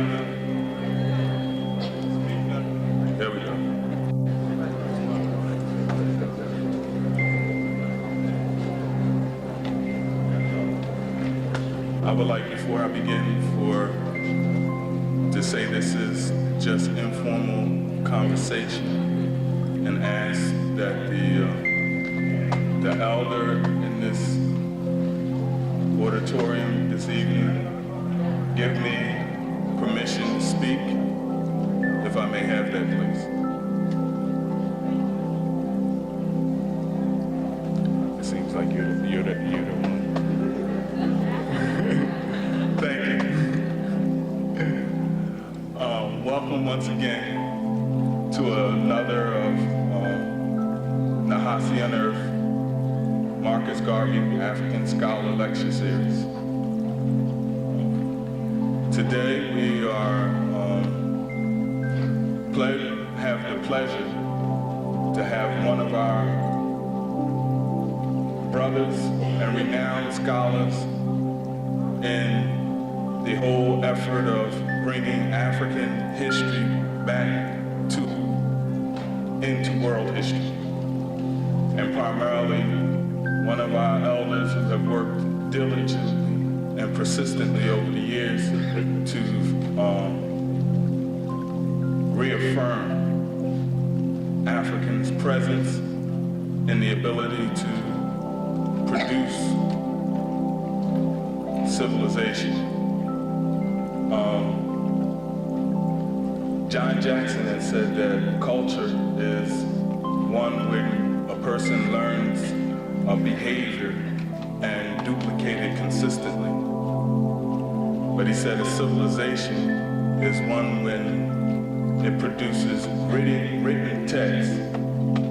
now? There we go. I would like, before I begin, to say this is just informal conversation, and ask that the elder in this auditorium this evening give me permission to speak, if I may have that, please. It seems like you're the one. Thank you. Welcome once again to another of Nahasi Unearthed Marcus Garvey African Scholar Lecture Series. Today we have the pleasure to have one of our brothers and renowned scholars in the whole effort of bringing African history back into world history. And primarily, one of our elders who have worked diligently and persistently over the years to reaffirm Africans' presence in the ability to produce civilization. John Jackson has said that culture is one when a person learns a behavior and duplicate it consistently. But he said a civilization is one when it produces written text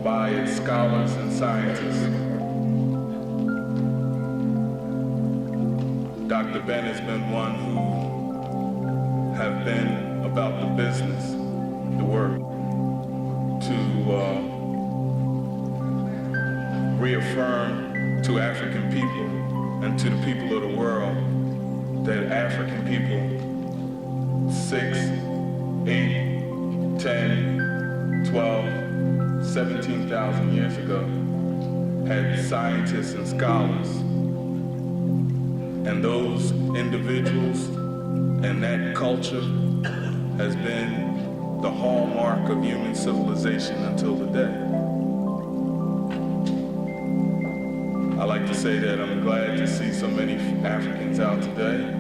by its scholars and scientists. Dr. Ben has been one who have been about the business, the work, to reaffirm to African people and to the people of the world that African people 6, 8, 10, 12, 17,000 years ago had scientists and scholars. And those individuals and that culture has been the hallmark of human civilization until today. I like to say that I'm glad to see so many Africans out today.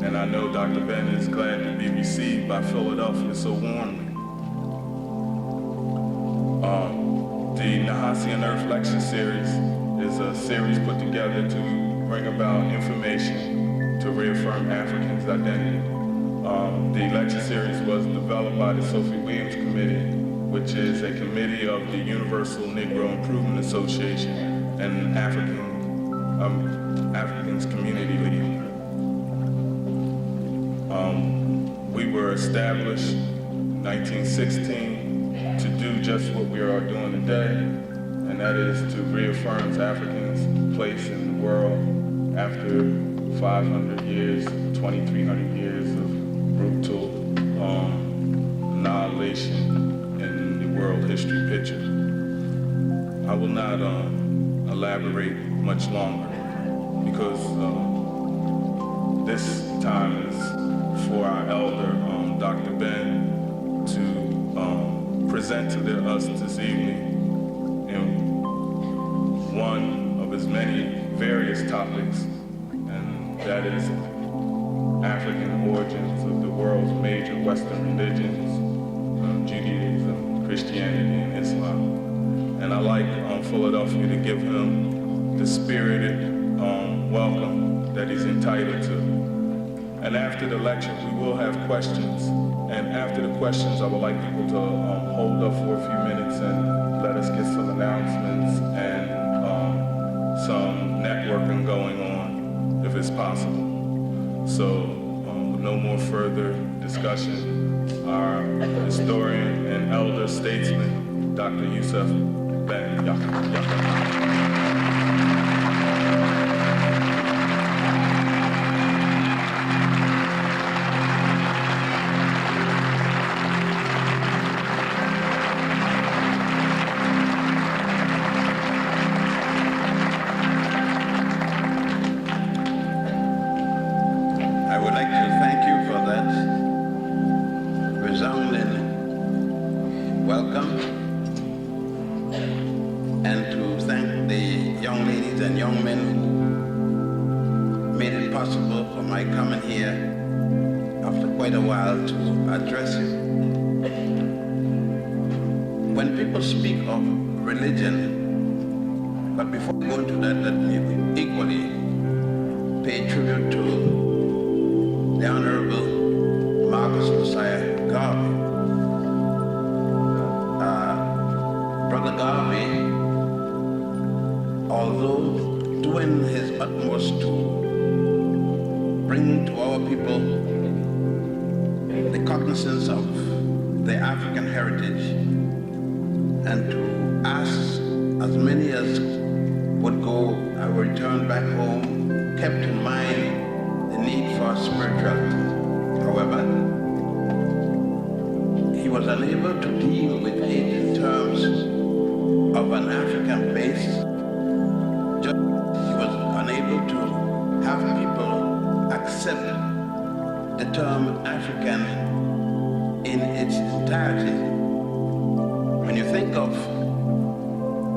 And I know Dr. Ben is glad to be received by Philadelphia so warmly. The Nahasi Unearthed Lecture Series is a series put together to bring about information to reaffirm Africans' identity. The lecture series was developed by the Sophie Williams Committee, which is a committee of the Universal Negro Improvement Association and Africans Community League. We were established in 1916 to do just what we are doing today, and that is to reaffirm Africans' place in the world after 500 years, 2,300 years of brutal annihilation in the world history picture. I will not elaborate much longer because this time is for our elder, Dr. Ben, to present to us this evening in one of his many various topics, and that is African origins of the world's major Western religions, Judaism, Christianity, and Islam. And I like Philadelphia to give him the spirited welcome that he's entitled to. And after the lecture, we will have questions. And after the questions, I would like people to hold up for a few minutes and let us get some announcements and some networking going on, if it's possible. So, with no more further discussion, our historian and elder statesman, Dr. Yosef Ben Jochannan. quite a while to address you. When people speak of religion, but before we go into that, let me equally pay tribute to the Honorable Marcus Messiah Garvey. Brother Garvey, although doing his utmost to bring to our people the cognizance of their African heritage and to ask as many as would go and return back home, kept in mind the need for spirituality. However, he was unable to deal with it in terms of an African base. Just he was unable to have people accept the term African in its entirety. When you think of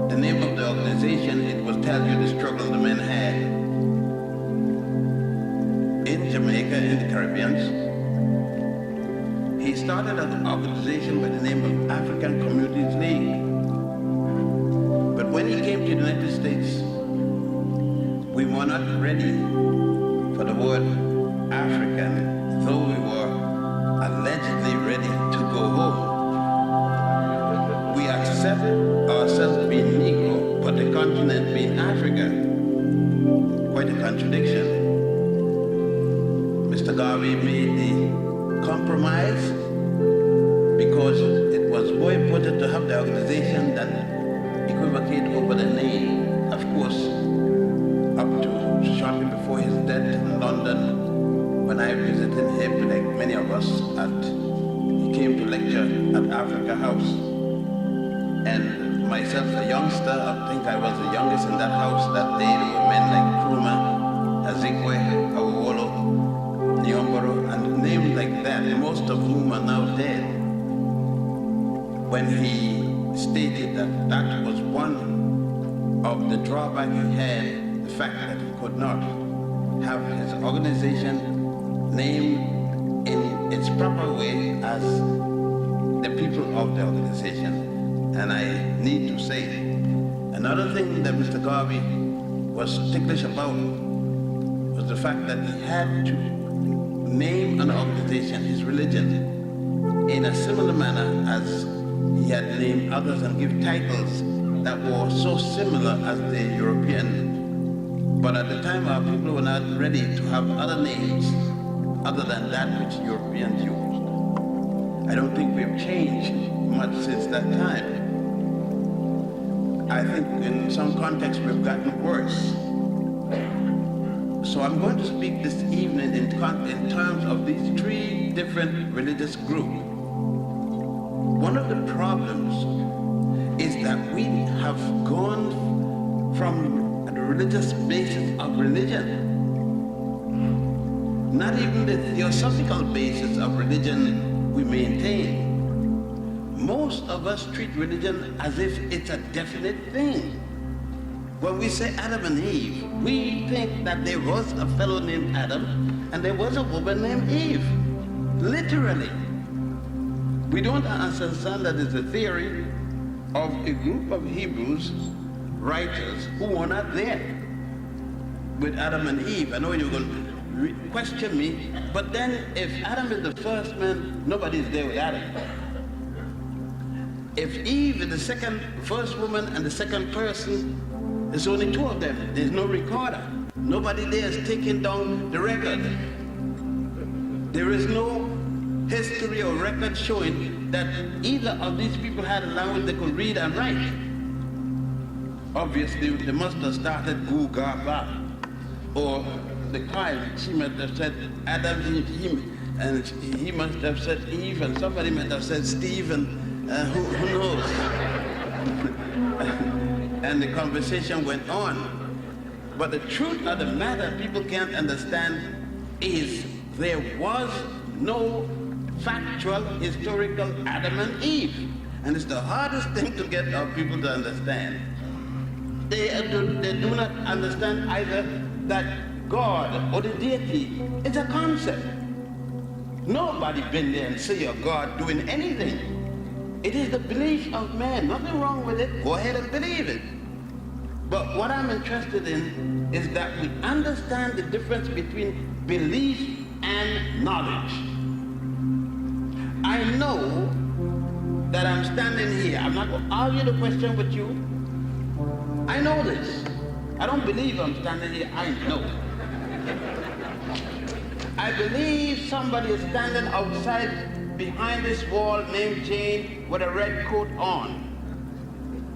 the name of the organization, it will tell you the struggle the men had in Jamaica, in the Caribbean. He started an organization by the name of African Communities League. But when he came to the United States, we were not ready for the word African, though we were allegedly ready to go home. We accept ourselves being Negro, but the continent being Africa. Quite a contradiction. Mr. Garvey made the compromise because it was more important to have the organization than equivocate over the name. Of course, up to shortly before his death in London, when I visited him, like many of us, he came to lecture at Africa House. And myself, a youngster, I think I was the youngest in that house that day. There were men like Nkrumah, Azikwe, Awolo, Nyomboro, and names like that, most of whom are now dead. When he stated that that was one of the drawbacks he had, the fact that he could not have his organization named in its proper way as the people of the organization. And I need to say, another thing that Mr. Garvey was ticklish about was the fact that he had to name an organization, his religion, in a similar manner as he had named others and give titles that were so similar as the European. But at the time, our people were not ready to have other names other than that which Europeans used. I don't think we've changed much since that time. I think in some contexts we've gotten worse. So I'm going to speak this evening in terms of these three different religious groups. One of the problems is that we have gone from the religious basis of religion, not even the theosophical basis of religion we maintain. Most of us treat religion as if it's a definite thing. When we say Adam and Eve, we think that there was a fellow named Adam and there was a woman named Eve. Literally. We don't understand that it's a theory of a group of Hebrews writers who were not there with Adam and Eve. I know you're going to question me, but then if Adam is the first man, nobody's there with Adam. If Eve is the first woman and the second person, there's only two of them. There's no recorder. Nobody there is taking down the record. There is no history or record showing that either of these people had a language they could read and write. Obviously, they must have started Gu Ga Ba, or the child, she must have said Adam, him, and he must have said Eve, and somebody might have said Steve, and who knows? And the conversation went on. But the truth of the matter people can't understand is there was no factual, historical Adam and Eve. And it's the hardest thing to get our people to understand. They do not understand either that God or the deity is a concept. Nobody been there and see a God doing anything. It is the belief of man. Nothing wrong with it. Go ahead and believe it. But what I'm interested in is that we understand the difference between belief and knowledge. I know that I'm standing here. I'm not going to argue the question with you. I know this. I don't believe I'm standing here. I know. I believe somebody is standing outside behind this wall named Jane with a red coat on.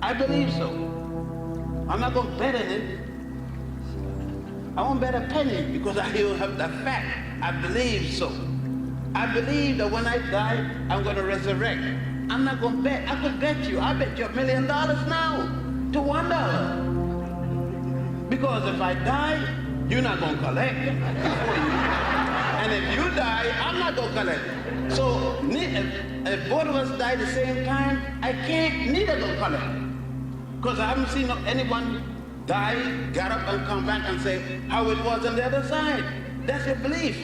I believe so. I'm not going to bet on it. I won't bet a penny because I don't have the fact. I believe so. I believe that when I die, I'm going to resurrect. I'm not going to bet. I could bet you. I bet you $1 million now to $1. Because if I die, you're not going to collect before you. And if you die, I'm not going to collect. So if both of us die at the same time, I can't neither go collect. Because I haven't seen anyone die, got up and come back and say how it was on the other side. That's your belief.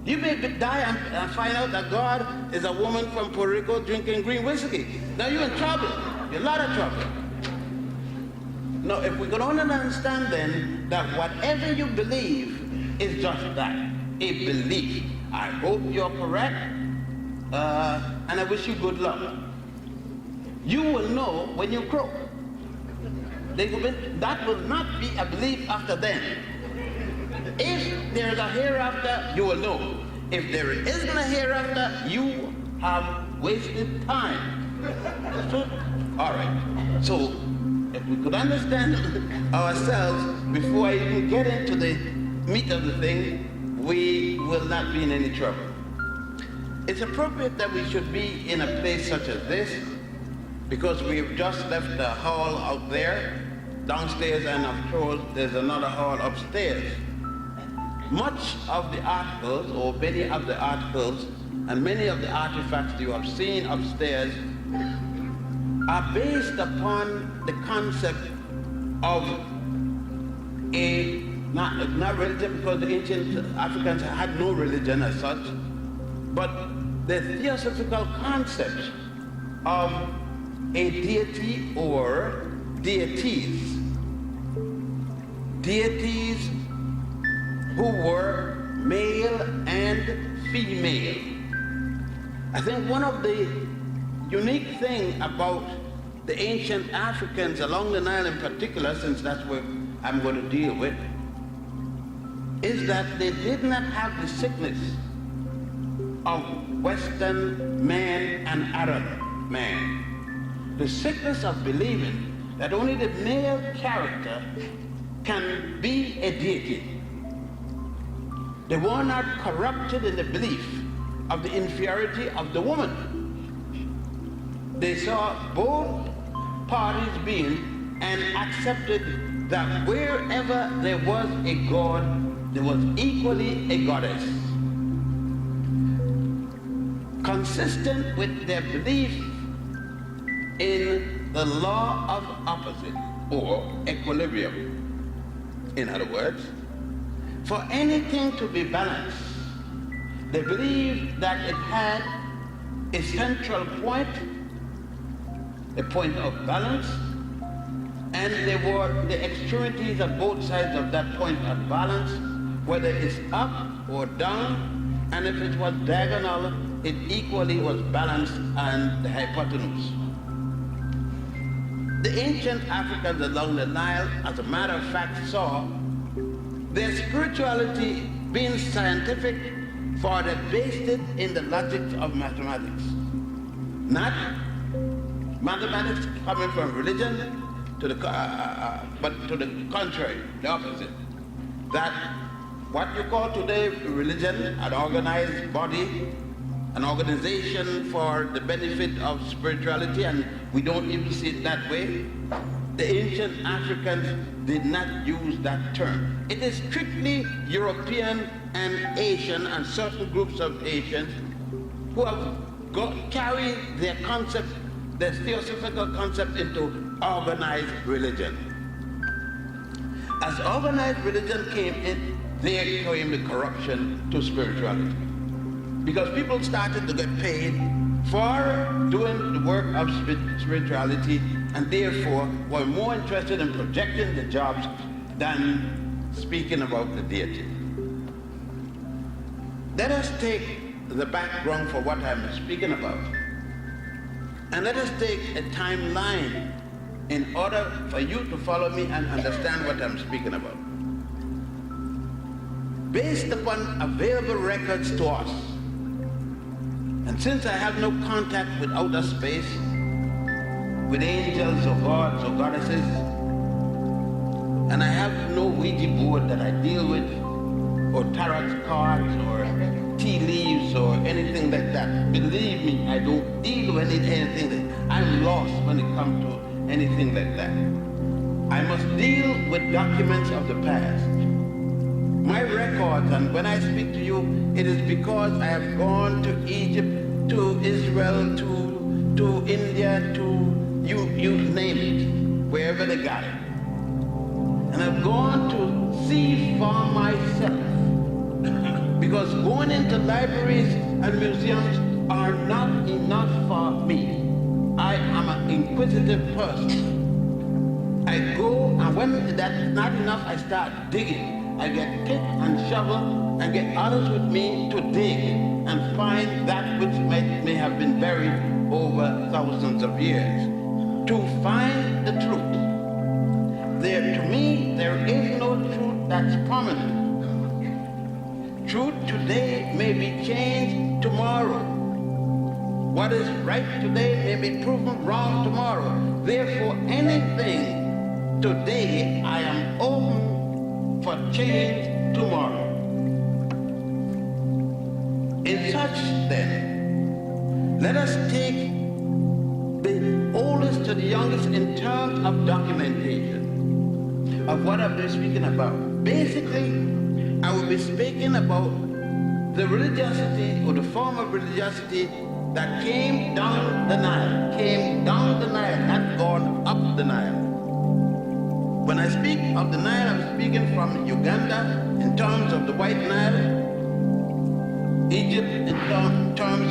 You may die and find out that God is a woman from Puerto Rico drinking green whiskey. Now you're in trouble. You're in a lot of trouble. Now, if we could only understand then that whatever you believe is just that, a belief. I hope you're correct, and I wish you good luck. You will know when you croak. That will not be a belief after then. If there is a hereafter, you will know. If there isn't a hereafter, you have wasted time. So, all right. So, if we could understand ourselves before I even get into the meat of the thing, we will not be in any trouble. It's appropriate that we should be in a place such as this because we've just left the hall out there, downstairs, and of course there's another hall upstairs. Much of the articles, or many of the articles, and many of the artifacts you have seen upstairs are based upon the concept of a, not religion, because the ancient Africans had no religion as such, but the theosophical concept of a deity or deities. Deities who were male and female. I think one of the unique thing about the ancient Africans along the Nile in particular, since that's what I'm going to deal with, is that they did not have the sickness of Western man and Arab man. The sickness of believing that only the male character can be a deity. They were not corrupted in the belief of the inferiority of the woman. They saw both parties being and accepted that wherever there was a god, there was equally a goddess. Consistent with their belief in the law of opposite, or equilibrium. In other words, for anything to be balanced, they believed that it had a central point, a point of balance, and there were the extremities of both sides of that point of balance, whether it's up or down, and if it was diagonal, it equally was balanced and the hypotenuse. The ancient Africans along the Nile, as a matter of fact, saw their spirituality being scientific, for they based it in the logic of mathematics. Not mathematics coming from religion, but to the contrary, the opposite. That what you call today religion, an organized body, an organization for the benefit of spirituality, and we don't even see it that way. The ancient Africans did not use that term. It is strictly European and Asian and certain groups of Asians who have carried their concept, their theosophical concept, into organized religion. As organized religion came in, there came the corruption to spirituality. because people started to get paid for doing the work of spirituality, and therefore were more interested in projecting the jobs than speaking about the deity. Let us take the background for what I'm speaking about, and let us take a timeline in order for you to follow me and understand what I'm speaking about. Based upon available records to us, and since I have no contact with outer space, with angels or gods or goddesses, and I have no Ouija board that I deal with, or tarot cards, or tea leaves, or anything like that. Believe me, I don't deal with anything that I'm lost when it comes to anything like that. I must deal with documents of the past. My records, and when I speak to you, it is because I have gone to Egypt, to Israel, to India, to you name it, wherever they got it. And I've gone to see for myself. Because going into libraries and museums are not enough for me. I am an inquisitive person. I go, and when that's not enough, I start digging. I get pick and shovel and get others with me to dig and find that which may have been buried over thousands of years. To find the truth. To me, there is no truth that's permanent. Truth today may be changed tomorrow. What is right today may be proven wrong tomorrow. Therefore, anything today, I am open for change tomorrow. In such, then, let us take the oldest to the youngest in terms of documentation of what I've been speaking about. Basically, I will be speaking about the religiosity or the form of religiosity that came down the Nile, not gone up the Nile. When I speak of the Nile, I'm speaking from Uganda in terms of the White Nile, Egypt in terms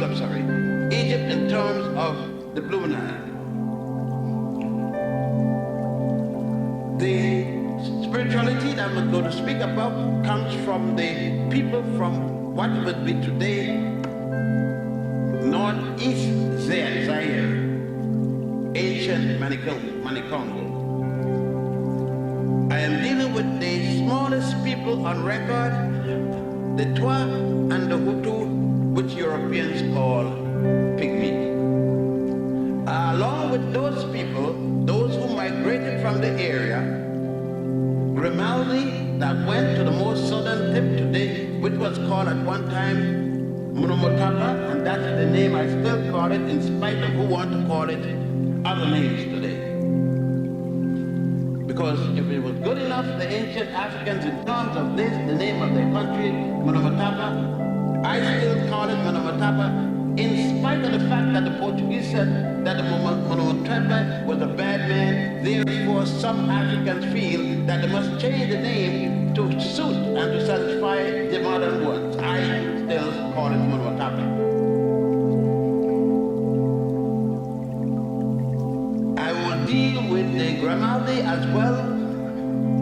of the Blue Nile. The spirituality that I'm going to speak about comes from the people from what would be today northeast Zaire, ancient Manicongo. I am dealing with the smallest people on record, the Twa and the Hutu, which Europeans call pygmy. Along with those people, those who migrated from the area, Grimaldi that went to the most southern tip today, which was called at one time Monomotapa, and that's the name I still call it in spite of who want to call it other names today. Because if it was good enough, the ancient Africans in terms of this, the name of their country, Monomotapa, I still call it Monomotapa, in spite of the fact that the Portuguese said that the Monomotapa was a bad man. Therefore, some Africans feel that they must change the name to suit and to satisfy the modern ones. I still call it Monomotapa. I will deal with the Grimaldi as well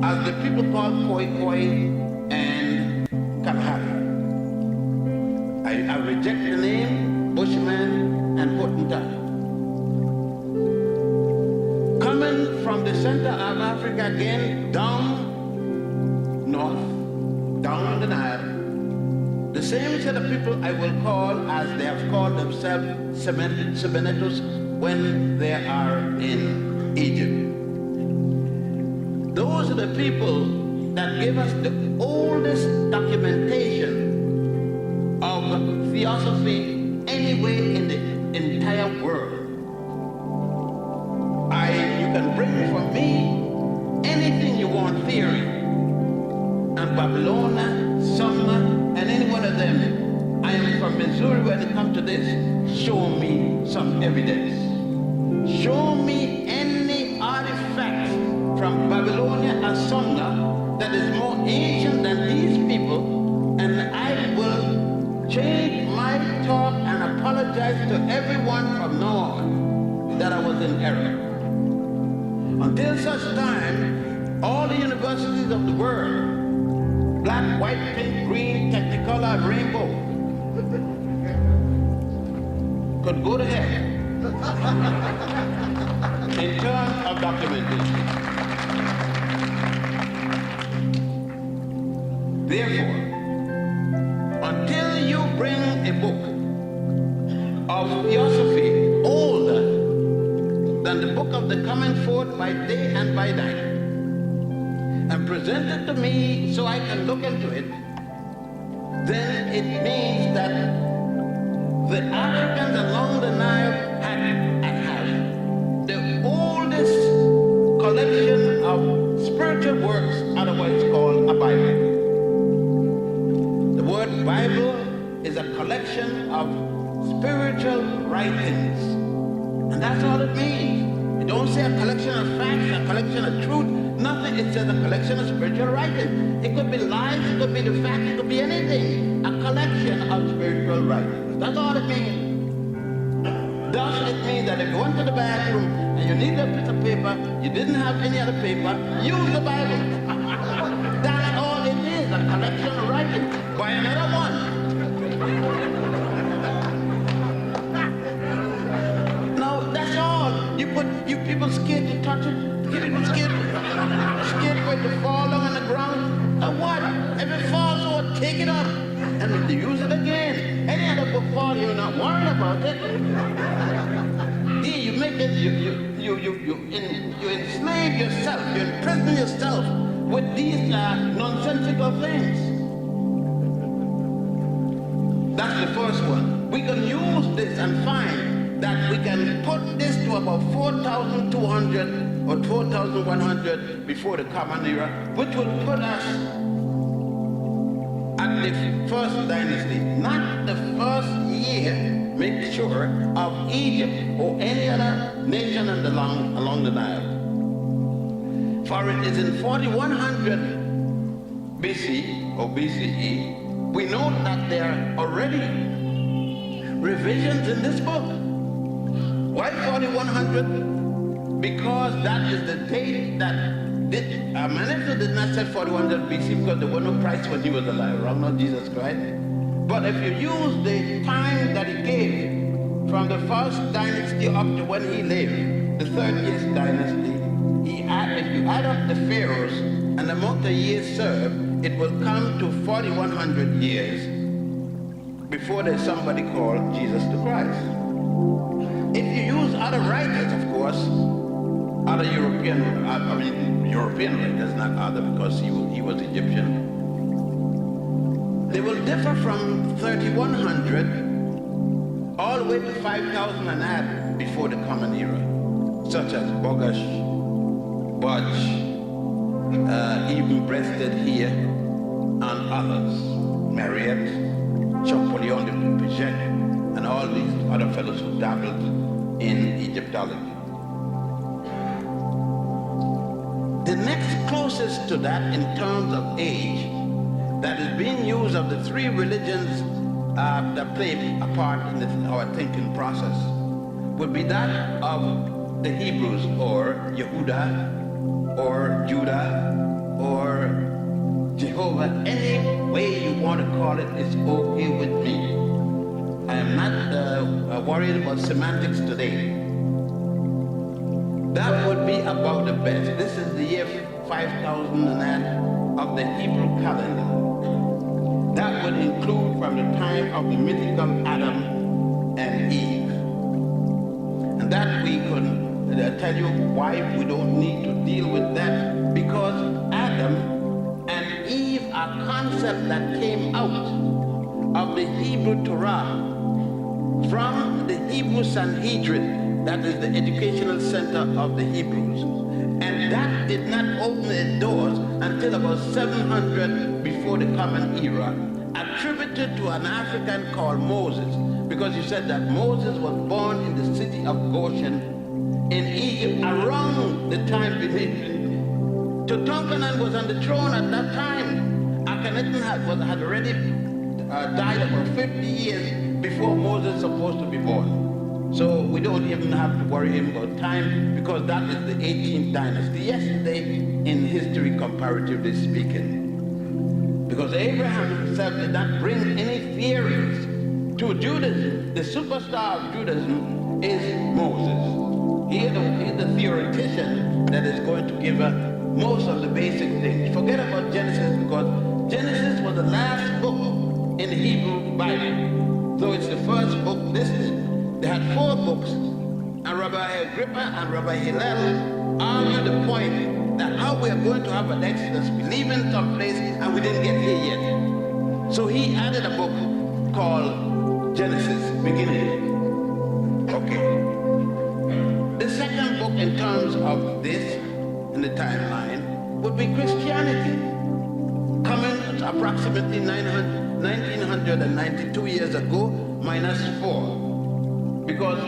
as the people called Khoi and Kalahari. I reject the name Bushman and Hottentot. Coming from the center of Africa again, down north, down the Nile, the same set of people I will call as they have called themselves Sebenetus when they are in Egypt. Those are the people that give us the oldest documentation of theosophy anywhere in the entire world. You can bring from me anything you want theory, and Babylonia, Sumer, and any one of them. I am from Missouri when it comes to this. Show me some evidence. Show me any artifact from Babylonia and Sumer that is more ancient than these people, and I will change my apologize to everyone from now on that I was in error. Until such time, all the universities of the world, black, white, pink, green, technicolor, and rainbow, could go to hell in terms of documentation. Therefore, until you bring a book of philosophy older than the book of the coming forth by day and by night, and present it to me so I can look into it, then it means that the Africans along the Nile had the oldest collection of spiritual works, otherwise called a Bible. The word Bible is a collection of spiritual writings. And that's all it means. It don't say a collection of facts, a collection of truth, nothing. It says a collection of spiritual writings. It could be lies, it could be the facts, it could be anything. A collection of spiritual writings. That's all it means. Thus it means that if you went to the bathroom and you needed a piece of paper, you didn't have any other paper, use the Bible. That's all it is, a collection of writings. By another one. You people scared to touch it. People scared for it to fall down on the ground. And what? If it falls over, take it up and use it again. Any other book fall, you're not worried about it. You make it. You enslave yourself. You imprison yourself with these nonsensical things. That's the first one. We can use this and find that we can put this to about 4,200 or 4,100 before the Common Era, which would put us at the first dynasty, not the first year, make sure, of Egypt or any other nation along the Nile. For it is in 4100 BC or BCE, we know that there are already revisions in this book. Why 4100? Because that is the date that Manetho did not say 4100 BC because there was no Christ when he was alive, wrong? Not Jesus Christ. But if you use the time that he gave from the first dynasty up to when he lived, the 30th dynasty, if you add up the pharaohs and the amount of years served, it will come to 4100 years before there's somebody called Jesus the Christ. If you use other writers, of course, other European writers, not other because he was Egyptian, they will differ from 3100 all the way to 5000 and add before the Common Era, such as Bogash, Budge, even breasted here, and others, Marriott, Champollion de Piget, and all these other fellows who dabbled in Egyptology. The next closest to that in terms of age that is being used of the three religions that play a part in our thinking process would be that of the Hebrews, or Yehuda, or Judah, or Jehovah. Any way you want to call it is okay with me. I am not worried about semantics today. That would be about the best. This is the year 5009 of the Hebrew calendar. That would include from the time of the mythical Adam and Eve. And that we could tell you why we don't need to deal with that, because Adam and Eve are concepts that came out of the Hebrew Torah from the Hebrew Sanhedrin, that is the educational center of the Hebrews. And that did not open its doors until about 700 before the Common Era, attributed to an African called Moses, because you said that Moses was born in the city of Goshen in Egypt around the time beneath. Jochannan was on the throne at that time. Akhenaten had already died about 50 years before Moses is supposed to be born. So we don't even have to worry about time because that is the 18th dynasty. Yesterday in history, comparatively speaking. Because Abraham himself did not bring any theories to Judaism. The superstar of Judaism is Moses. He is the theoretician that is going to give us most of the basic things. Forget about Genesis because Genesis was the last book in the Hebrew Bible. Though it's the first book listed. They had 4 books, and Rabbi Agrippa and Rabbi Hillel argued the point that how we are going to have an Exodus, we leave in some place and we didn't get here yet. So he added a book called Genesis, beginning. Okay. The second book in terms of this, in the timeline, would be Christianity, coming at approximately 1992 years ago, minus 4. Because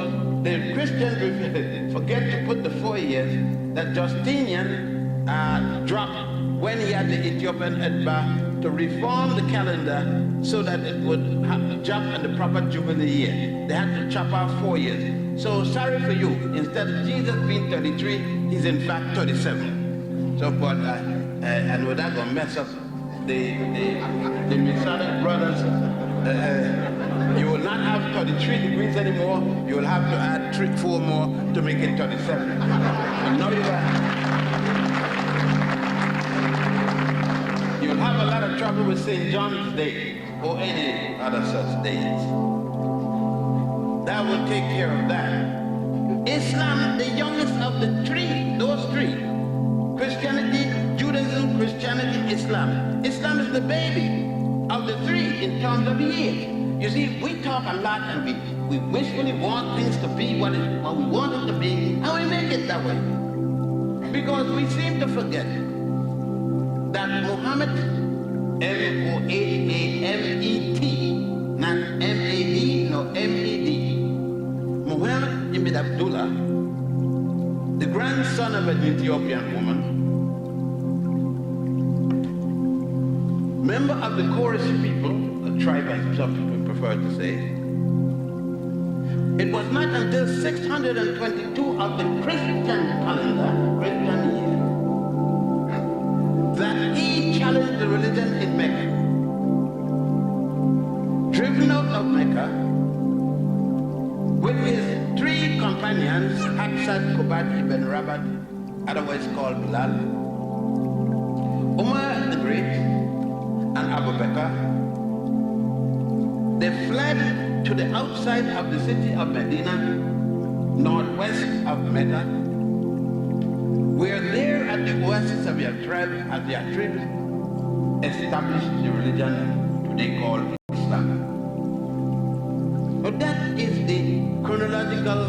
the Christians forget to put the 4 years that Justinian dropped when he had the Ethiopian Etba to reform the calendar so that it would jump in the proper Jubilee year. They had to chop off 4 years. So sorry for you. Instead of Jesus being 33, he's in fact 37. So, but I know that's going to mess up the Masonic brothers. You will not have 33 degrees anymore. You will have to add 4 more to make it 37. And now you'll have a lot of trouble with St. John's Day or any other such days. That will take care of that. Islam, the youngest of the 3, those 3. Christianity, Judaism, Christianity, Islam. Islam is the baby of the 3 in terms of age. You see, we talk a lot and we wishfully want things to be what we want it to be, and we make it that way. Because we seem to forget that Muhammad, M-O-H-A-M-E-T, not M-A-D, no M-E-D, Muhammad ibn Abdullah, the grandson of an Ethiopian woman, member of the Quraysh people, a tribe as some people prefer to say. It was not until 622 of the Christian calendar, Christian year, that he challenged the religion in Mecca. Driven out of Mecca with his 3 companions, Haksad, Kubat, Ibn Rabat, otherwise called Bilal, Umar the Great, and Abu Bakr. They fled to the outside of the city of Medina, northwest of Mecca, where there at the oasis of Yathrib established the religion today called Islam. But that is the chronological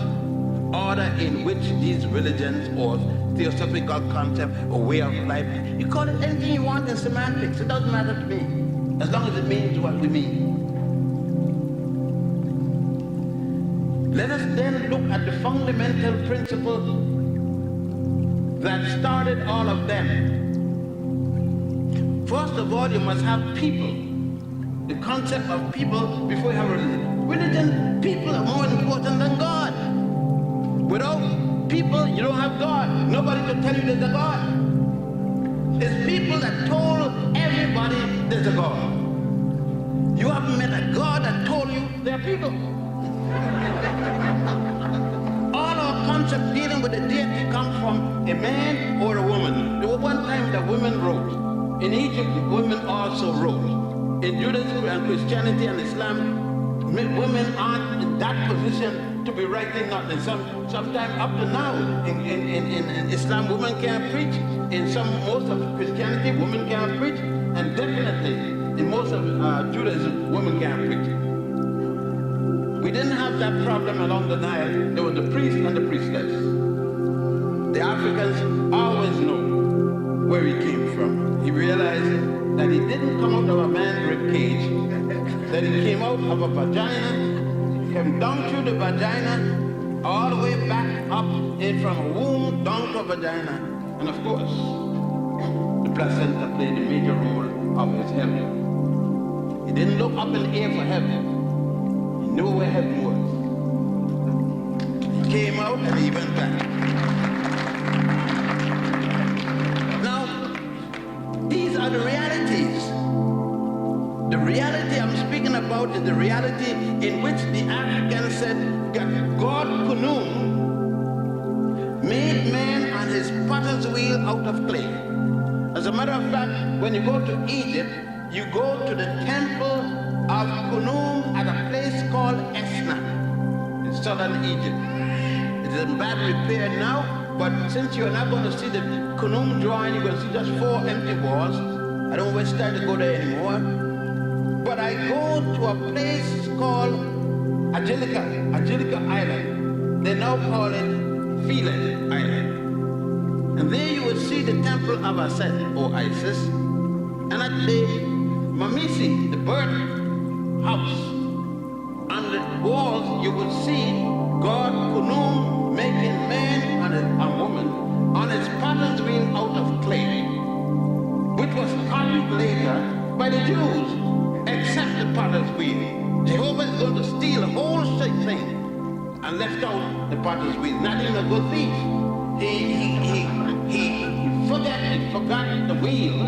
order in which these religions or theosophical concept or way of life, you call it anything you want in semantics, it doesn't matter to me, as long as it means what we mean. Let us then look at the fundamental principle that started all of them. First of all, you must have people. The concept of people before you have religion. Religion, people are more important than God. Without people, you don't have God. Nobody can tell you there's a God. It's people that told everybody there's a God. You haven't met a God that told you there are people. All our concepts dealing with the deity come from a man or a woman. There was one time that women wrote. In Egypt, women also wrote. In Judaism and Christianity and Islam, women aren't in that position to be writing nothing. Sometime up to now, in Islam, women can't preach. In most of Christianity, women can't preach. And definitely, in most of Judaism, women can't preach. We didn't have that problem along the Nile. There was the priest and the priestess. The Africans always know where he came from. He realized that he didn't come out of a man's rib cage, that he came out of a vagina, came down through the vagina, all the way back up in from a womb down to a vagina. And of course, the placenta played a major role of his heaven. He didn't look up in the air for heaven. He knew where heaven was. He came out and he went back. Now, these are the realities. The reality I'm speaking about is the reality in which the African said God Kunum made man on his potter's wheel out of clay. As a matter of fact, when you go to Egypt, you go to the temple of Kunum at a place called Esna in southern Egypt. It is in bad repair now, but since you're not going to see the Kunum drawing, you're going to see just 4 empty walls. I don't waste time to go there anymore. But I go to a place called Angelica Island. They now call it Philae Island. And there you will see the temple of Aset, or Isis. And at the Mamisi, the bird house, on the walls you will see God Kunum making man and a woman on his potter's wheel out of clay, which was copied later by the Jews, except the potter's wheel. Jehovah is going to steal the whole thing and left out the potter's wheel. Not even a good thief. He forgot the wheel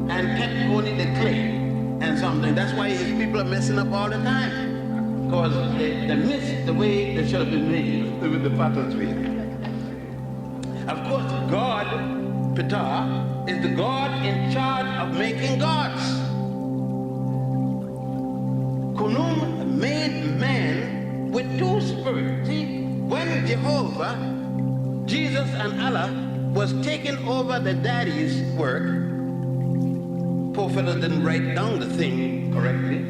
and kept only the clay and something. That's why his people are messing up all the time, because they missed the way they should have been made with the potter's wheel. Of course, God, Ptah, is the God in charge of making gods. Kunum made man with 2 spirits. See, when Jehovah, Jesus and Allah was taking over the daddy's work, poor fellows didn't write down the thing correctly,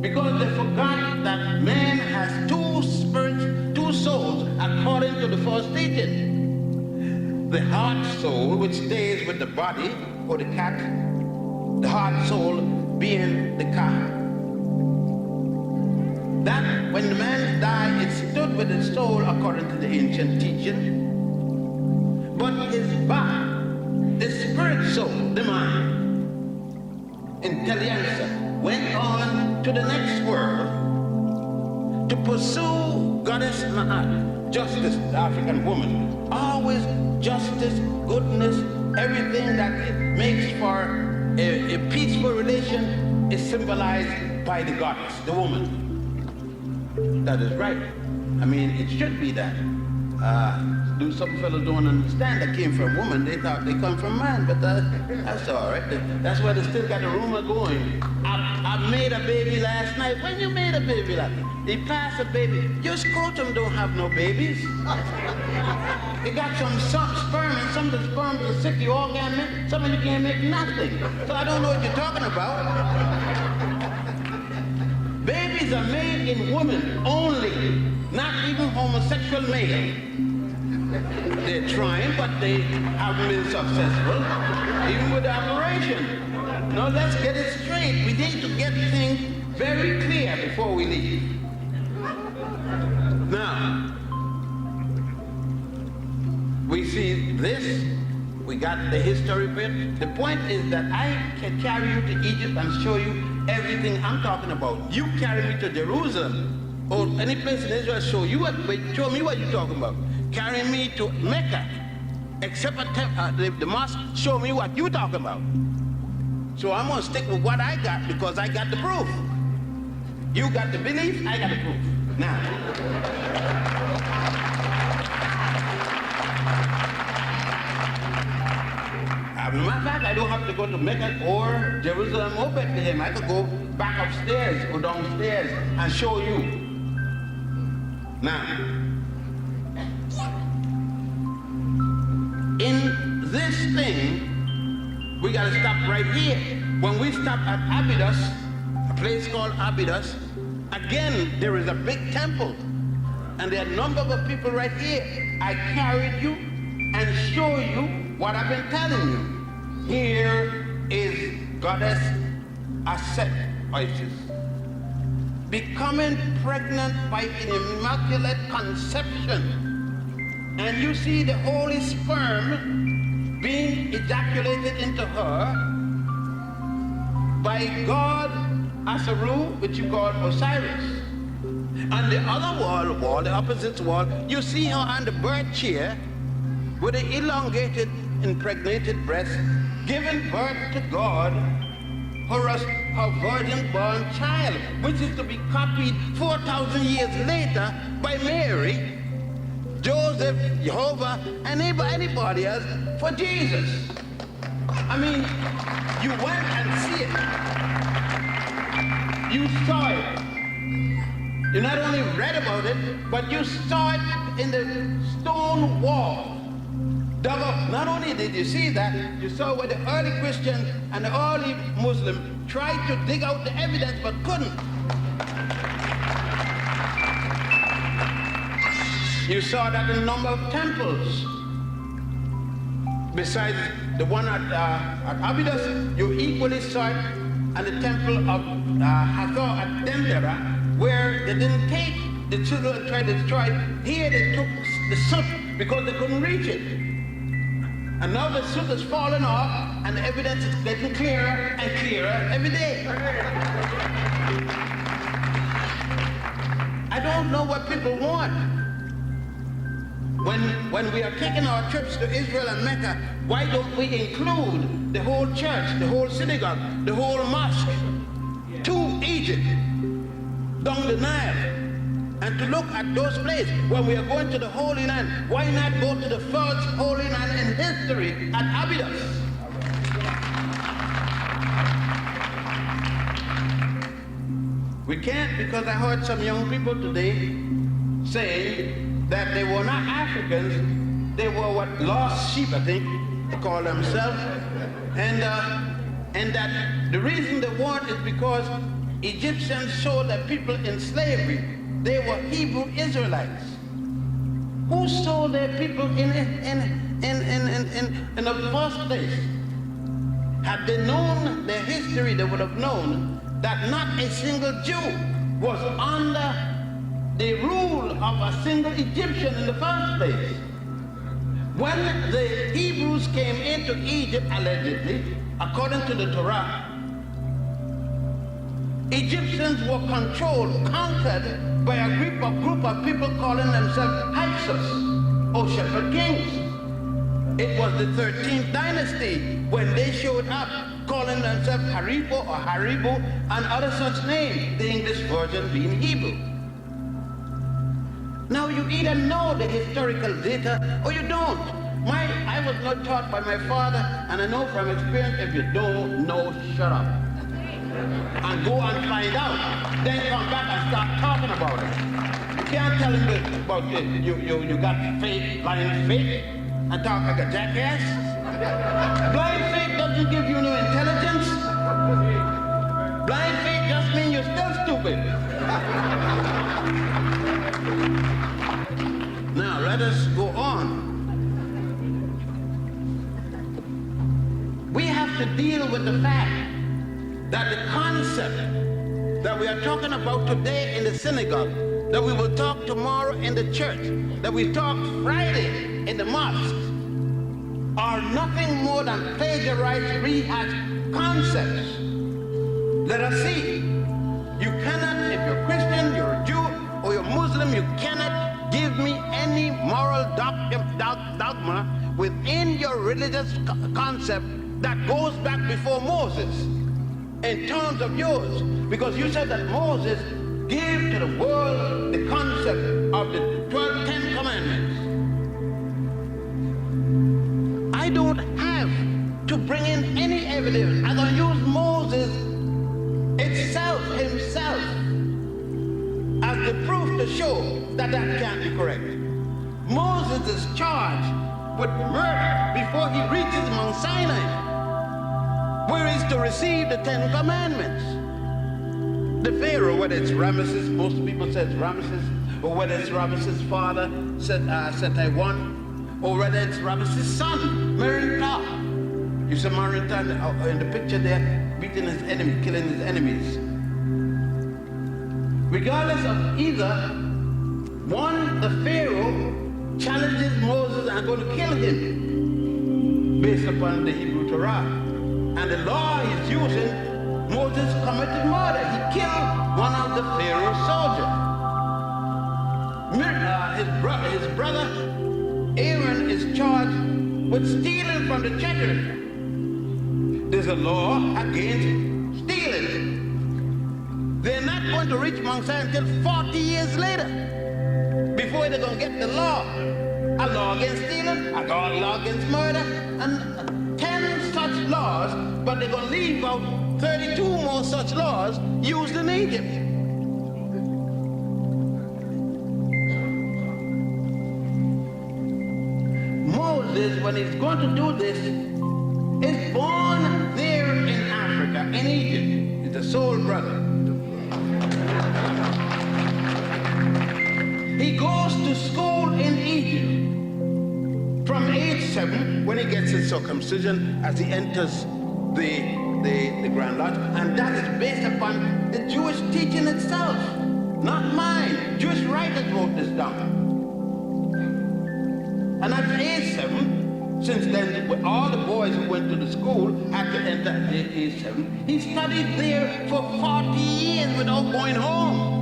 because they forgot that man has 2 spirits, 2 souls, according to the first teaching. The heart soul, which stays with the body, or the cat, the heart soul being the cat. That when the man died, it stood with his soul according to the ancient teaching. But his body, the spirit soul, the mind, intelligence, went on to the next world to pursue goddess Ma'at, justice, the African woman. Always justice, goodness, everything that makes for a peaceful relation is symbolized by the goddess, the woman. That is right. I mean, it should be that. Some fellows don't understand that came from woman. They thought they come from man, but that's all right. That's why they still got a rumor going. I made a baby last night. When you made a baby last night? They passed a baby. Your scrotum don't have no babies. They got some sperm, and some of the sperm are sick. You all can't make, some of you can't make nothing. So I don't know what you're talking about. Babies are made in women only, not even homosexual male. They're trying, but they haven't been successful, even with the operation. Now let's get it straight. We need to get things very clear before we leave. Now, we see this, we got the history bit. The point is that I can carry you to Egypt and show you everything I'm talking about. You carry me to Jerusalem or any place in Israel, show me what you're talking about. Carry me to Mecca, except the mosque, show me what you're talking about. So I'm going to stick with what I got because I got the proof. You got the belief, I got the proof. Now, as a matter of fact, I don't have to go to Mecca or Jerusalem or Bethlehem. I could go back upstairs or downstairs and show you. Now, in this thing, we got to stop right here. When we stop at Abydos, a place called Abydos, again, there is a big temple. And there are a number of people right here. I carried you and show you what I've been telling you. Here is Goddess Aset, Isis, becoming pregnant by an immaculate conception. And you see the holy sperm being ejaculated into her by God Asaru, which you call Osiris. On the other wall, the opposite wall, you see her on the birth chair with an elongated, impregnated breast, giving birth to God for us, her virgin-born child, which is to be copied 4,000 years later by Mary, Joseph, Jehovah, and anybody else for Jesus. I mean, you went and see it. You saw it. You not only read about it, but you saw it in the stone wall. Dug up. Not only did you see that, you saw where the early Christians and the early Muslims tried to dig out the evidence but couldn't. You saw that in a number of temples. Besides the one at Abydos, you equally saw it at the temple of Hathor at Dendera, where they didn't take the children and tried to destroy it. Here they took the soot because they couldn't reach it. And now the soot has fallen off and the evidence is getting clearer and clearer every day. I don't know what people want. When we are taking our trips to Israel and Mecca, why don't we include the whole church, the whole synagogue, the whole mosque to Egypt, down the Nile, and to look at those places? When we are going to the Holy Land, why not go to the first Holy Land in history at Abydos? We can't, because I heard some young people today saying that they were not Africans, they were what, lost sheep, I think, they call themselves, and that the reason they weren't is because Egyptians sold their people in slavery. They were Hebrew Israelites. Who sold their people in the first place? Had they known their history, they would have known that not a single Jew was under the rule of a single Egyptian in the first place. When the Hebrews came into Egypt, allegedly, according to the Torah, Egyptians were controlled, conquered by a group of people calling themselves Hyksos, or shepherd kings. It was the 13th dynasty when they showed up calling themselves Haribo or Haribo and other such names, the English version being Hebrew. Now you either know the historical data or you don't. I was not taught by my father, and I know from experience, if you don't know, shut up. And go and find out. Then come back and start talking about it. You can't tell him about you got faith, blind faith, and talk like a jackass. Blind faith doesn't give you no intelligence. Blind faith just means you're still stupid. Now let us go on. We have to deal with the fact that the concept that we are talking about today in the synagogue, that we will talk tomorrow in the church, that we talk Friday in the mosque, are nothing more than plagiarized, rehashed concepts. Let us see. You cannot, if you're Christian, you're a Jew, or you're Muslim, you cannot give me any moral dogma within your religious concept that goes back before Moses in terms of yours, because you said that Moses gave to the world the concept of the 10 commandments. I don't have to bring in any evidence. I'm going to use Moses himself as the proof to show that that can't be correct. Moses is charged with murder before he reaches Mount Sinai, where he's to receive the 10 commandments. The Pharaoh, whether it's Ramesses, most people say it's Ramesses, or whether it's Ramesses' father, Seti-1, or whether it's Ramesses' son, Merinptah. You see Merinptah in the picture there, beating his enemy, killing his enemies. Regardless of either, one, the Pharaoh challenges Moses and going to kill him based upon the Hebrew Torah. And the law he's using, Moses committed murder. He killed one of the Pharaoh's soldiers. his brother Aaron is charged with stealing from the treasury. There's a law against stealing. They're not going to reach Mount Sinai until 40 years later before they're going to get the law. A law against stealing, a law against murder, and 10 such laws, but they're going to leave out 32 more such laws used in Egypt. Moses, when he's going to do this, is born there in Africa, in Egypt. He's a soul brother. He goes to school in Egypt from age 7 when he gets his circumcision as he enters the Grand Lodge, and that is based upon the Jewish teaching itself, not mine. Jewish writers wrote this down. And at age 7, since then, all the boys who went to the school had to enter at age 7. He studied there for 40 years without going home.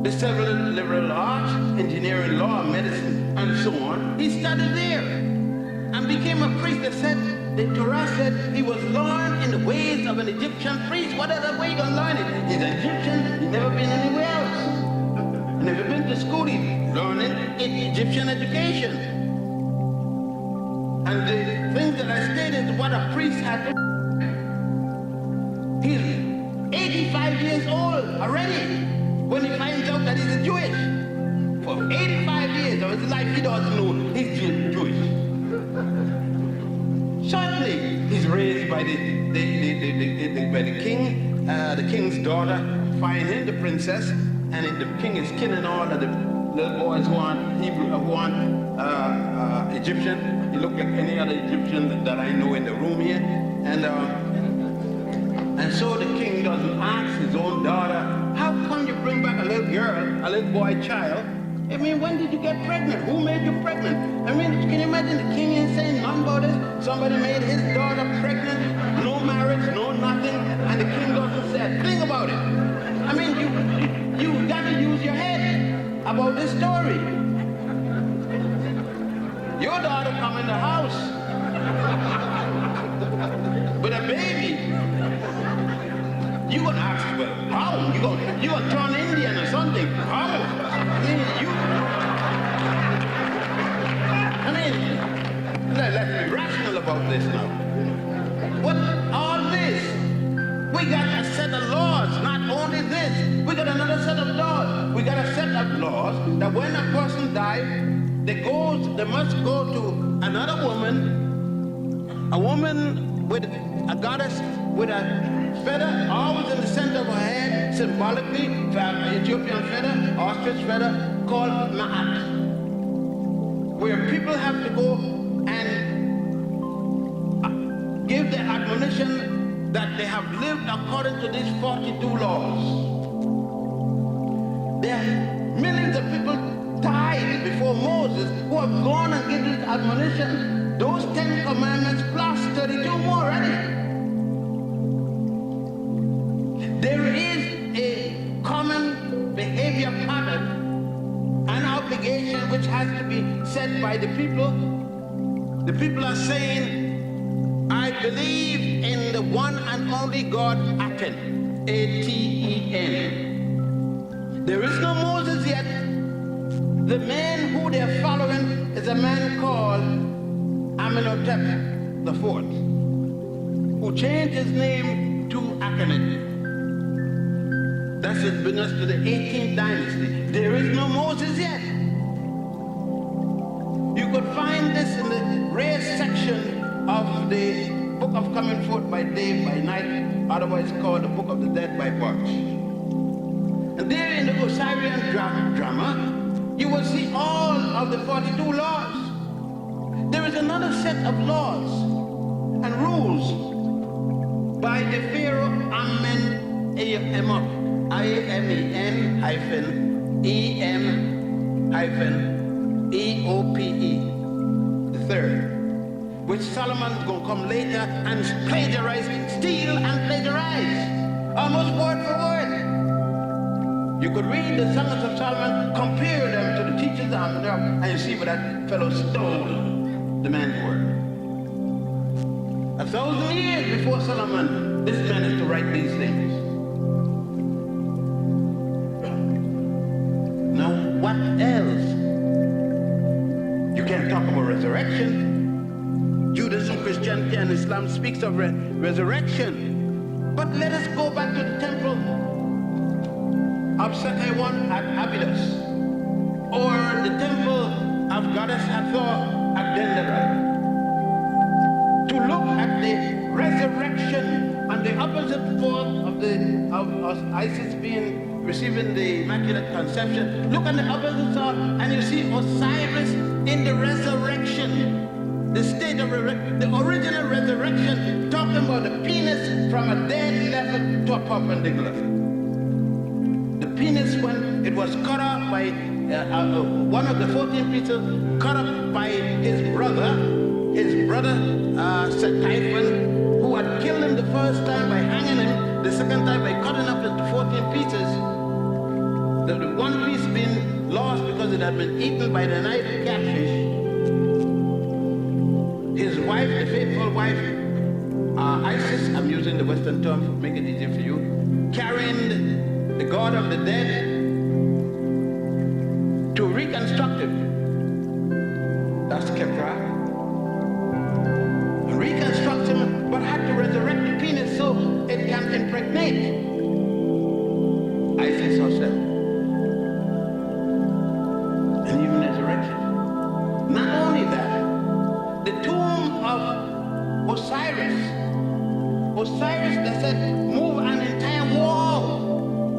The several liberal arts, engineering, law, medicine, and so on. He studied there and became a priest. They said, the Torah said he was learned in the ways of an Egyptian priest. What other way you gonna learn it? He's an Egyptian, he's never been anywhere else. Never been to school, he's learning Egyptian education. And the things that I stated is what a priest had to do. He's 85 years old already when he finds out that he's a Jewish. For 85 years of his life, he doesn't know he's Jewish. Certainly, he's raised by the king, the king's daughter, find him the princess, and the king is killing all of the little boys who aren't Hebrew, who aren't Egyptian. He looked like any other Egyptian that I know in the room here, and so the king doesn't ask his own daughter, how come you bring back a little girl, a little boy child? I mean, when did you get pregnant? Who made you pregnant? I mean, can you imagine the king ain't saying nothing about it? Somebody made his daughter pregnant, no marriage, no nothing, and the king doesn't say a thing about it. I mean, you got to use your head about this story. Your daughter come in the house with a baby. You gonna ask, well, how? You gonna turn Indian or something? How? Let's be rational about this now. What all this? We got a set of laws. Not only this, we got another set of laws. We got a set of laws that when a person dies, they must go to another woman, a woman with a goddess with a feather always in the center of her head, symbolically, Ethiopian feather, ostrich feather, called Ma'at, where people have to go and give the admonition that they have lived according to these 42 laws. There are millions of people died before Moses who have gone and given this admonition, those 10 commandments plus 32 more already. There is a common behavior pattern, an obligation which has to be set by the people. The people are saying, I believe in the one and only God, Aten, A-T-E-N. There is no Moses yet. The man who they're following is a man called Amenhotep IV, who changed his name to Akhenaten. That's it, bring us to the 18th dynasty. There is no Moses yet. You could find this in the rare section of the Book of Coming Forth by Day by Night, otherwise called the Book of the Dead by Birch. And there in the Osirian drama, you will see all of the 42 laws. There is another set of laws and rules by the Pharaoh Amen I-A-M-E-N hyphen E-M hyphen E-O-P-E, the third, which Solomon is going to come later and plagiarize, steal and plagiarize, almost word for word. You could read the Songs of Solomon, compare them to the teachers of the and you see where that fellow stole the man's word. 1,000 years before Solomon, this man is to write these things. Now, what else? You can't talk about resurrection. Judaism, Christianity, and Islam speaks of resurrection. But let us go back to the temple of Songhai at Abydos, or the temple of Goddess Hathor at Denderah, to look at the resurrection on the opposite pole of Isis receiving the Immaculate Conception. Look on the opposite side, and you see Osiris in the resurrection. The state of the original resurrection, talking about the penis from a dead level to a perpendicular. The penis, when it was cut off by one of the 14 pieces, cut off by his brother Typhon, who had killed him the first time by hanging him, the second time by cutting up into 14 pieces. The one piece being lost because it had been eaten by the night catfish. His wife, the faithful wife, Isis, I'm using the Western term to make it easier for you, carrying the god of the dead to reconstruct it. That's Kepra. Reconstruct him, but had to resurrect the penis so it can impregnate Isis herself. And even resurrection. Not only that, the tomb of Osiris, they said, move an entire wall.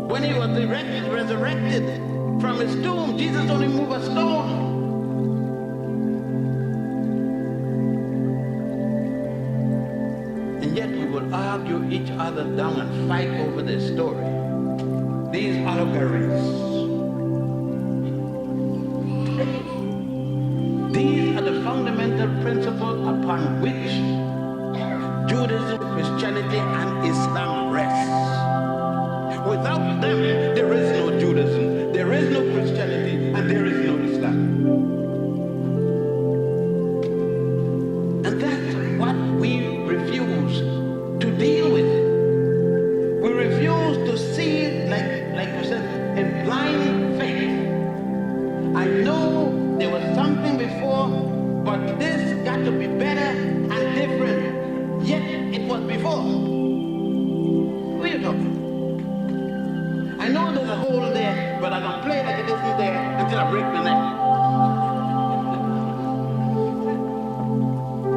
When he was resurrected from his tomb, Jesus only moved a stone. And yet we will argue each other down and fight over this story. These allegories. These are the fundamental principles upon which Judaism, Christianity, and Islam rests. Without them, there is no Judaism, there is no Christianity, and there is no Islam. And that's what we refuse to deal with. We refuse to see, like you said, in blind faith. I know there was something before, but this got to be better and different. Yet it was before. Who are you talking? I know there's a hole there, but I'm going to play like it isn't there until I break the neck.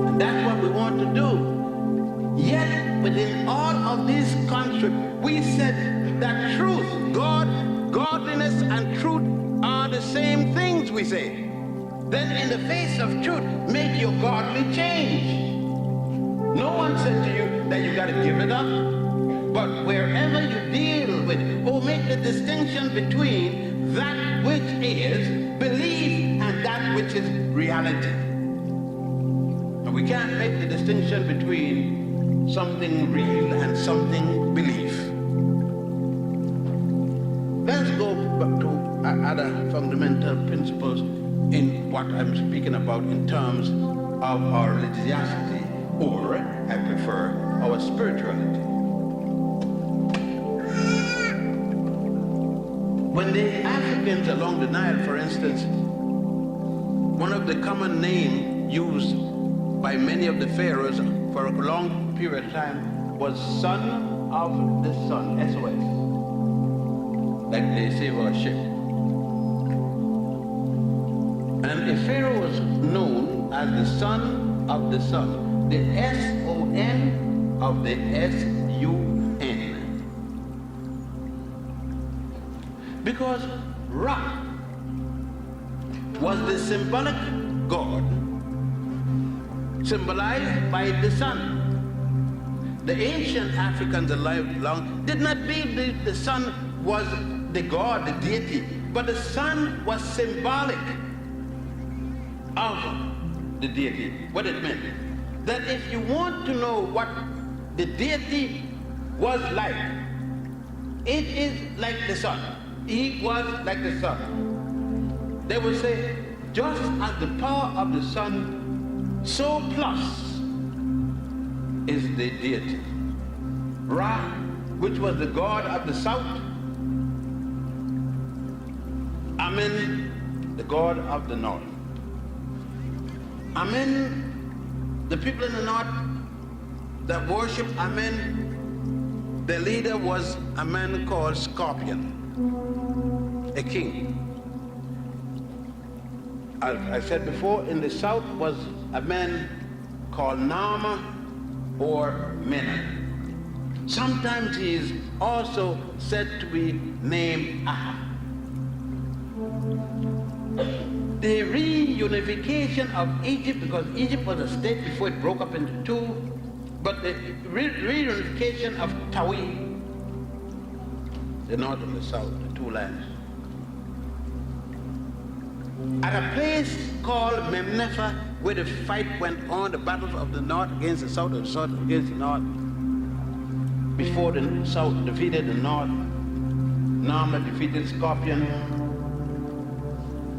And that's what we want to do. Yet, within all of this construct, we said that truth, godliness, and truth are the same things, we say. Then in the face of truth, make your godly change. No one said to you that you got to give it up. But wherever you deal with, make the distinction between that which is belief and that which is reality. And we can't make the distinction between something real and something belief. Let's go back to other fundamental principles in what I'm speaking about in terms of our religiosity, or I prefer our spirituality. When the Africans along the Nile, for instance, one of the common names used by many of the pharaohs for a long period of time was son of the sun, SOS, like they say for a ship. And a pharaoh was known as the son of the sun, the S-O-N of the S-U-N. Because Ra was the symbolic god, symbolized by the sun. The ancient Africans alive long did not believe the sun was the god, the deity, but the sun was symbolic of the deity. What it meant, that if you want to know what the deity was like, it is like the sun. he was like the sun. They would say, just as the power of the sun, so plus is the deity. Ra, which was the god of the south. Amen, the god of the north. Amen, the people in the north that worship Amen, the leader was a man called Scorpion, a king. I said before, in the south was a man called Nama or Mena. Sometimes he is also said to be named Aha. The reunification of Egypt, because Egypt was a state before it broke up into two, but the reunification of Tawi, the north and the south, the two lands, at a place called Memnefa, where the fight went on, the battles of the north against the south, and the south against the north, before the south defeated the north, Nama defeated Scorpion.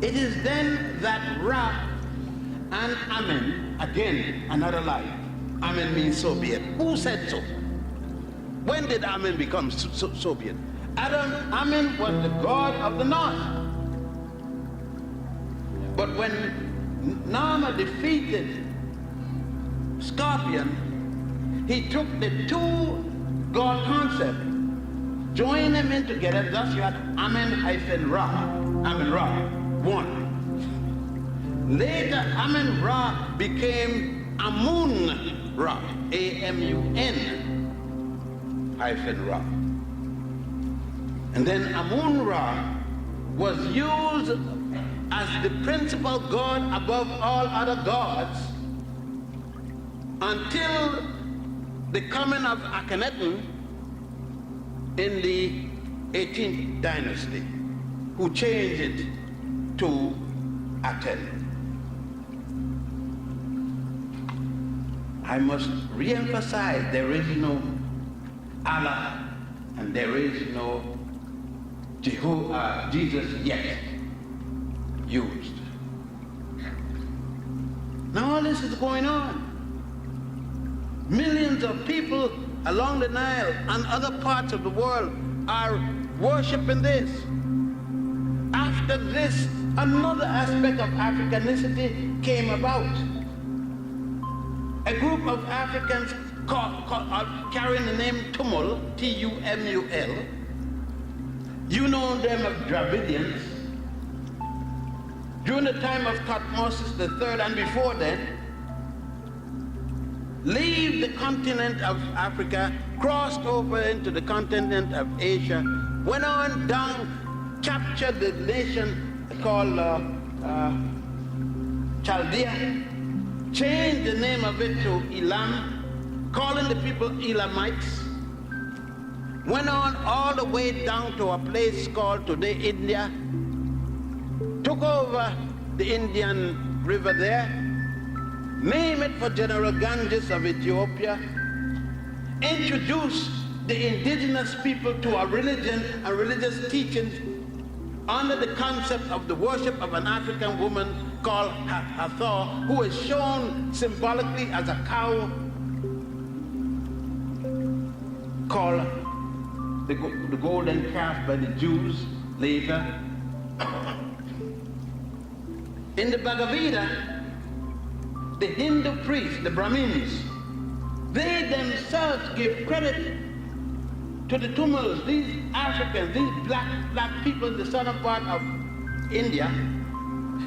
It is then that Ra and Amen, again, another lie. Amen means Soviet. Who said so? When did Amen become Soviet? Amen was the god of the north. But when Nama defeated Scorpion, he took the two god concept, joined them in together, thus you had Amen-Ra, Amen-Ra, one. Later, Amen-Ra became Amun-Ra, A-M-U-N-Ra. And then Amun-Ra was used as the principal god above all other gods until the coming of Akhenaten in the 18th dynasty, who changed it to Aten. I must re-emphasize, there is no Allah and there is no Jesus yet used. Now all this is going on. Millions of people along the Nile and other parts of the world are worshiping this. After this, another aspect of Africanicity came about. A group of Africans carrying the name Tumul, T-U-M-U-L. You know them as Dravidians. During the time of Thutmose III and before then, leave the continent of Africa, crossed over into the continent of Asia, went on down, captured the nation called Chaldea, changed the name of it to Elam, calling the people Elamites, went on all the way down to a place called today India, took over the Indian River there, name it for General Ganges of Ethiopia, introduced the indigenous people to a religion and religious teachings under the concept of the worship of an African woman called Hathor, who is shown symbolically as a cow called the golden calf by the Jews later. In the Bhagavad Gita, the Hindu priests, the Brahmins, they themselves give credit to the Tamils, these Africans, these black people in the southern part of India,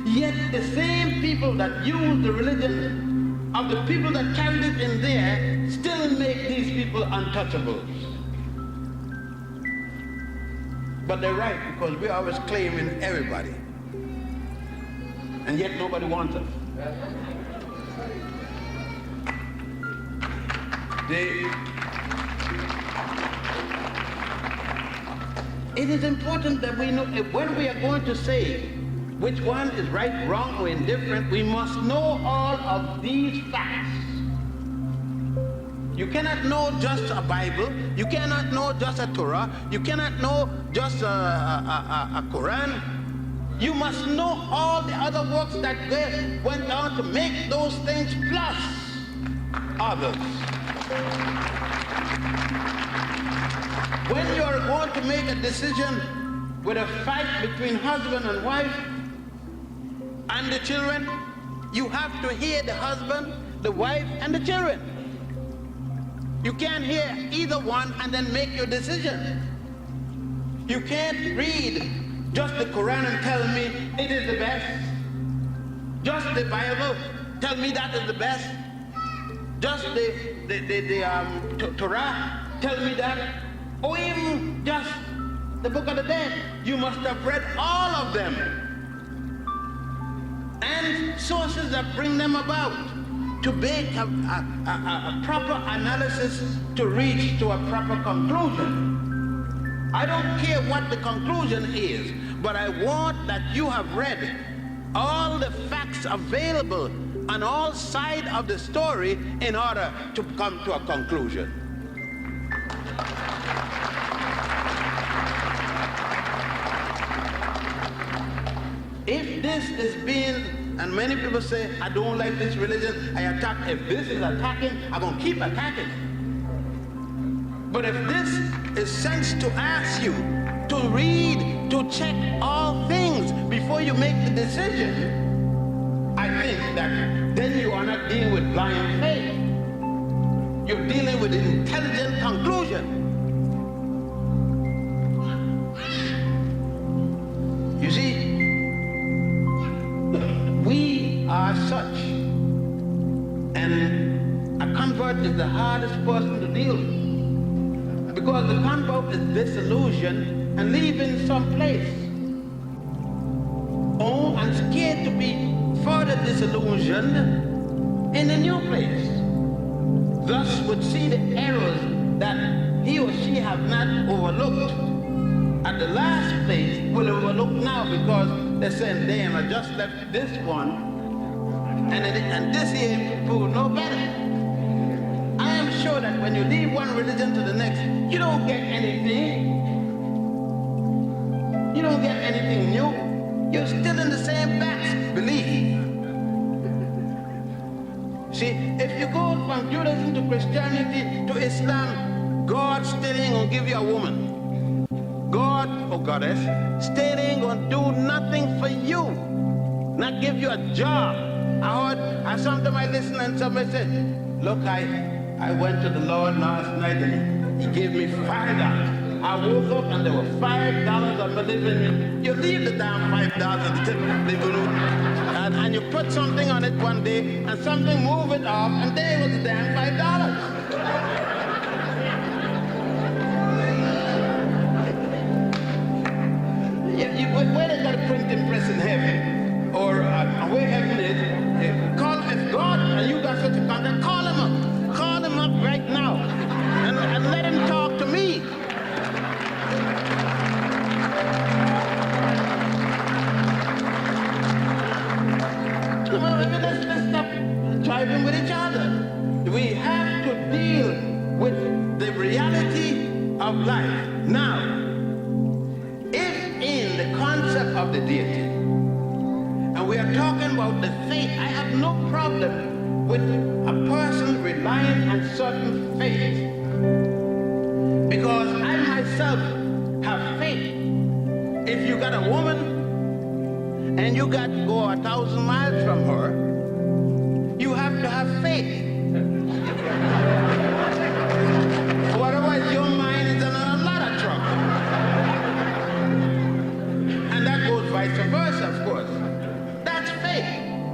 yet the same people that use the religion of the people that carried it in there still make these people untouchables. But they're right, because we're always claiming everybody, and yet nobody wants us. It is important that we know when we are going to say which one is right, wrong, or indifferent, we must know all of these facts. You cannot know just a Bible. You cannot know just a Torah. You cannot know just a Quran. You must know all the other works that went on to make those things plus others. When you are going to make a decision with a fight between husband and wife and the children, you have to hear the husband, the wife, and the children. You can't hear either one and then make your decision. You can't read just the Quran and tell me it is the best. Just the Bible, tell me that is the best. Just the Torah, tell me that. Or even just the Book of the Dead. You must have read all of them. And sources that bring them about to make a proper analysis to reach to a proper conclusion. I don't care what the conclusion is, but I want that you have read all the facts available on all sides of the story in order to come to a conclusion. If this is being, and many people say, I don't like this religion, I attack. If this is attacking, I'm going to keep attacking. But if this is sense to ask you to read, to check all things before you make the decision, I think that then you are not dealing with blind faith. You're dealing with intelligent conclusion. You see, we are such, and a convert is the hardest person to deal with, because the convert is disillusioned and leaving some place. Oh, and scared to be further disillusioned in a new place. Thus would see the errors that he or she have not overlooked at the last place will overlook now, because they're saying, damn, I just left this one and this here proved no better. I am sure that when you leave one religion to the next, you don't get anything. You don't get anything new. You're still in the same batch belief. See, if you go from Judaism to Christianity to Islam, God still ain't gonna give you a woman. God or goddess still ain't gonna do nothing for you, not give you a job. I sometimes I listen and somebody said, look, I went to the Lord last night and he gave me $5. I woke up and there were $5 on my living room. You leave the damn $5 at the living room and you put something on it one day and something move it off and there was the damn $5. Where they got a printing press in heaven, or where heaven is, if God and you got such a contact, call him up right now, and let him talk to me. Let's stop driving with each other. We have to deal with the reality of life now. Concept of the deity, and we are talking about the faith. I have no problem with a person relying on certain faith, because I myself have faith. If you got a woman and you got to go 1,000 miles from her, you have to have faith. Otherwise your mind is in a lot of trouble. Vice versa, of course. That's faith.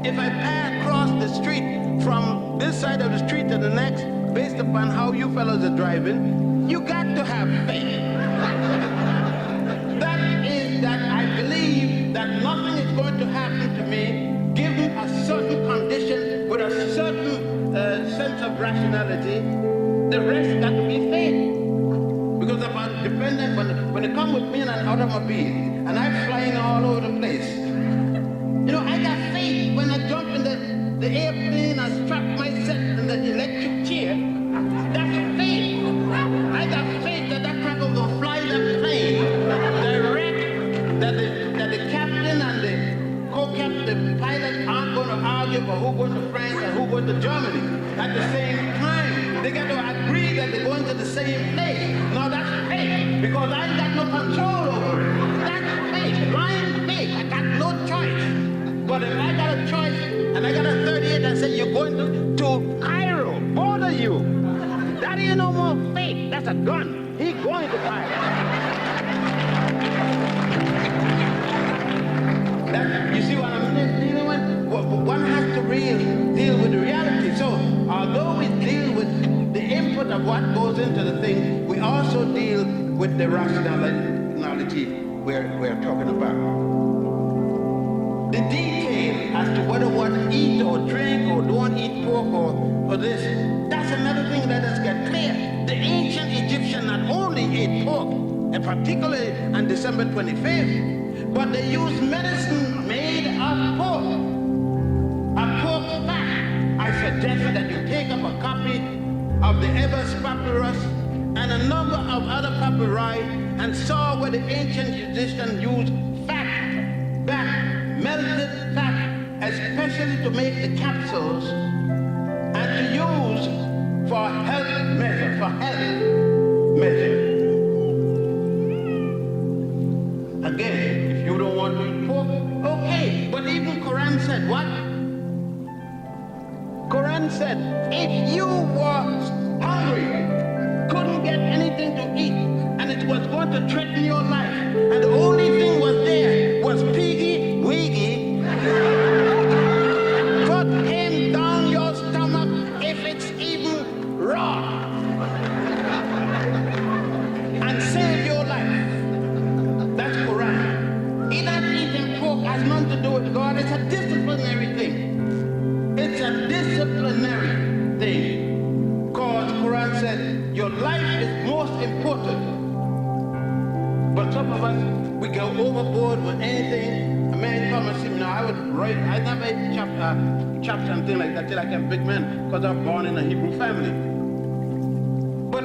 If I pass across the street from this side of the street to the next, based upon how you fellows are driving, you got to have faith. That is that I believe that nothing is going to happen to me given a certain condition with a certain sense of rationality. The rest got to be faith. Because if I'm dependent, when they come with me in an automobile and I'm flying all over the place, you know, I got faith when I jump in the airplane, I strap myself in the electric chair. to Germany at the same time. They got to agree that they're going to the same place. Now that's fake, because I ain't got no control over it. That's fake, lying fake. I got no choice. But if I got a choice and I got a 38 and say you're going to Cairo, border you, that ain't no more fake. That's a gun. He going to Cairo. You see what I'm dealing with? One has to really deal with the reality. So, although we deal with the input of what goes into the thing, we also deal with the rationality we're talking about. The detail as to whether one eat or drink or don't eat pork or this, that's another thing that has got clear. The ancient Egyptian not only ate pork, and particularly on December 25th, but they use medicine made of pork, a pork fat. I suggest that you take up a copy of the Ebers Papyrus and a number of other papyri and saw where the ancient Egyptians used melted fat, especially to make the capsules and to use for health measure. Again, if you don't want to eat pork, okay. But even Quran said what? Quran said, if you were hungry, couldn't get anything to eat, and it was going to threaten your life, and the only thing was there was piggy, wiggy, put him down your stomach if it's even raw, and save your life. That's Quran. Not eating pork has nothing to do with God. It's a disciplinary thing. It's a disciplinary thing. Because Quran said your life is most important. But some of us, we go overboard with anything. A man come and see me now. I never ate chops and things like that till I came big man, because I'm born in a Hebrew family. But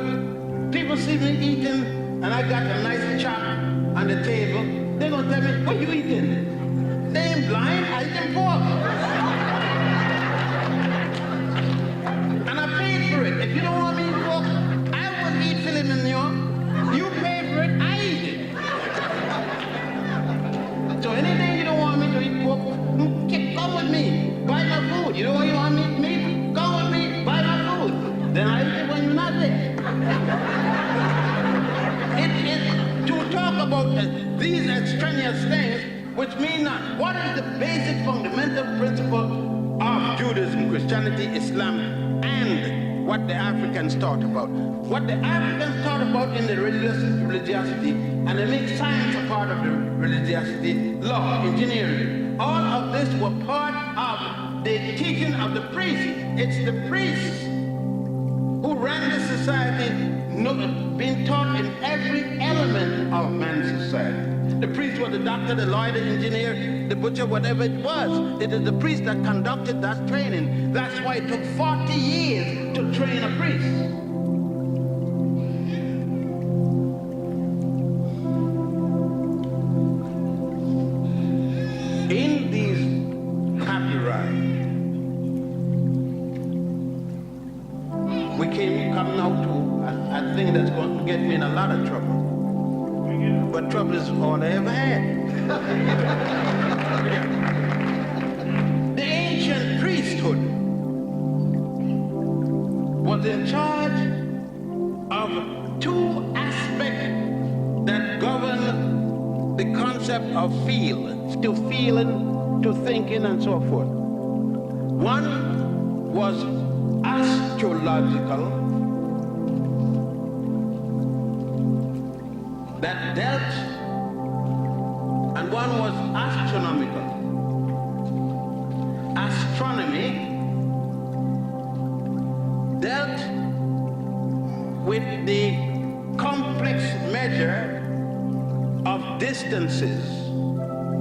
people see me eating, and I got a nice chop on the table. They're gonna tell me, what you eating? They ain't blind, I eating pork. And I paid for it. If you don't want me to eat pork, I wouldn't eat filet mignon. You pay for it, I eat it. So anything you don't want me to eat pork, come with me, buy my food. You don't want me to eat meat? Come with me, buy my food. Then I eat it when you're not there. To talk about these extraneous things, which mean not, what is the basic fundamental principle of Judaism, Christianity, Islam, and what the Africans taught about? What the Africans taught about in the religiosity, and they make science a part of the religiosity, law, engineering. All of this were part of the teaching of the priests. It's the priests who ran the society, being taught in every element of man's society. The priest was the doctor, the lawyer, the engineer, the butcher, whatever it was. It is the priest that conducted that training. That's why it took 40 years to train a priest. In these papyri, we come now to a thing that's going to get me in a lot of trouble. But trouble is all I ever had. The ancient priesthood was in charge of two aspects that govern the concept of feeling, to thinking, and so forth. One was astrological, that dealt, and one was astronomical. Astronomy dealt with the complex measure of distances,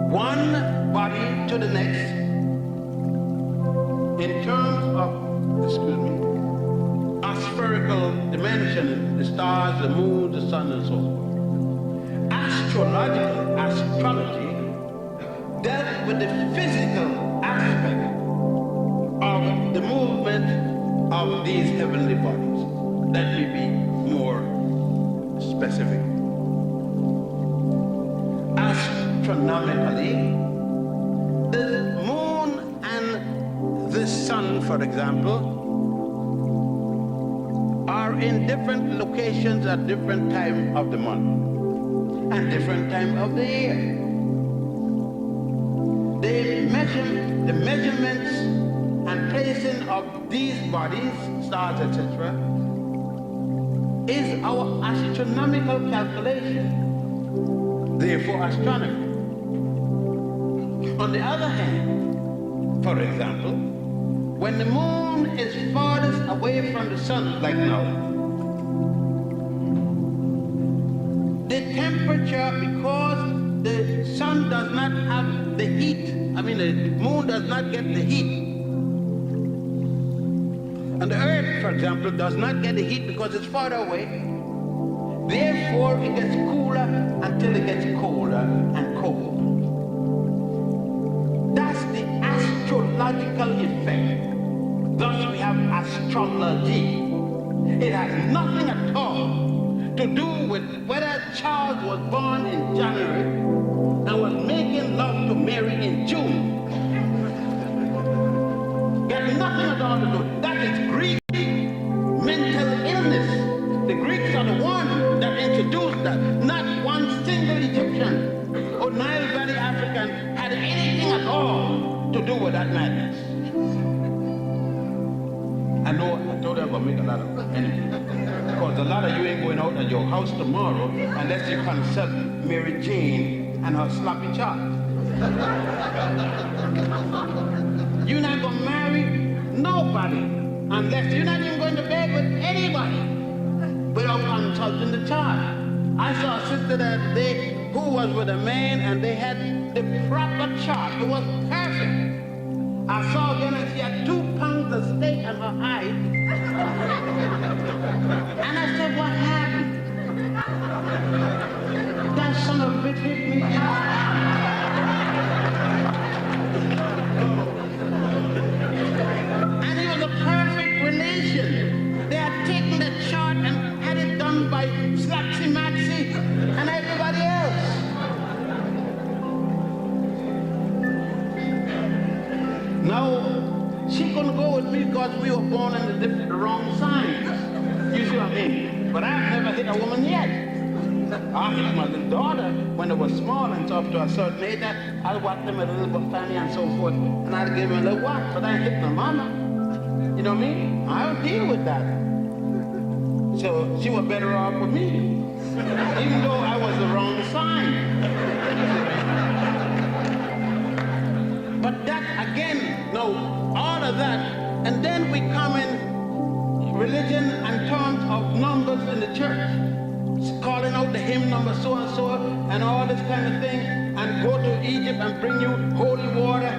one body to the next, in terms of, spherical dimension, the stars, the moon, the sun, and so forth. Astrology dealt with the physical aspect of the movement of these heavenly bodies. Let me be more specific. Astronomically, the moon and the sun, for example, are in different locations at different time of the month and different time of the year. The measurements and placing of these bodies, stars, etc., is our astronomical calculation, therefore astronomy. On the other hand, for example, when the moon is farthest away from the sun, like now, the temperature, because the sun does not have the heat, the moon does not get the heat. And the earth, for example, does not get the heat because it's farther away. Therefore, it gets cooler until it gets colder and cold. That's the astrological effect. Thus, we have astrology. It has nothing at all to do with whether Charles was born in January and was making love to Mary in June. Got nothing at all to do. That is Greek mental illness. The Greeks are the ones that introduced that. Not one single Egyptian or Nile Valley African had anything at all to do with that madness. I know I told you I'm going to make a lot of enemies. Because a lot of you ain't going out at your house tomorrow unless you consult Mary Jane and her sloppy charge. You're not going to marry nobody unless you're not even going to bed with anybody without consulting the chart. I saw a sister the other day who was with a man and they had the proper chart. It was perfect. I saw again and she had 2 pounds of steak in her eye. And I said, what happened? That son of a bitch hit me in the eye. And it was a perfect relation. They had taken the chart and had it done by Slaxy Maxi and everybody else. Now, she couldn't go with me because we were born in the wrong signs. You see what I mean? But I've never hit a woman yet. I hit my little daughter when they were small and so up to a certain age. I'll watch them a little bit funny and so forth, and I'll give them a little whack, but I hit my mama. You know what I mean? I'll deal with that. So she was better off with me, even though I was the wrong sign. But that again, no, all of that, and then we come in religion and terms of numbers in the church. Calling out the hymn number so and so and all this kind of thing, and go to Egypt and bring you holy water.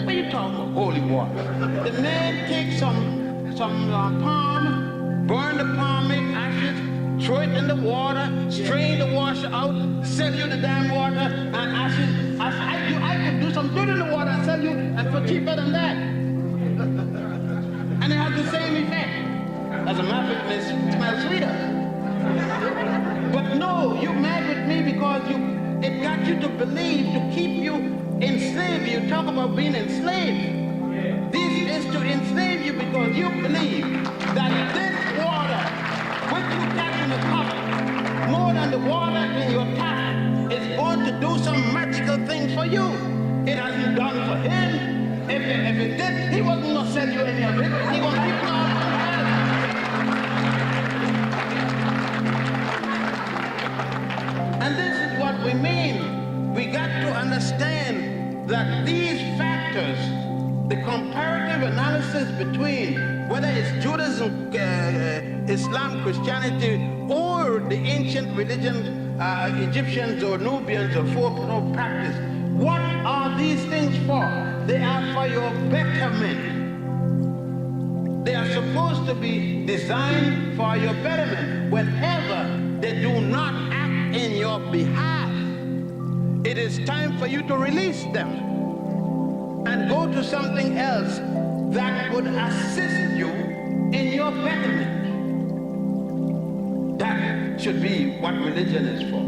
What are you talking about, holy water? The man takes some palm, burn the palm, make ashes, throw it in the water, strain the water out, sell you the damn water and ashes. I could do some good in the water and sell you and for cheaper than that. And it has the same effect. As a matter of fact, it smells sweeter. But no, you're mad with me because it got you to believe, to keep you enslaved. You talk about being enslaved. This is to enslave you because you believe that this water, which you catch in the cup, more than the water in your tap, is going to do some magical thing for you. It hasn't done for him. If it did, he wasn't going to sell you any of it. He was keeping on from that. And this is what we mean. We got to understand that these factors, the comparative analysis between whether it's Judaism, Islam, Christianity, or the ancient religion, Egyptians or Nubians or folk practice, what are these things for? They are for your betterment. They are supposed to be designed for your betterment. Whenever they do not act in your behalf, it is time for you to release them and go to something else that would assist you in your betterment. That should be what religion is for.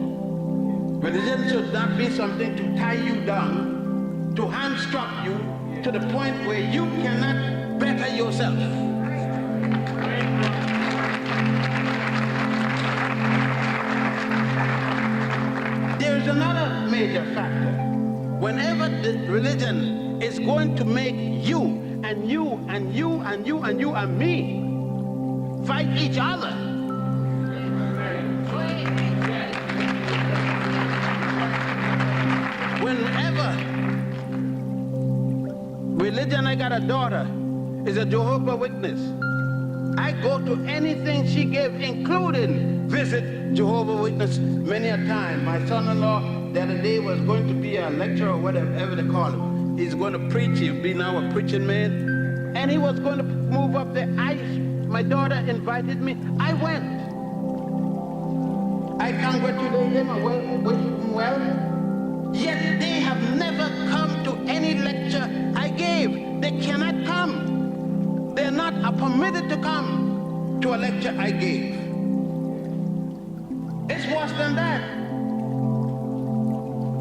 Religion should not be something to tie you down, to hamstrap you to the point where you cannot better yourself. There's another major factor. Whenever the religion is going to make you and you and you and you and you and me fight each other, whenever religion, I got a daughter, is a Jehovah's Witness, I go to anything she gave, including visit Jehovah's Witness many a time. My son-in-law the other day was going to be a lecturer or whatever they call him. He's going to preach. He'll be now a preaching man. And he was going to move up there. My daughter invited me. I went. I congratulated him and wished him well. Yet they have never come to any lecture I gave. They cannot come. They're not permitted to come to a lecture I gave. It's worse than that.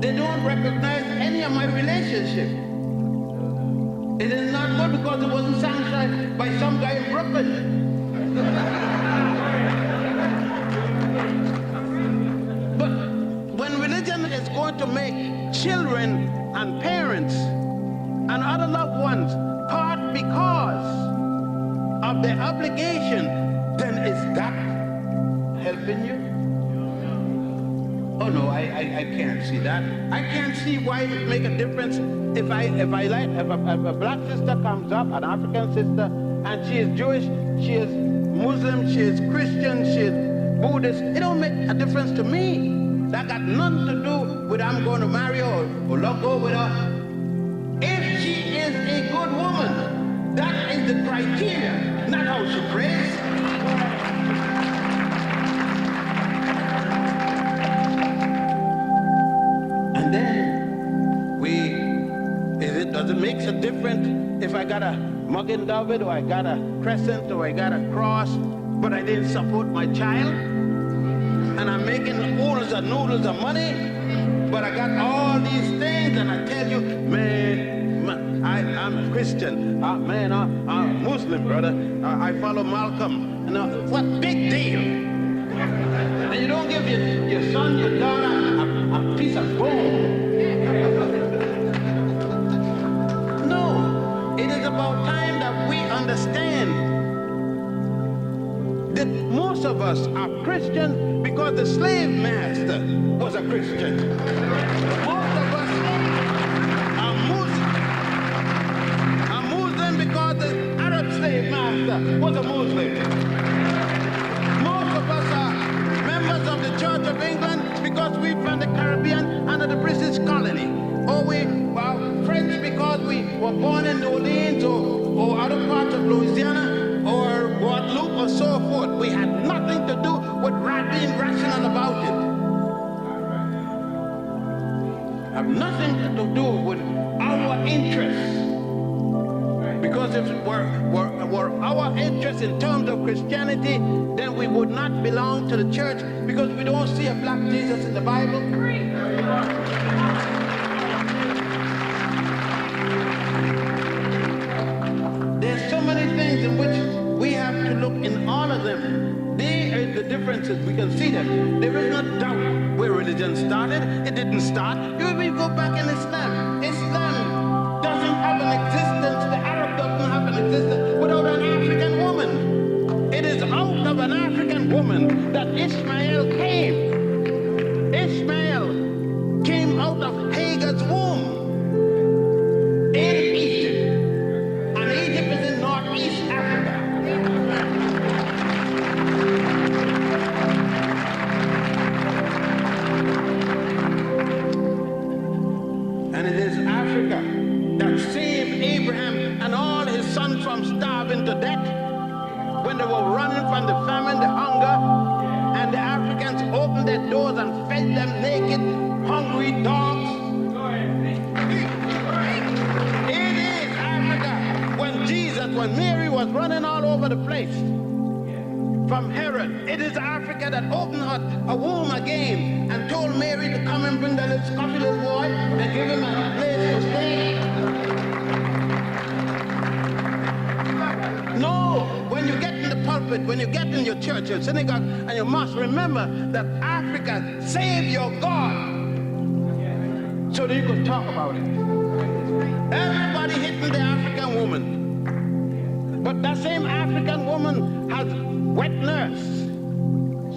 They don't recognize any of my relationship. It is not good because it wasn't sanctioned by some guy in Brooklyn. But when religion is going to make children and parents and other loved ones part because of their obligation, then is that helping you? Oh no, I can't see that. I can't see why it make a difference if a black sister comes up, an African sister, and she is Jewish, she is Muslim, she is Christian, she is Buddhist. It don't make a difference to me. That got nothing to do with I'm going to marry her or not go with her. If she is a good woman, that is the criteria, not how she prays. And then does it make a difference if I got a Magen David or I got a crescent or I got a cross, but I didn't support my child? And I'm making oodles and noodles of money, but I got all these things, and I tell you, man, I'm a Christian. I'm a Muslim, brother. I follow Malcolm. What big deal? And you don't give your son, your daughter, a piece of bone. No, it is about time that we understand that most of us are Christians because the slave master was a Christian. Most of us are Muslim because the Arab slave master was a Muslim. Most of us are members of the Church of England because we're from the Caribbean under the British colony. Or we are French because we were born in New Orleans or other parts of Louisiana or Guadeloupe or so forth. We had nothing to do with being rational about it. Have nothing to do with our interests. Because if it were our interests in terms of Christianity, then we would not belong to the church because we don't see a black Jesus in the Bible. There's so many things in which we have to look in all of them. There are the differences. We can see them. There is no doubt where religion started. It didn't start. You even go back in Islam. Islam doesn't have an existence. The Arab doesn't have an existence without an African woman. It is out of an African woman that Ishmael came. Ishmael came out of Hagar's womb in Egypt. And Egypt is in northeast Africa. And it is Africa that saved Abraham and all his sons from starving to death when they were running from the famine, the hunger, and the Africans opened their doors and fed them naked, hungry dogs. It is Africa when Mary was running all over the place. From Herod, it is Africa that opened her womb again and told Mary to come and bring that little scuffy little boy and give him a place to stay. No, when you get in the pulpit, when you get in your church, your synagogue, and you must remember that Africa saved your God so that you could talk about it. Everybody hitting the African woman. But that same African woman has wet nurse,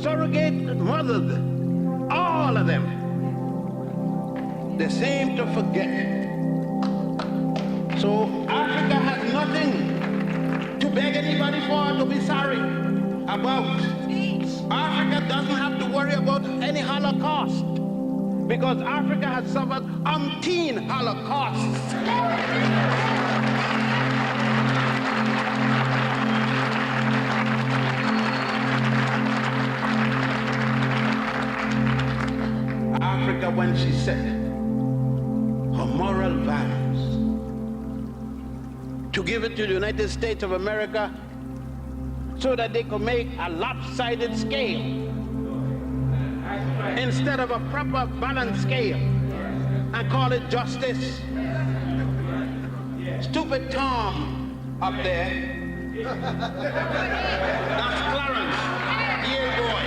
surrogate mothered, all of them. They seem to forget. So Africa has nothing to beg anybody for, to be sorry about. Africa doesn't have to worry about any Holocaust because Africa has suffered umpteen Holocausts. Africa, when she set her moral values to give it to the United States of America so that they could make a lopsided scale instead of a proper balanced scale and call it justice. Stupid Tom up there, that's Clarence, Yale boy.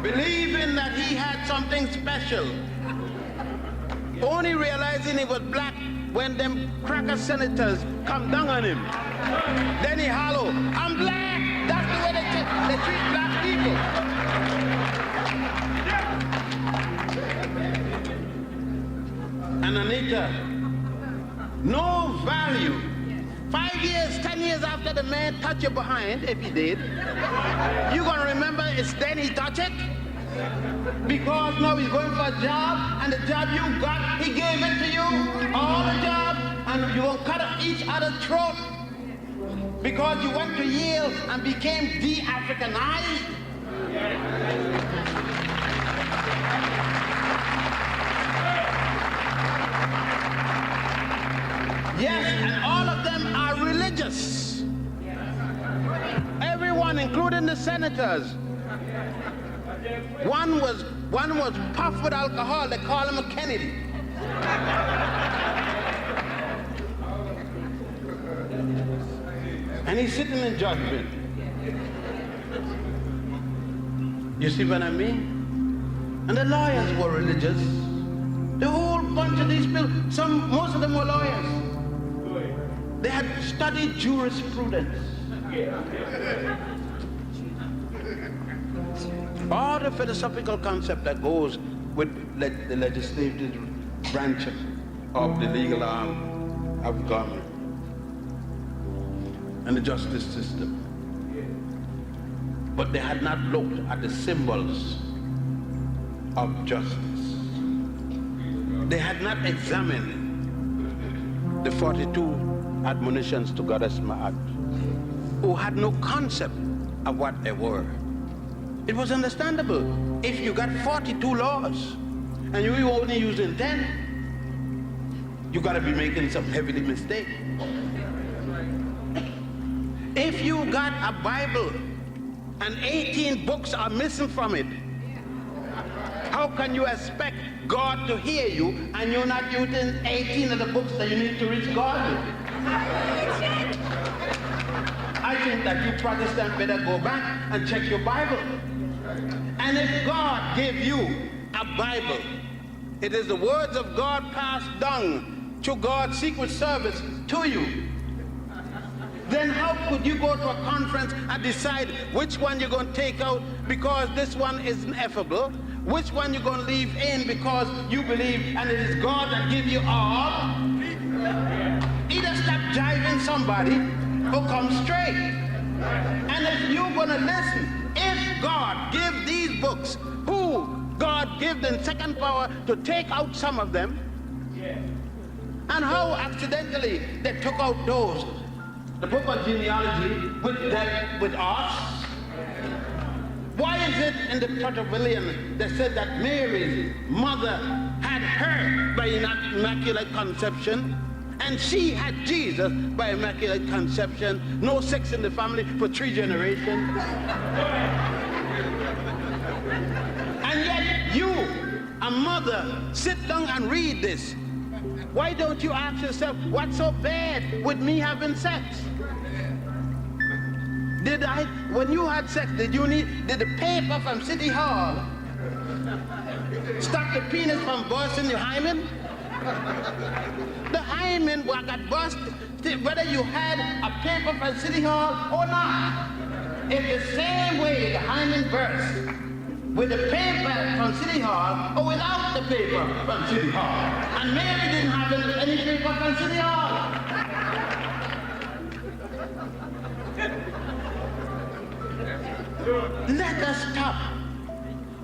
Believing that he had something special, only realizing he was black when them cracker senators come down on him. Then he hollow, I'm black. That's the way they treat black people. And Anita, no value. 5 years, 10 years after the man touched you behind, if he did, you gonna remember it's then he touched it? Because now he's going for a job, and the job you got, he gave it to you, all the job, and you won't cut each other's throat because you went to Yale and became de-Africanized. Yes, and all of them are religious. Everyone, including the senators. One was puffed with alcohol. They call him a Kennedy. And he's sitting in judgment. You see what I mean? And the lawyers were religious. The whole bunch of these people, most of them were lawyers. They had studied jurisprudence. All the philosophical concept that goes with the legislative branch of the legal arm of government and the justice system. But they had not looked at the symbols of justice. They had not examined the 42 admonitions to Goddess Ma'at, who had no concept of what they were. It was understandable. If you got 42 laws and you were only using 10, you got to be making some heavy mistake. If you got a Bible and 18 books are missing from it, how can you expect God to hear you and you're not using 18 of the books that you need to reach God with? I think that you Protestants better go back and check your Bible. And if God gave you a Bible, it is the words of God passed down to God's secret service to you. Then how could you go to a conference and decide which one you're going to take out because this one is ineffable, which one you're going to leave in because you believe and it is God that gives you all? Either stop jiving somebody or come straight. And if you're going to listen, if God give these books, who God give them second power to take out some of them, and how accidentally they took out those, the book of genealogy with us. Why is it in the Church of William they said that Mary's mother had her by immaculate conception? And she had Jesus by immaculate conception, no sex in the family for 3 generations. And yet you, a mother, sit down and read this. Why don't you ask yourself, what's so bad with me having sex? When you had sex, did the paper from City Hall stop the penis from bursting your hymen? The hymen got busted whether you had a paper from City Hall or not. In the same way the hymen burst with the paper from City Hall or without the paper from City Hall. And Mary didn't have any paper from City Hall. Let us stop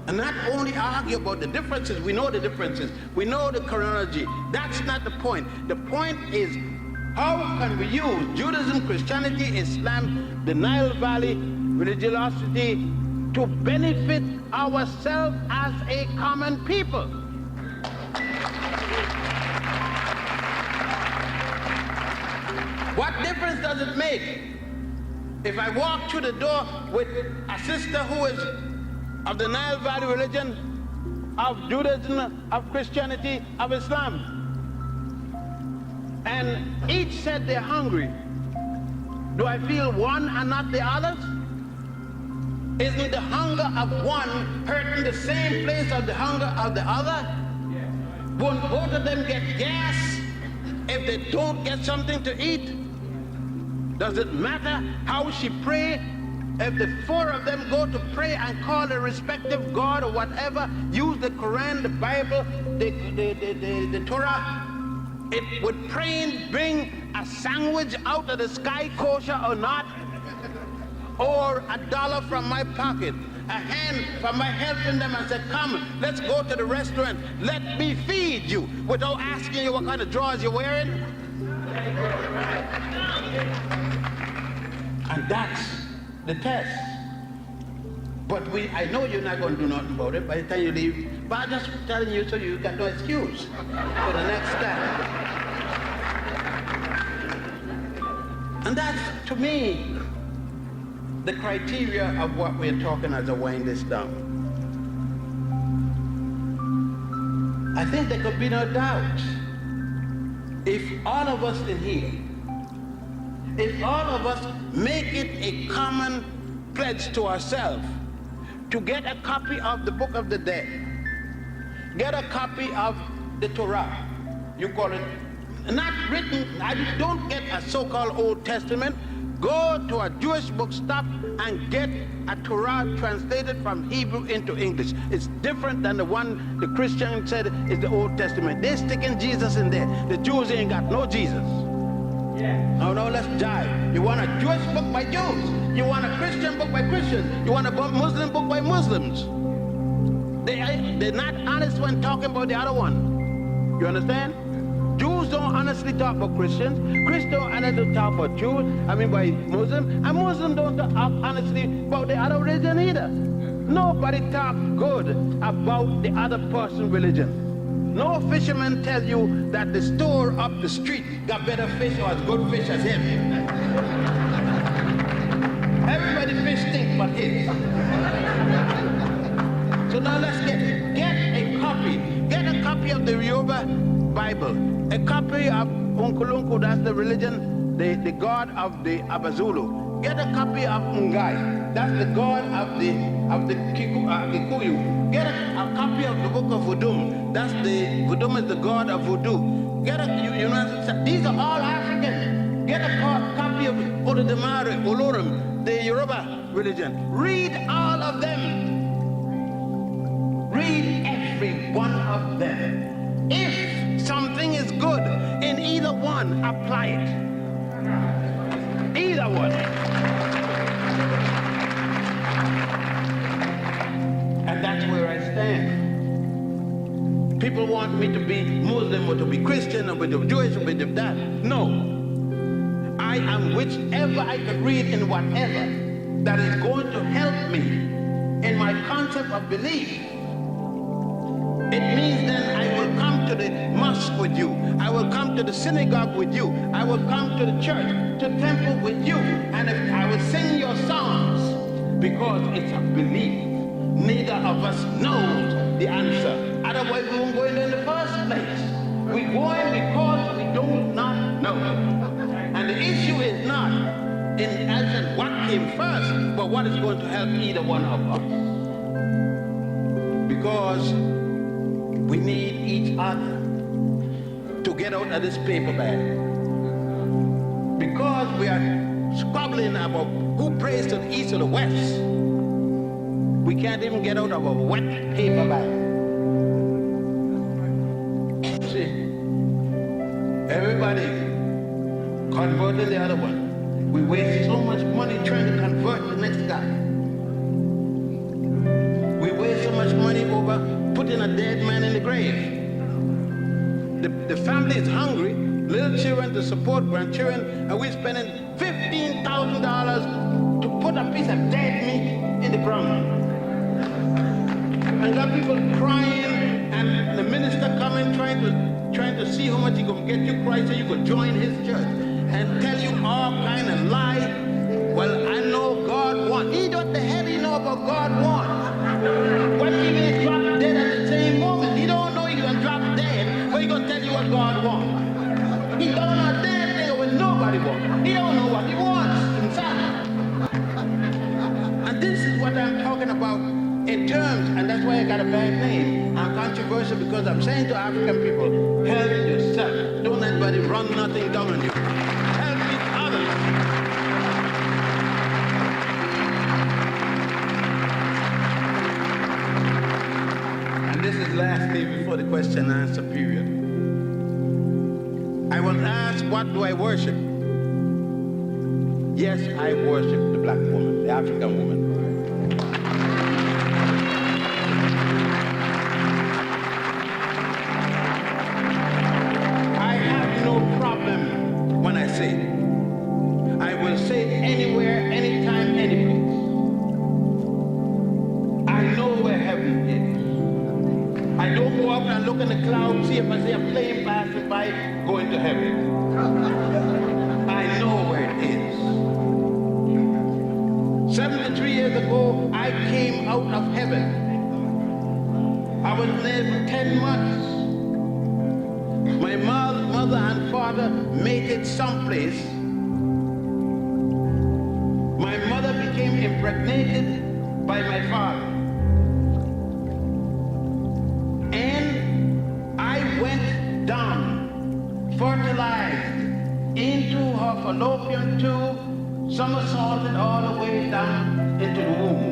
and not only argue about the differences. We know the differences. We know the chronology. That's not the point. The point is, how can we use Judaism, Christianity, Islam, the Nile Valley, religiosity to benefit ourselves as a common people? What difference does it make if I walk through the door with a sister who is of the Nile Valley religion, of Judaism, of Christianity, of Islam, and each said they're hungry? Do I feel one and not the others? Isn't the hunger of one hurting the same place of the hunger of the other? Won't both of them get gas if they don't get something to eat? Does it matter how she pray? If the 4 of them go to pray and call their respective God or whatever, use the Quran, the Bible, the Torah, would praying bring a sandwich out of the sky kosher or not? Or $1 from my pocket, a hand from my helping them and said, come, let's go to the restaurant, let me feed you, without asking you what kind of drawers you're wearing? And that's the test. But I know you're not going to do nothing about it by the time you leave, but I'm just telling you so you got no excuse for the next step. And that's, to me, the criteria of what we're talking as I wind this down. I think there could be no doubt if all of us in here, if all of us make it a common pledge to ourselves to get a copy of the Book of the Dead, get a copy of the Torah, you call it, not written, don't get a so-called Old Testament, go to a Jewish bookstop and get a Torah translated from Hebrew into English. It's different than the one the Christian said is the Old Testament. They're sticking Jesus in there. The Jews ain't got no Jesus. No, let's jive. You want a Jewish book by Jews. You want a Christian book by Christians. You want a Muslim book by Muslims. They're not honest when talking about the other one. You understand? Jews don't honestly talk about Christians. Christians don't honestly talk about Jews, by Muslims. And Muslims don't talk honestly about the other religion either. Nobody talks good about the other person's religion. No fisherman tells you that the store up the street got better fish or as good fish as him. Everybody fish stink but his. So now let's get a copy. Get a copy of the Yoruba Bible. A copy of Unkulunku, that's the religion, the god of the Abazulu. Get a copy of Songhai, that's the god of the Kikuyu. Get a copy of the book of Voodoo, Voodoo is the god of voodoo. These are all African. Get a copy of Olodumare, Olorum, the Yoruba religion. Read all of them. Read every one of them. If something is good in either one, apply it. Either one. And that's where I stand. People want me to be Muslim or to be Christian or to be Jewish or to be that. No. I am whichever I could read in whatever that is going to help me in my concept of belief. It means then I will come to the mosque with you. I will will come to the synagogue with you. I will come to the church, to the temple with you. And I will sing your songs, because it's a belief. Neither of us knows the answer. Otherwise, we won't go in the first place. We're going because we do not know. And the issue is not in what came first, but what is going to help either one of us. Because we need each other to get out of this paper bag. Because we are squabbling about who prays to the east or the west, we can't even get out of a wet paper bag. See, everybody converting the other one. We waste so much money trying to convert the next guy. We waste so much money over putting a dead man in the grave. The family is hungry, little children to support grandchildren, and we're spending $15,000 to put a piece of dead meat in the ground. And got people crying, and the minister coming trying to see how much he can get you Christ so you could join his church, and tell you all kind of lie. Well, I know God wants. What the hell he know about God wants? What if he drop dead at the same moment? He don't know he's going to drop dead, but he's going to tell you what God wants. He don't know a damn thing of what nobody wants. He don't know what he wants himself. And this is what I'm talking about in terms, and that's why I got a bad name. I'm controversial because I'm saying to African people, help yourself. Don't let anybody run nothing down on you. Help each other. This is lastly before the question and answer period. I was asked, what do I worship? Yes, I worship the black woman, the African woman. I have no problem when I say it. I will say it anywhere, anytime, any place. I know where heaven is. I don't go up and look in the clouds, see if I see a plane passing by, going to heaven. I know where it is. 73 years ago, I came out of heaven. I was there for 10 months. My mother and father made it someplace. My mother became impregnated by my father. Fertilized into her fallopian tube, somersaulted all the way down into the womb.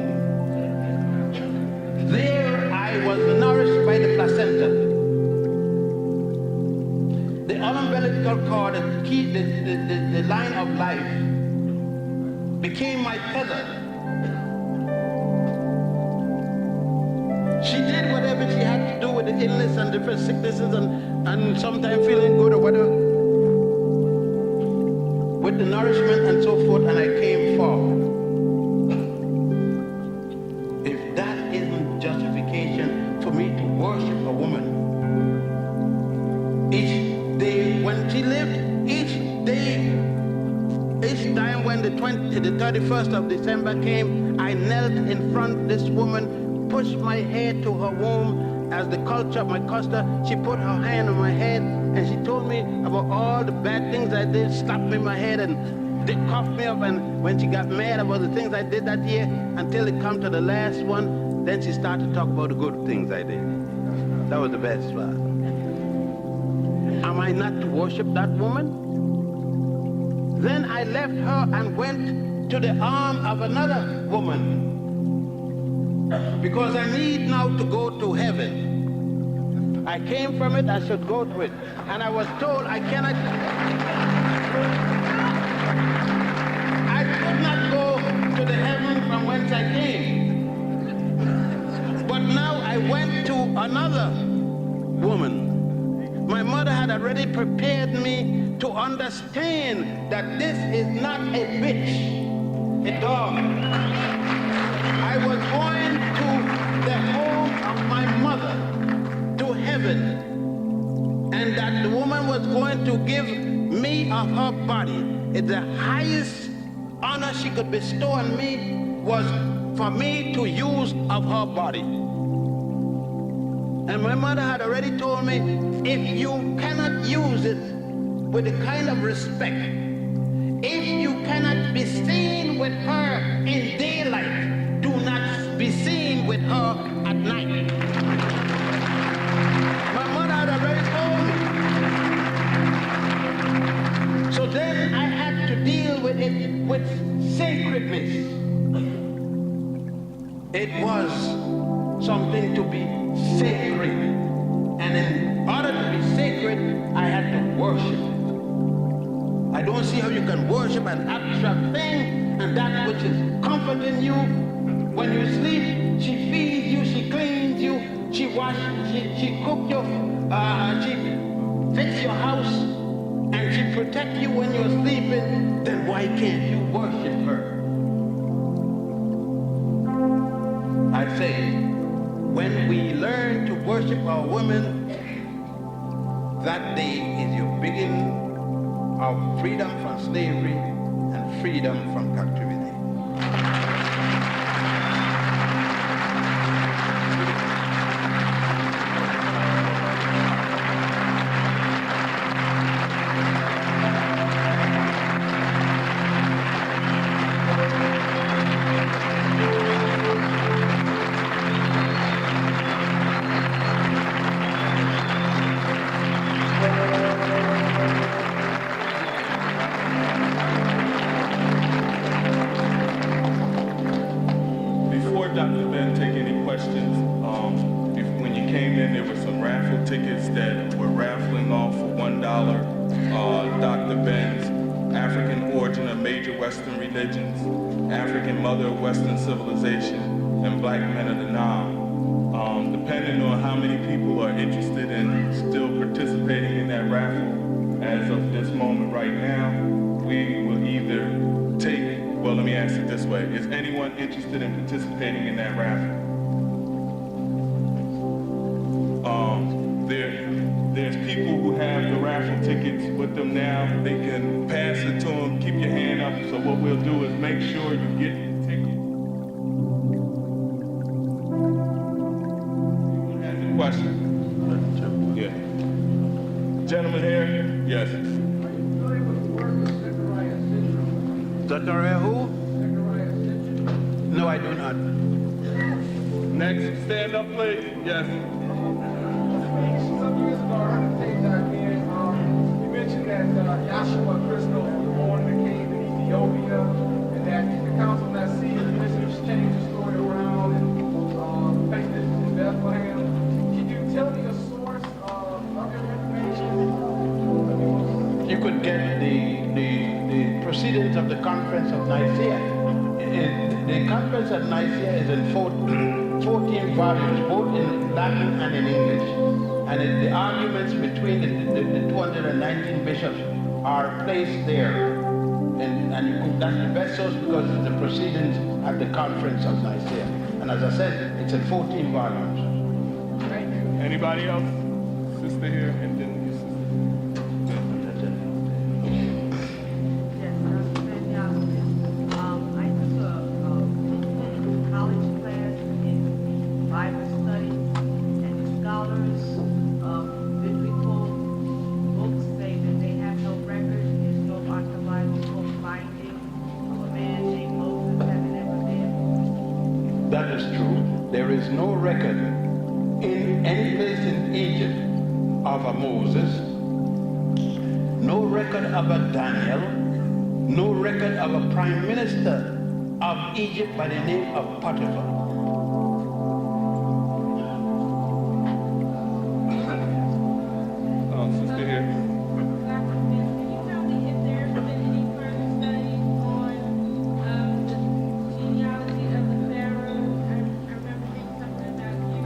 There I was nourished by the placenta. The umbilical cord, the line of life, became my tether. She did whatever she had to do with the illness and different sicknesses and sometimes feeling good or whatever, with the nourishment and so forth, and I came forward. If that isn't justification for me to worship a woman, each day when she lived, each time when the 31st of December came, I knelt in front of this woman, pushed my head to her womb. As the culture of my custom, she put her hand on my head and she told me about all the bad things I did, slapped me in my head and cuffed me up. And when she got mad about the things I did that year, until it come to the last one, then she started to talk about the good things I did. That was the best part. Am I not to worship that woman? Then I left her and went to the arm of another woman. Because I need now to go to heaven. I came from it, I should go to it. And I was told I could not go to the heaven from whence I came. But now I went to another woman. My mother had already prepared me to understand that this is not a bitch, a dog. I was going to the home of my mother, to heaven, and that the woman was going to give me of her body, the highest honor she could bestow on me was for me to use of her body. And my mother had already told me, if you cannot use it with the kind of respect, if you cannot be seen with her in daylight, do not be seen with her at night. My mother had already told me. So then I had to deal with it with sacredness. It was something to be sacred. And in order to be sacred, I had to worship it. I don't see how you can worship an abstract thing and that which is comforting you. When you sleep, she feeds you, she cleans you, she washes, she cooks your, she fixes your house, and she protects you when you're sleeping. Then why can't you worship her? I say, when we learn to worship our women, that day is your beginning of freedom from slavery and freedom from captivity. African mother of Western civilization, and black men of the Nile. Depending on how many people are interested in still participating in that raffle, as of this moment right now, we will either take, well, let me ask it this way. Is anyone interested in participating in that raffle? There's people who have the raffle tickets with them now. They can pass it to them. Keep your hand up. So what we'll do is make sure you get the ticket. Anyone has a question? Yeah. Gentleman here? Yes. Zachariah who? No, I do not. Next, stand up, please. Yes. Some years ago, I heard a tape that again. You mentioned that Yahshua Christos was born in a cave in Ethiopia, and that the Council of Nicaea ministers changed the story around and placed it in Bethlehem. Can you tell me the source of your information? You could get the proceedings of the Conference of Nicaea. The Conference of Nicaea is in 14 volumes, both in Latin and in English. And the arguments between the 219 bishops are placed there. And that's the best source because it's the proceedings at the Conference of Nicaea. And as I said, it's in 14 volumes. Thank you. Anybody else? Sister here, and then your sister. Yes, I took a college class in Bible studies, and the scholars of biblical books say that they have no record, there's no archaeological finding of a man named Moses having ever been. That is true. There is no record in any place in Egypt of a Moses, no record of a Daniel, no record of a prime minister of Egypt by the name of Potiphar. Sister here. Can you tell me if there's been any further studies on the genealogy of the pharaohs? I remember reading something about you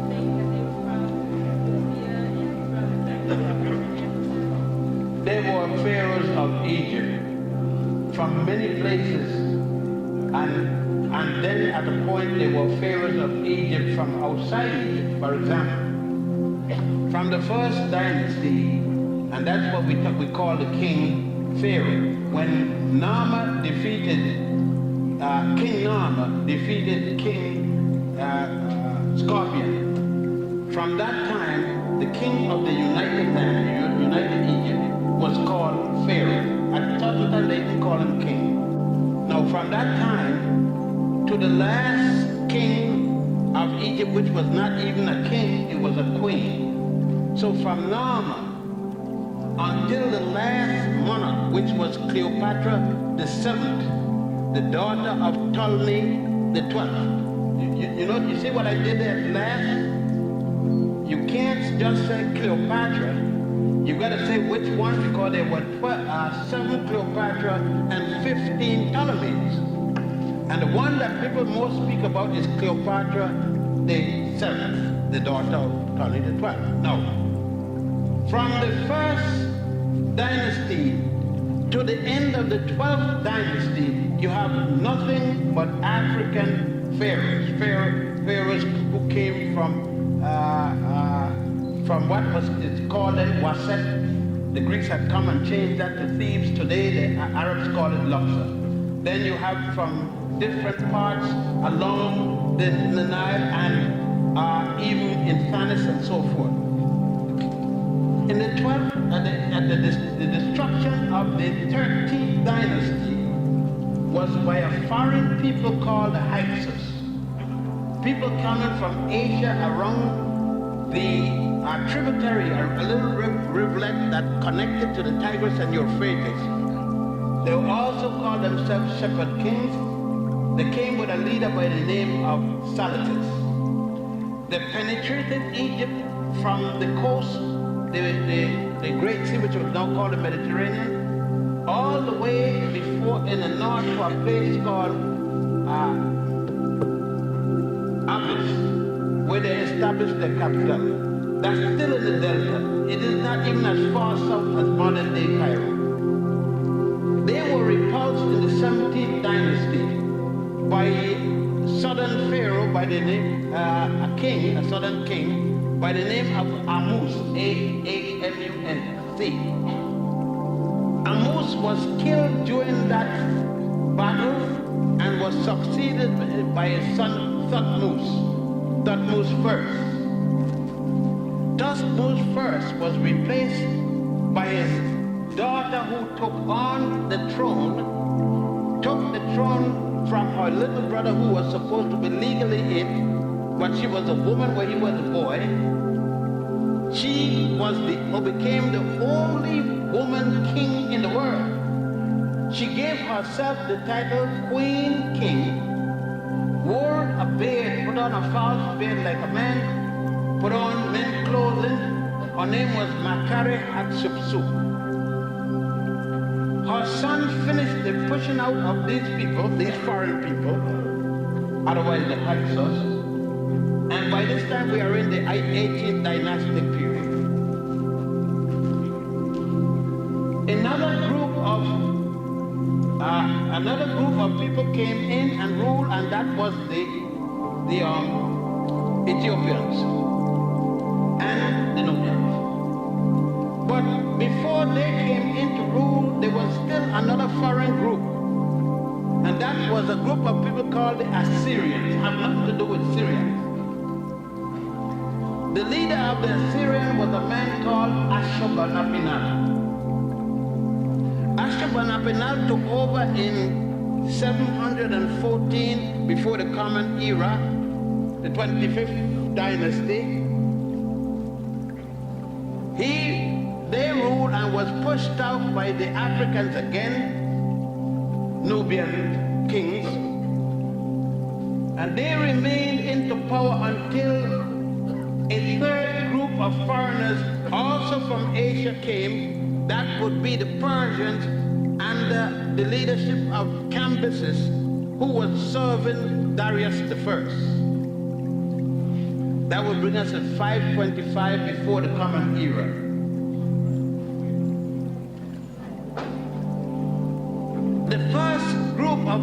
saying that they were from Ethiopia and from There were pharaohs of Egypt from many places, and then at a point there were pharaohs of Egypt from outside Egypt. For example, from the first dynasty, And that's what we call the king Pharaoh. When Nama defeated, King Nama defeated King Scorpion, from that time, the king of the United Land, United Egypt, was called Pharaoh. At certain time, they didn't call him king. Now, from that time to the last king of Egypt, which was not even a king, it was a queen. So from Nama until the last monarch, which was Cleopatra the seventh, the daughter of Ptolemy the 12th. You see what I did there last? You can't just say Cleopatra. You got to say which one, because there were 7 Cleopatra and 15 Ptolemies. And the one that people most speak about is Cleopatra the 7th, the daughter of Ptolemy the 12th. Now, from the first dynasty to the end of the 12th dynasty, you have nothing but African pharaohs. Pharaohs who came from what was called Waset. The Greeks had come and changed that to Thebes. Today, the Arabs call it Luxor. Then you have from different parts along the Nile and even in Thanis and so forth. In the 12th, at the destruction of the 13th dynasty was by a foreign people called the Hyksos. People coming from Asia around the tributary, a little rivulet that connected to the Tigris and Euphrates. They also called themselves shepherd kings. They came with a leader by the name of Salatis. They penetrated Egypt from the coast, the Great Sea, which was now called the Mediterranean, all the way before in the north to a place called Abyss, where they established their capital. That's still in the delta. It is not even as far south as modern-day Cairo. They were repulsed in the 17th dynasty by a southern pharaoh by the name, a southern king, by the name of Amus, A-A-M-U-S-C. Amus was killed during that battle and was succeeded by his son Thutmose I. Thutmose I was replaced by his daughter, who took the throne from her little brother, who was supposed to be legally it, but she was a woman where he was a boy. She became the only woman king in the world. She gave herself the title Queen King, wore a beard, put on a false beard like a man, put on men's clothing. Her name was Makare Hatshepsut. Her son finished the pushing out of these people, these foreign people, otherwise the Hyksos, and by this time we are in the 18th dynastic period. Another group of people came in and ruled, and that was the Ethiopians and the Nubians. But before they came in to rule, there was still another foreign group, and that was a group of people called the Assyrians. It had nothing to do with Syria. The leader of the Assyrians was a man called Ashurbanipal. Ashurbanipal took over in 714 before the Common Era, the 25th dynasty. They ruled and was pushed out by the Africans again, Nubian kings, and they remained into power until a third group of foreigners, also from Asia, came. That would be the Persians under the leadership of Cambyses, who was serving Darius I. That would bring us at 525 before the Common Era. The first group of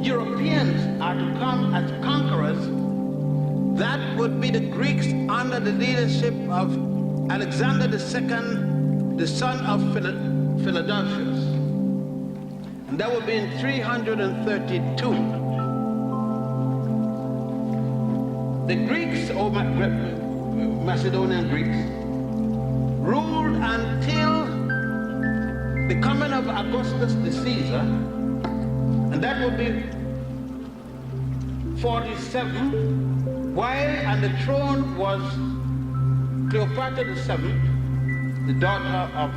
Europeans are to come as conquerors. That would be the Greeks under the leadership of Alexander II the son of Philadelphus. And that would be in 332. The Greeks, or Macedonian Greeks, ruled until the coming of Augustus the Caesar, and that would be 47, while on the throne was Cleopatra the Seventh, the daughter of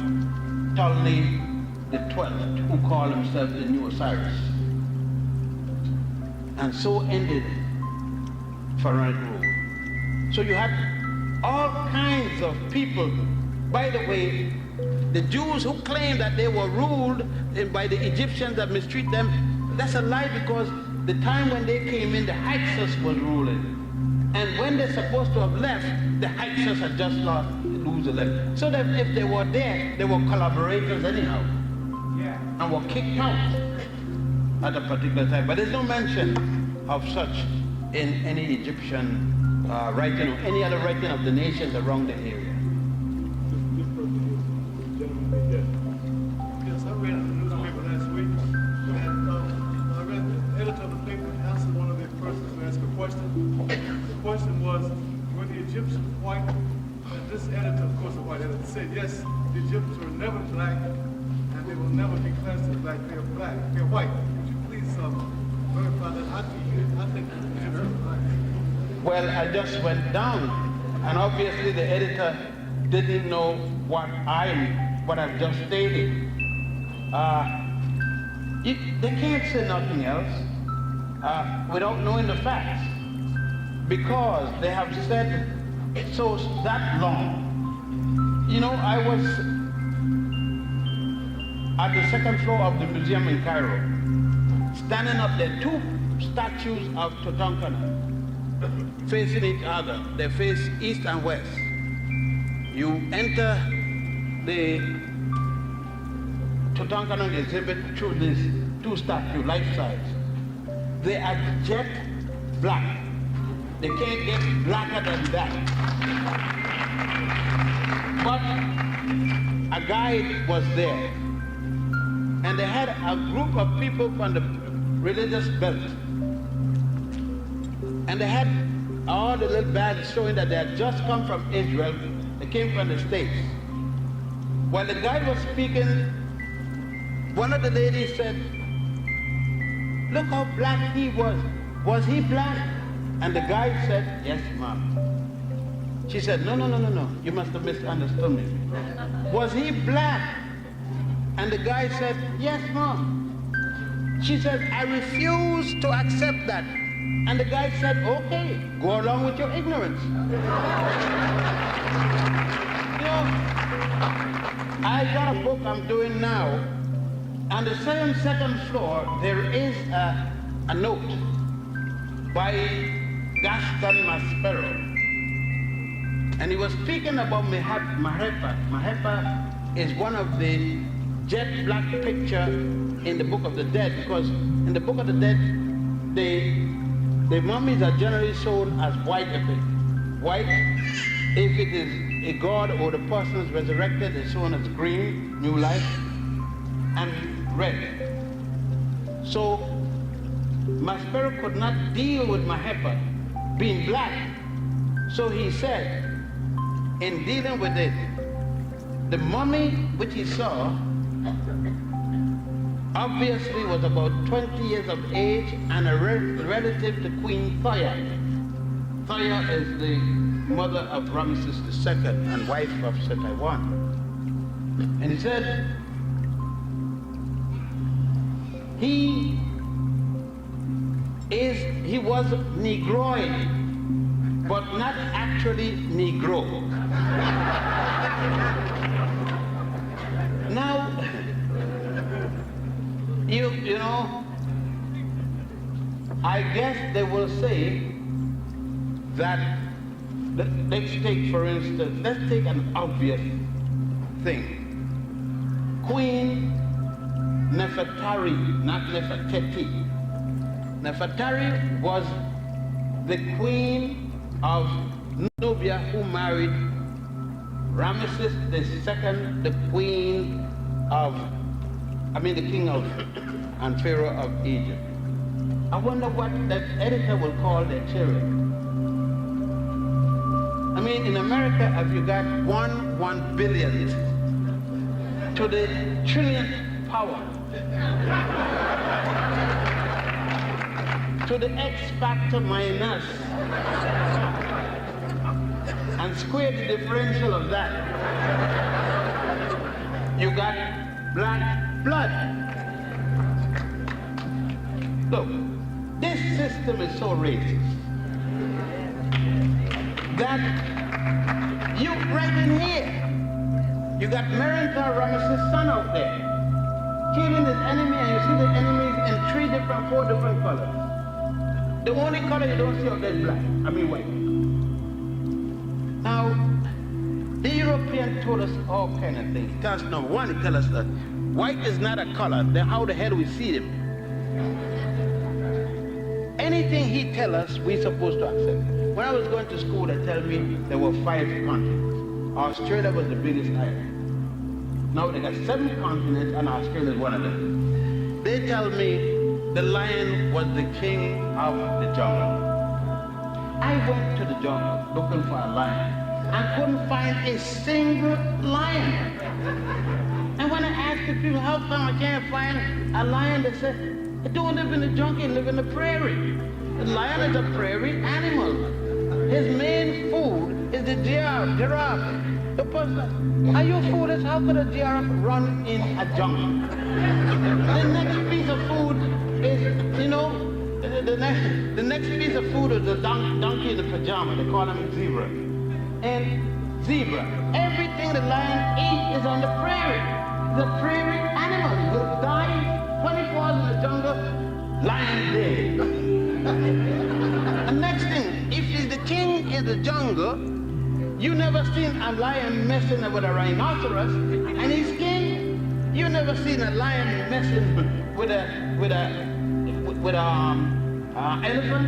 Ptolemy the 12th, who called himself the new Osiris. And so ended pharaonic rule. So you had all kinds of people. By the way, the Jews who claim that they were ruled by the Egyptians that mistreat them, that's a lie, because the time when they came in, the Hyksos was ruling. And when they're supposed to have left, the Hyksos had just lose the left. So that if they were there, they were collaborators anyhow. Yeah. And were kicked out at a particular time. But there's no mention of such in any Egyptian writing or any other writing of the nations around the area. Yes, I read in the newspaper last week, and I read the editor of the paper answered one of their persons who asked a question. The question was, were the Egyptians white? And this editor, of course, a white editor, said, yes, the Egyptians were never black, and they will never be classed as black. They're black. They're white. Would you please verify that? I think the Egyptians are black. Well, I just went down, and obviously the editor didn't know what I've just stated. They can't say nothing else without knowing the facts, because they have said so that long. You know, I was at the second floor of the museum in Cairo, standing up there, two statues of Tutankhamun facing each other. They face east and west. You enter the Tutankhamun exhibit through these two statues, life size. They are jet black. They can't get blacker than that. But a guide was there, and they had a group of people from the religious belt, and they had all the little bags showing that they had just come from Israel. They came from the States. While the guide was speaking, one of the ladies said, "Look how black he was. Was he black?" And the guide said, "Yes, ma'am." She said, No. You must have misunderstood me. Was he black? And the guy said, "Yes, ma'am." She said, "I refuse to accept that." And the guy said, "Okay, go along with your ignorance." You know, I got a book I'm doing now. On the second floor, there is a note by Gaston Maspero. And he was speaking about Mahepa. Mahepa is one of the jet black picture in the Book of the Dead, because in the Book of the Dead, the mummies are generally shown as white. White, if it is a god or the person is resurrected, is shown as green, new life, and red. So Maspero could not deal with Mahepa being black. So he said, in dealing with it, the mummy which he saw obviously was about 20 years of age and a relative to Queen Thoya. Thoya is the mother of Ramesses II and wife of Seti I. And he said, he was Negroid, but not actually Negro. Now, you know, I guess they will say that, let's take, for instance, let's take an obvious thing. Queen Nefertari, not Nefertiti. Nefertari was the queen of Nubia who married Ramesses II, the king of and pharaoh of Egypt. I wonder what that editor will call their children. I mean, in America, have you got 1 billionth to the trillionth power, to the X factor minus, and square the differential of that, you got black blood. Look, this system is so racist that you right in here, you got Merentar Ramesses' son out there, killing his enemy, and you see the enemies in 4 different colors. The only color you don't see out there is black, white. Now, the European told us all kind of things. He tells us, number one, he tells us that white is not a color, then how the hell do we see them? Anything he tells us, we're supposed to accept. When I was going to school, they tell me there were 5 continents. Australia was the biggest island. Now they got 7 continents, and Australia is one of them. They tell me the lion was the king of the jungle. I went to the jungle looking for a lion and couldn't find a single lion. And when I asked the people, how come I can't find a lion, they said, they don't live in the jungle, they live in the prairie. The lion is a prairie animal. His main food is the giraffe. The person, are you foolish? How could a giraffe run in a jungle? The next piece of food is, the next piece of food is the donkey in the pajama. They call him zebra. And zebra, everything the lion eats is on the prairie. The prairie animal will die 24 hours in the jungle, lion dead. The next thing, if he's the king in the jungle, you never seen a lion messing with a rhinoceros, and he's king. You never seen a lion messing with a elephant,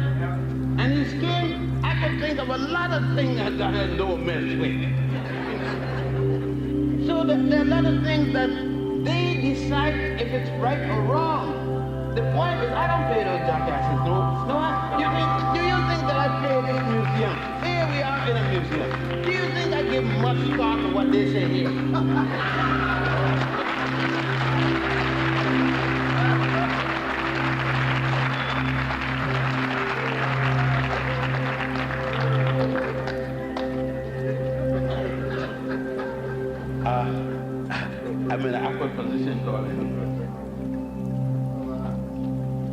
and he's king. I can think of a lot of things that I don't mess with. So there are a lot of things that they decide if it's right or wrong. The point is, I don't pay those jackasses. No. Do you think that I pay this museum? Here we are in a museum. Do you think I give much thought to what they say here? I'm in an awkward position, darling.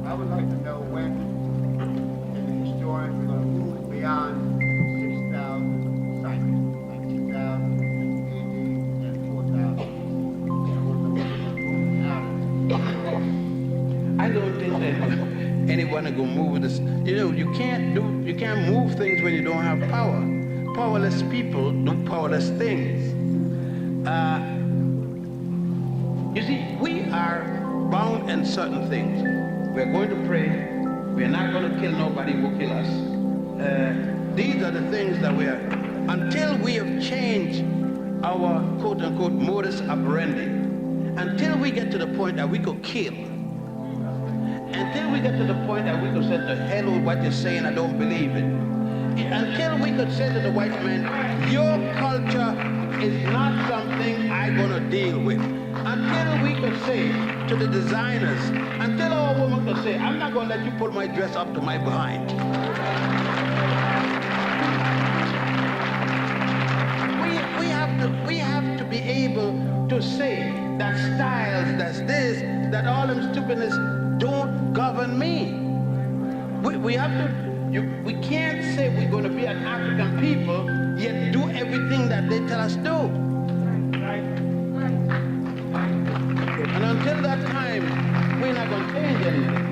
I would like to know when the historians are going to move beyond 6,000 cycles, like 2,000 AD and 4,000. I don't think that anyone is going to move this. You can't move things when you don't have power. Powerless people do powerless things. You see, we are bound in certain things. We're going to pray. We're not going to kill nobody who will kill us. These are the things that we are, until we have changed our quote-unquote modus operandi, until we get to the point that we could kill, until we get to the point that we could say, to hell with what you're saying, I don't believe it. Until we could say to the white man, your culture is not something I'm going to deal with. Until we could say to the designers, until our woman could say, I'm not going to let you put my dress up to my behind. We have to be able to say that styles, that's this, that all them stupidness don't govern me. We have to, we can't say we're going to be an African people, yet do everything that they tell us to. And until that time, we're not going to change anything.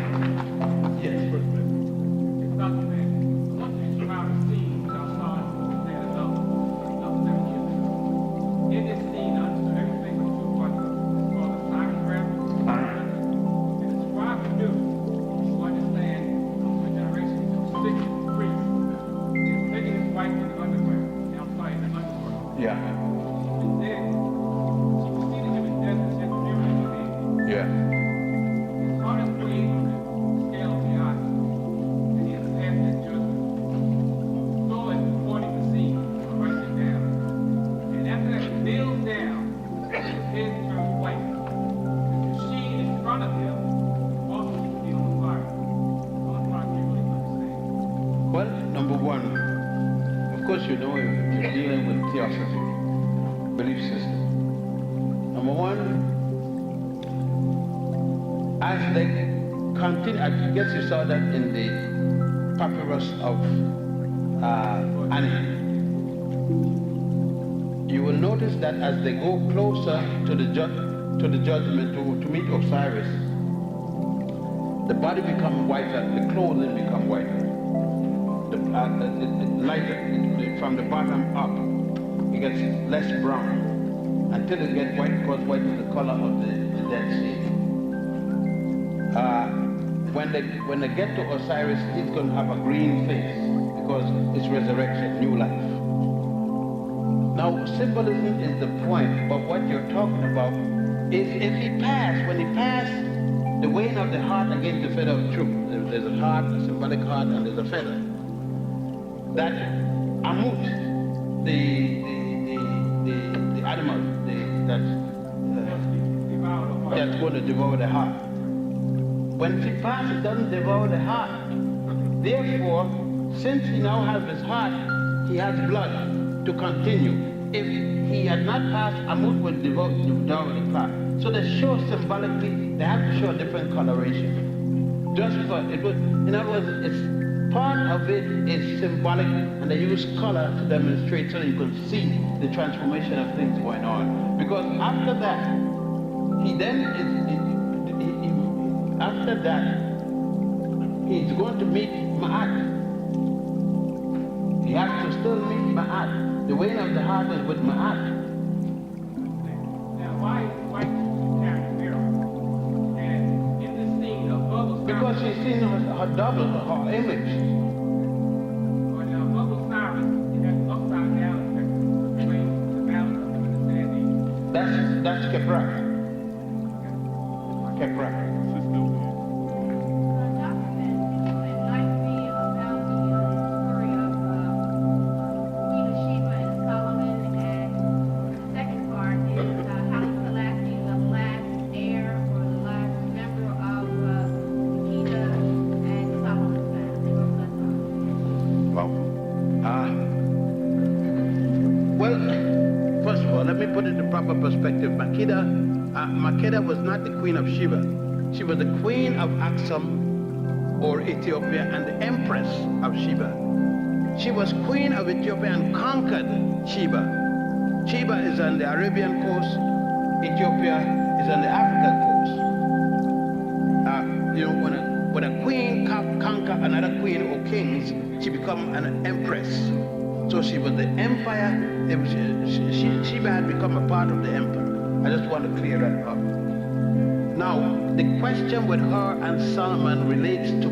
Yes. It's nothing, man. Once you surround the scene, outside, stand up, in this scene, I understood everything was through what called the silent realm. And it's what I can do to understand the generation of sick priests is taking his wife in the underground, outside in the underworld. Yeah. And then she proceeded him in death and community. Yeah. His heart is weighed on the scale of the eye, and he has passed his judgment. So is pointing the scene, writes it down. And after that, he kneels down, and his head turns white. The machine in front of him also seems to be on fire. So that's what I can't really understand. Well, number one, of course you know you're dealing with theosophy, belief system. Number one, as they continue, I guess you saw that in the papyrus of Annie. You will notice that as they go closer to the judgment, to meet Osiris, the body becomes whiter, the clothing become whiter. Lighter, from the bottom up, it gets less brown until it gets white, because white is the color of the Dead Sea. When they get to Osiris, he's going to have a green face because it's resurrection, new life. Now, symbolism is the point, but what you're talking about is when he passed the weighing of the heart against the feather of truth. There's a heart, a symbolic heart, and there's a feather. That Amut, the animal that's going to devour the heart. When she passes, it doesn't devour the heart. Therefore, since he now has his heart, he has blood to continue. If he had not passed, Amut will devour the heart. So they show symbolically, they have to show a different coloration. Just for it was, in other words, it's part of it is symbolic, and they use color to demonstrate so you can see the transformation of things going on. Because after that, he's going to meet Ma'at. He has to still meet Ma'at. The weighing of the heart is with Ma'at. Now, why carry the mirror? And in this scene, above Osiris, Because she's seen her double, her image. or now above Osiris, it has upside down effect, between the balance of him and the sandy. That's Keprak. Keprak. Perspective, Makeda was not the queen of Sheba. She was the queen of Aksum or Ethiopia and the empress of Sheba. She was queen of Ethiopia and conquered Sheba. Sheba is on the Arabian coast, Ethiopia is on the African coast. When a queen conquer another queen or kings, she becomes an empress. So she was the empire. Sheba had become a part of the empire. I just want to clear that up. Now, the question with her and Solomon relates to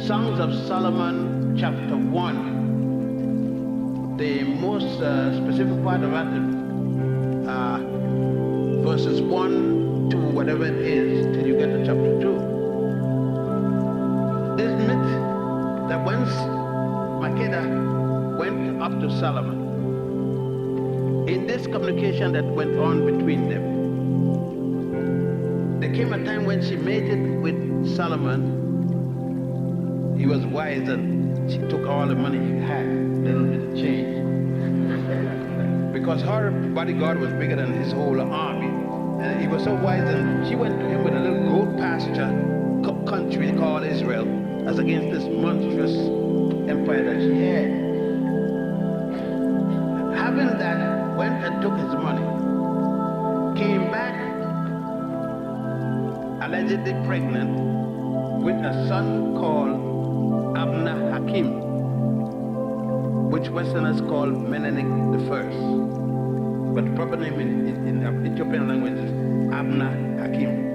Songs of Solomon, chapter 1. The most specific part of that, verses 1 to whatever it is, till you get to chapter 2. This myth that once Makeda went up to Solomon, in this communication that went on between them, there came a time when she mated with Solomon. He was wise and she took all the money he had, little bit of change. Because her bodyguard was bigger than his whole army. And he was so wise, and she went to him with a little goat pasture country called Israel, as against this monstrous empire that she had. Having that, went and took his money, came back allegedly pregnant with a son called Abna Hakim, which Westerners call Menelik I. But the proper name in Ethiopian language is Abna Hakim.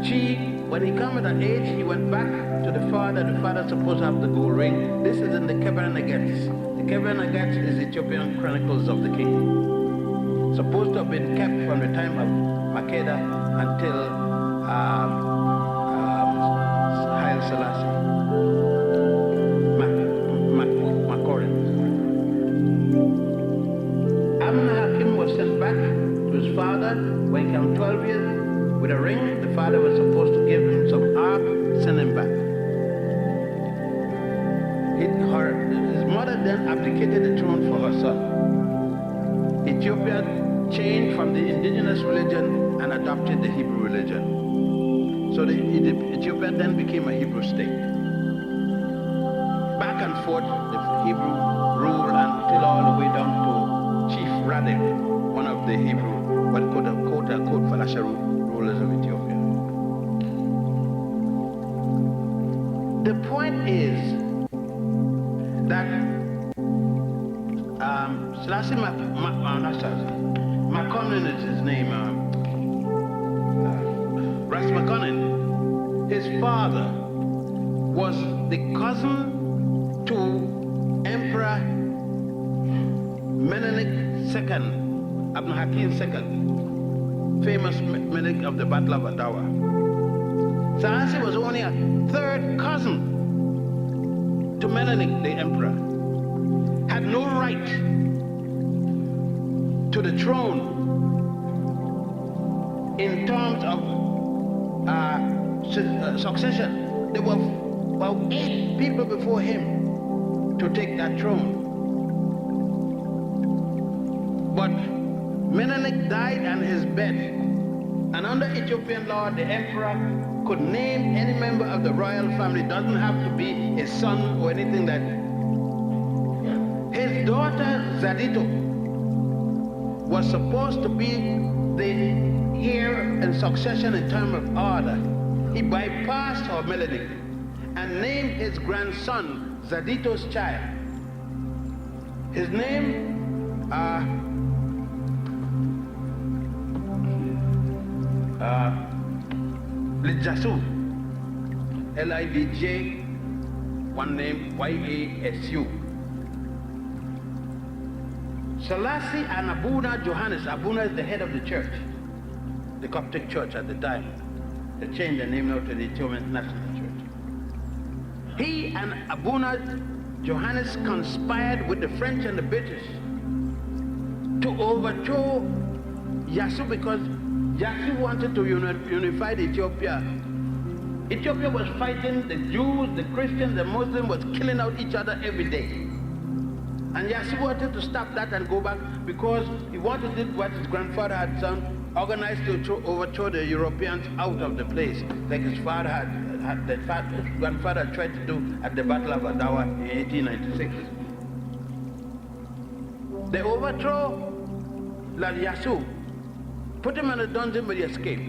She when he came at an age, he went back to the father. The father supposed to have the gold ring. This is in the Keber-Nagets. The Keber-Nagets is Ethiopian Chronicles of the King. Supposed to have been kept from the time of Makeda until Haile Selassie. H.I.M was sent back to his father when he came 12 years with a ring. The father was supposed to give him some herb, send him back. His mother then abdicated the throne for her son. Ethiopia changed from the indigenous religion and adopted the Hebrew religion. So Ethiopia then became a Hebrew state. Back and forth, the Hebrew ruled until all the way down to Chief Radek, one of the Hebrew, what quote-unquote Falasharu rulers of Ethiopia. The point is that Selassie Makonnen is his name, Ras Makonnen, his father was the cousin to Emperor Menelik II, Abdul Hakim II, famous Menelik of the Battle of Adawa. Selassie was only a third cousin to Menelik, the emperor, had no right to the throne in terms of succession. There were about 8 people before him to take that throne. But Menelik died on his bed, and under Ethiopian law, the emperor could name any member of the royal family. It doesn't have to be his son or anything like that. His daughter Zadito was supposed to be the heir and succession in terms of order. He bypassed her Menelik and named his grandson Zadito's child. His name Lidjasu, L-I-D-J, one name, Y-A-S-U. Selassie and Abuna Johannes. Abuna is the head of the church, the Coptic church at the time. They changed the name now to the Ethiopian National Church. He and Abuna Johannes conspired with the French and the British to overthrow Yasu because Yasu wanted to unify Ethiopia. Ethiopia was fighting the Jews, the Christians, the Muslims was killing out each other every day. And Yasu wanted to stop that and go back because he wanted to do what his grandfather had done, organized to overthrow the Europeans out of the place, like his father his grandfather tried to do at the Battle of Adawa in 1896. They overthrow Yasu, put him in a dungeon, but he escaped.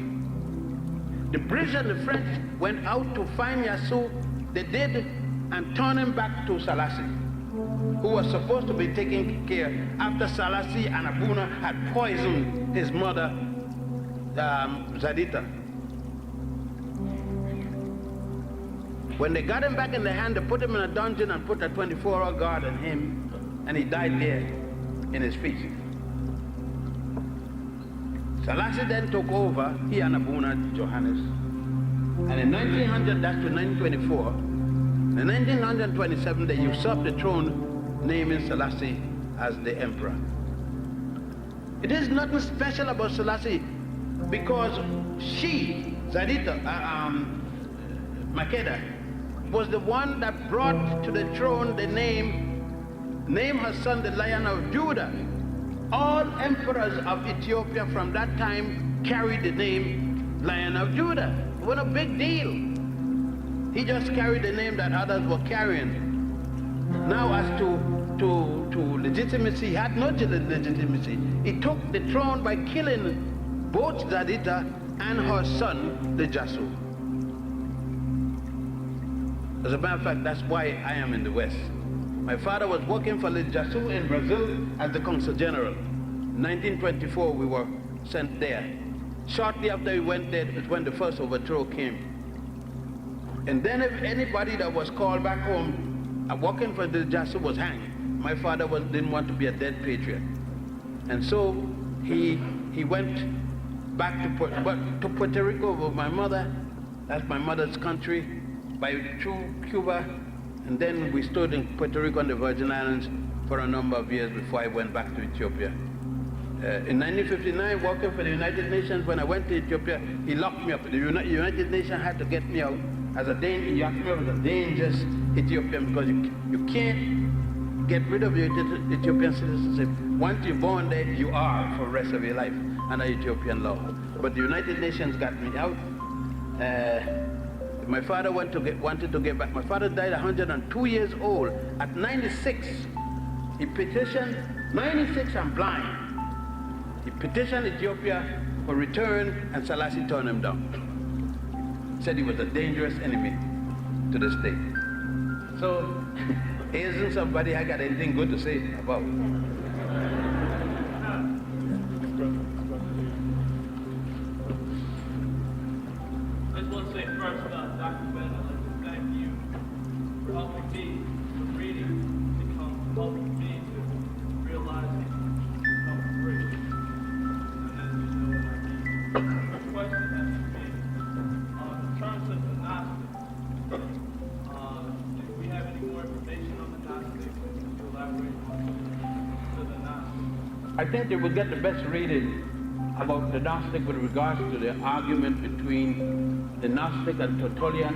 The British and the French went out to find Yasu. They did, and turned him back to Selassie, who was supposed to be taking care after Selassie and Abuna had poisoned his mother, Zadita. When they got him back in the hand, they put him in a dungeon and put a 24-hour guard on him, and he died there in his feet. Selassie then took over, he and Abuna Johannes. And in 1900, that's to 1924, in 1927, they usurped the throne, naming Selassie as the emperor. It is nothing special about Selassie because she, Zadita, Makeda, was the one that brought to the throne the named her son the Lion of Judah. All emperors of Ethiopia from that time carried the name Lion of Judah. It was a big deal. He just carried the name that others were carrying. Now as to legitimacy, he had no legitimacy. He took the throne by killing both Zadita and her son, the Jasu. As a matter of fact, that's why I am in the West. My father was working for the Jasu in Brazil as the consul general. In 1924, we were sent there. Shortly after we went there is when the first overthrow came. And then if anybody that was called back home working for the justice was hanged. My father didn't want to be a dead patriot. And so he went back to Puerto Rico with my mother. That's my mother's country, through Cuba. And then we stood in Puerto Rico and the Virgin Islands for a number of years before I went back to Ethiopia. In 1959, working for the United Nations, when I went to Ethiopia, he locked me up. The United Nations had to get me out as a dangerous Ethiopian, because you can't get rid of your Ethiopian citizenship. Once you're born there, you are for the rest of your life under Ethiopian law. But the United Nations got me out. My father wanted to get back. My father died 102 years old. At 96, he petitioned, 96 and blind. He petitioned Ethiopia for return, and Selassie turned him down. Said he was a dangerous enemy to the state. So, isn't somebody I got anything good to say about? I just want to say first, Dr. Ben, I'd like to thank you for helping me with reading to helping me to realize that I'm free. And then you know what I mean. The question has to be, in terms of the Gnostic, if we have any more information on the Gnostic, to elaborate on the Gnostic. I think they will get the best reading about the Gnostic with regards to the argument between the Gnostic and Tertullian,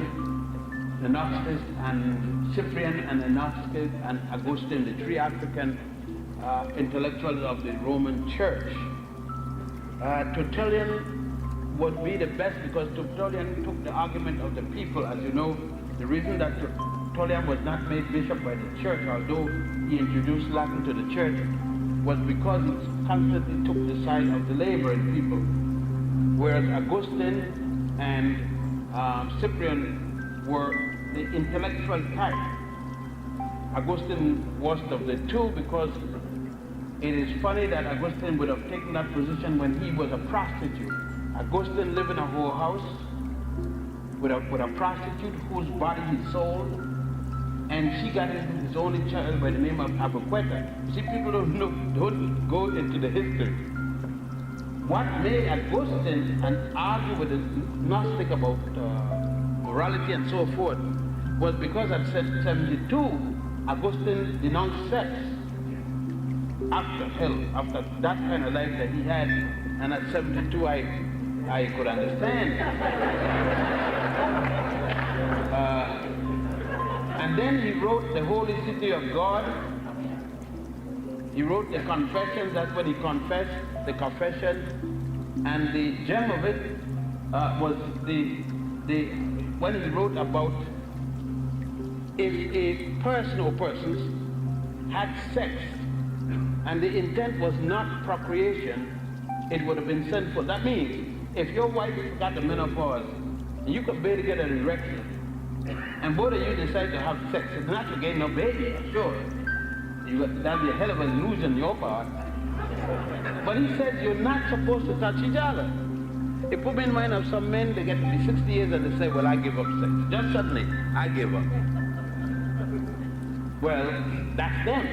the Gnostics and Cyprian, and the Gnostic and Augustine, the three African intellectuals of the Roman Church. Tertullian would be the best, because Tertullian took the argument of the people. As you know, the reason that Tertullian was not made bishop by the church, although he introduced Latin to the church, was because he constantly took the side of the laboring people. Whereas Augustine and Cyprian were the intellectual type. Augustine was of the two, because it is funny that Augustine would have taken that position when he was a prostitute. Augustine lived in a whole house with a prostitute whose body he sold, and she got his only child by the name of Abuqueta. See, people don't go into the history. What made Augustine argue with the Gnostic about morality and so forth was because at 72, Augustine denounced sex after that kind of life that he had, and at 72 I could understand. And then he wrote the Holy City of God. He wrote the Confessions. That's what he confessed, the Confession. And the gem of it was when he wrote about if a person or persons had sex and the intent was not procreation, it would have been sinful. That means if your wife got the menopause, you could barely get an erection, and both of you decide to have sex, it's not to gain no baby, sure. That'd be a hell of an illusion on your part. But he said you're not supposed to touch each other. It put me in mind of some men, they get to be 60 years and they say, well, I give up sex. Just suddenly, I give up. Well, that's them.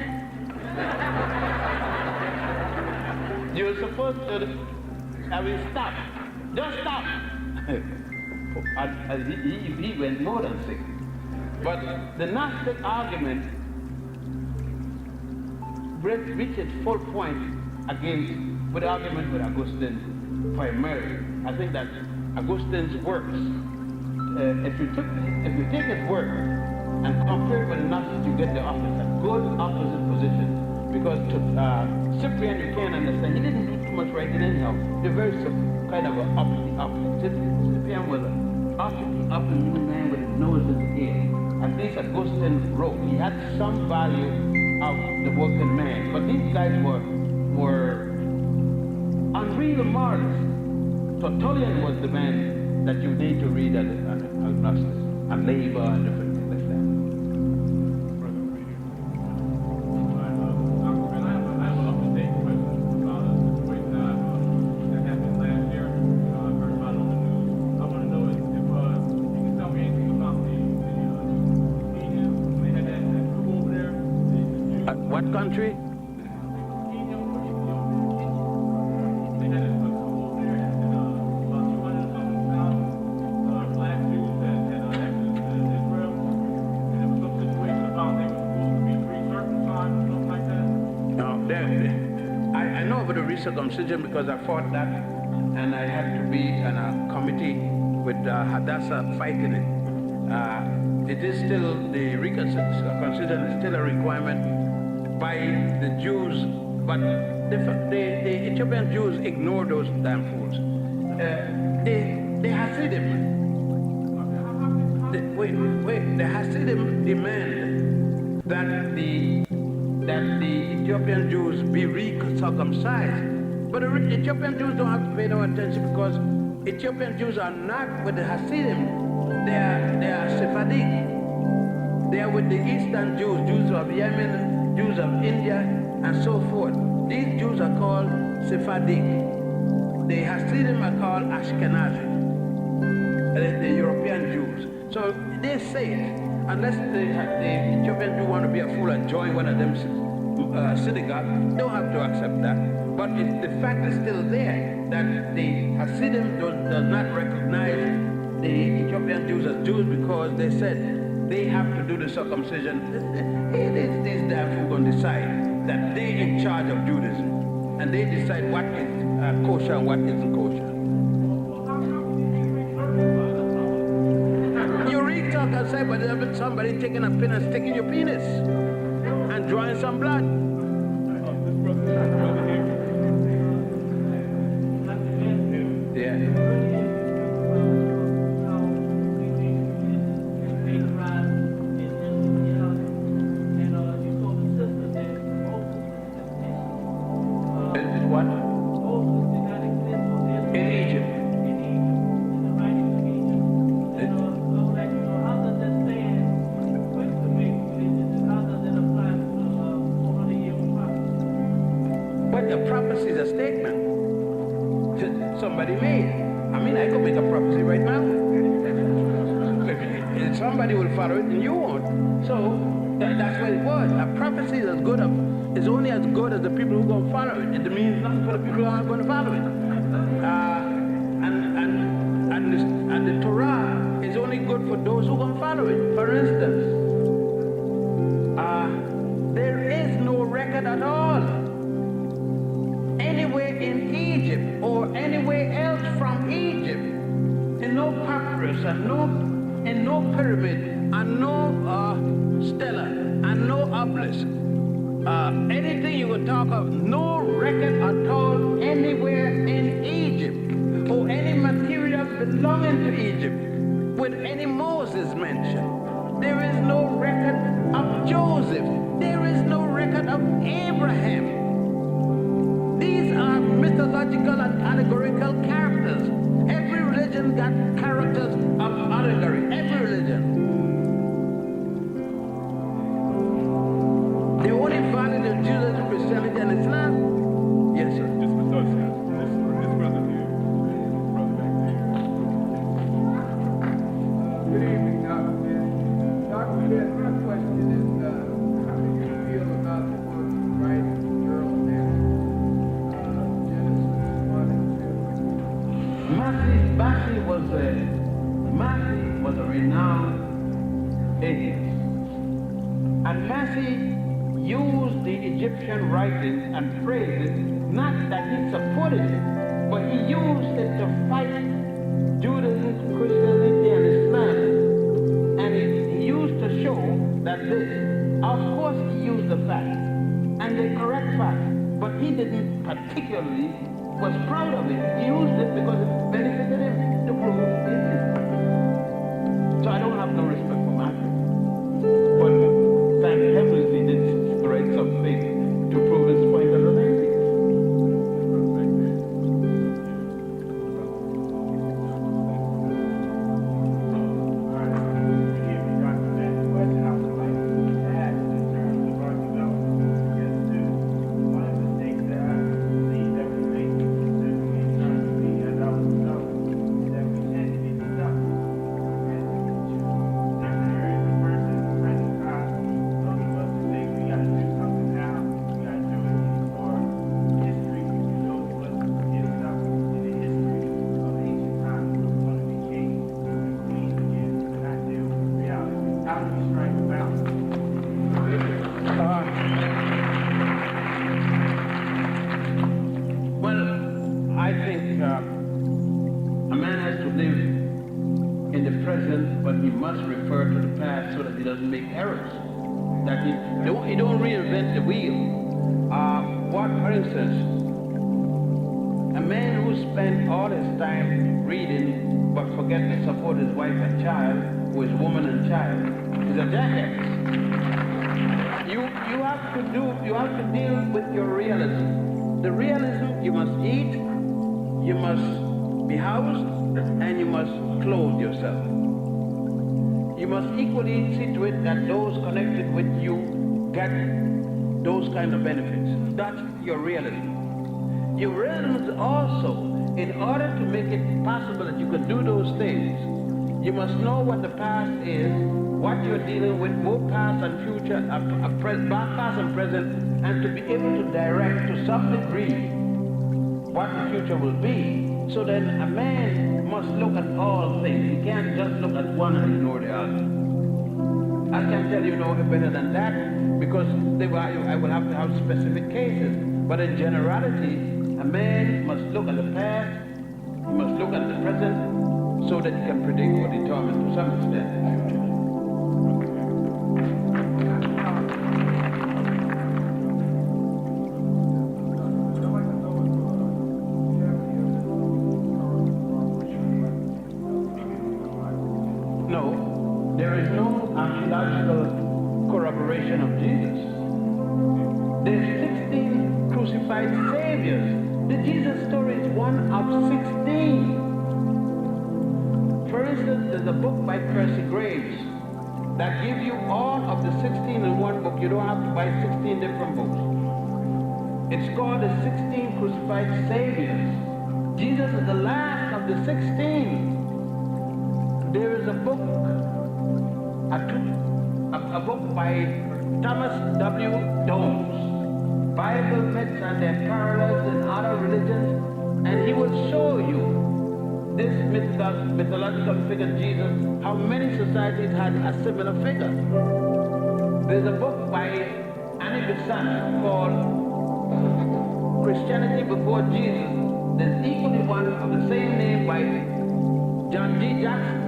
You're supposed to, stop. Just stop. He went more than 60. But the Gnostic argument reached its full point with the argument with Augustine primarily. I think that Augustine's works, if you take his work and compare it with the Gnostics, you get the opposite, good opposite position. Because Cyprian, you can't understand, he didn't do too much writing anyhow. They're very kind of an opposite. Cyprian was an uppity man with his nose in the air. At least Augustine wrote. He had some value of the working man. But these guys were unreal moralists. Tertullian was the man that you need to read as Gnostic, and labor and different things like that. That happened last year. I heard about it on the news. I want to know if you can tell me anything about the What country? Egypt or Ethiopia. They had a couple over there, and about 200 something thousand black Jews had exited Israel. And there was some situation about they were supposed to be re-circumcised or something like that. No, I know about the recircumcision because I fought that, and I had to be in a committee with Hadassah fighting it. It is still, the circumcision is still a requirement by the Jews, but the Ethiopian Jews ignore those damn fools. The Hasidim, the Hasidim demand that the Ethiopian Jews be re-circumcised. But the Ethiopian Jews don't have to pay no attention because Ethiopian Jews are not with the Hasidim. They are Sephardic. They are with the Eastern Jews, Jews of Yemen, Jews of India, and so forth. These Jews are called Sephardic. The Hasidim are called Ashkenazi, the European Jews. So they say it, unless the Ethiopian Jew want to be a fool and join one of them synagogues, they don't have to accept that. But the fact is still there that the Hasidim does not recognize the Ethiopian Jews as Jews because they said they have to do the circumcision. These damn fools going to decide that they're in charge of Judaism, and they decide what is kosher and what isn't kosher. You re-circumcise, but there's been somebody taking a pin and sticking your penis and drawing some blood. Yeah. Somebody made. I mean, I could make a prophecy right now. If somebody will follow it, and you won't. So that's what it was. A prophecy is is only as good as the people who are going to follow it. It means nothing for the people who aren't going to follow it. And the Torah is only good for those who are going to follow it. For instance, there is no record at all anywhere in Egypt or anywhere else from Egypt, in no papyrus and no pyramid and no stela and no obelisk, anything you would talk of, no record at all anywhere in Egypt or any material belonging to Egypt with any Moses mentioned. There is no record of Joseph. There is no record of Abraham. These are mythological and allegorical characters. Every religion got characters of allegory. Every religion. The only valid is Judaism, Christianity, and Islam. Yes, sir. This brother here, brother back there. Good evening, Dr. Ben. Dr. Ben, my question is, how do you feel about the book Right Girl Now? Genesis 1 and 2. Massey was a renowned atheist. And Massey used the Egyptian writings and praised it, not that he supported it, but he used it to fight Judaism, Christianity, and Islam. And he used to show that this, of course he used the facts, and the correct facts, but he didn't particularly was proud of it. He used it because it benefited him to prove it. So I don't have no respect for Matthew. But thank heavens he did write something to prove his point as an atheist. must refer to the past so that he doesn't make errors. That he don't reinvent the wheel. For instance, a man who spent all his time reading but forget to support his wife and child, who is woman and child, is a jackass. You have to deal with your realism. The realism: you must eat, you must be housed, and you must clothe yourself. You must equally see to it that those connected with you get those kind of benefits. That's your realism. Your realism is also, in order to make it possible that you can do those things, you must know what the past is, what you're dealing with, both past and future, past and present, and to be able to direct to some degree what the future will be. So then a man must look at all things. He can't just look at one and ignore the other. I can tell you no better than that, because I will have to have specific cases. But in generality, a man must look at the past, he must look at the present, so that he can predict or determine to some extent the future. No, there is no archaeological corroboration of Jesus. There's 16 crucified saviors. The Jesus story is one of 16. For instance, there's a book by Percy Graves that gives you all of the 16 in one book. You don't have to buy 16 different books. It's called the 16 Crucified Saviors. Jesus is the last of the 16. There is a book by Thomas W. Domes, Bible myths and their parallels in other religions, and he will show you this mythological figure Jesus, how many societies had a similar figure. There's a book by Annie Besant called Christianity Before Jesus. There's equally one of the same name by John G. Jackson,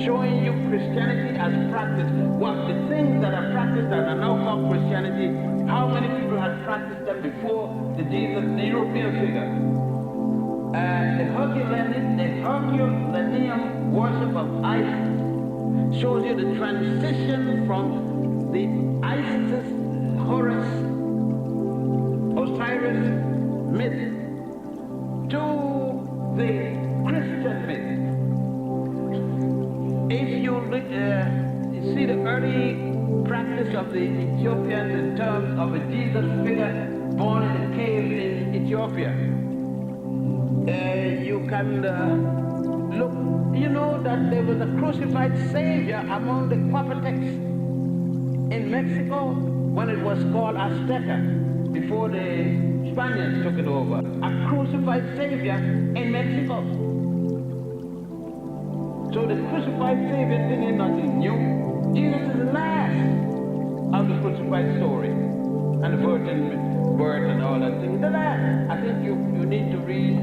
showing you Christianity as practiced. What the things that are practiced that are now called Christianity, how many people had practiced them before the Jesus, the European figure. The Herculaneum worship of Isis shows you the transition from the Isis, Horus, Osiris myth to the Christian myth. If you see the early practice of the Ethiopians in terms of a Jesus figure born in a cave in Ethiopia, you can look, you know that there was a crucified savior among the Zapotecs in Mexico when it was called Azteca, before the Spaniards took it over. A crucified savior in Mexico. So the crucified Savior thing is nothing new. Jesus is the last of the crucified story. And the virgin birth and all that thing. The last. I think you need to read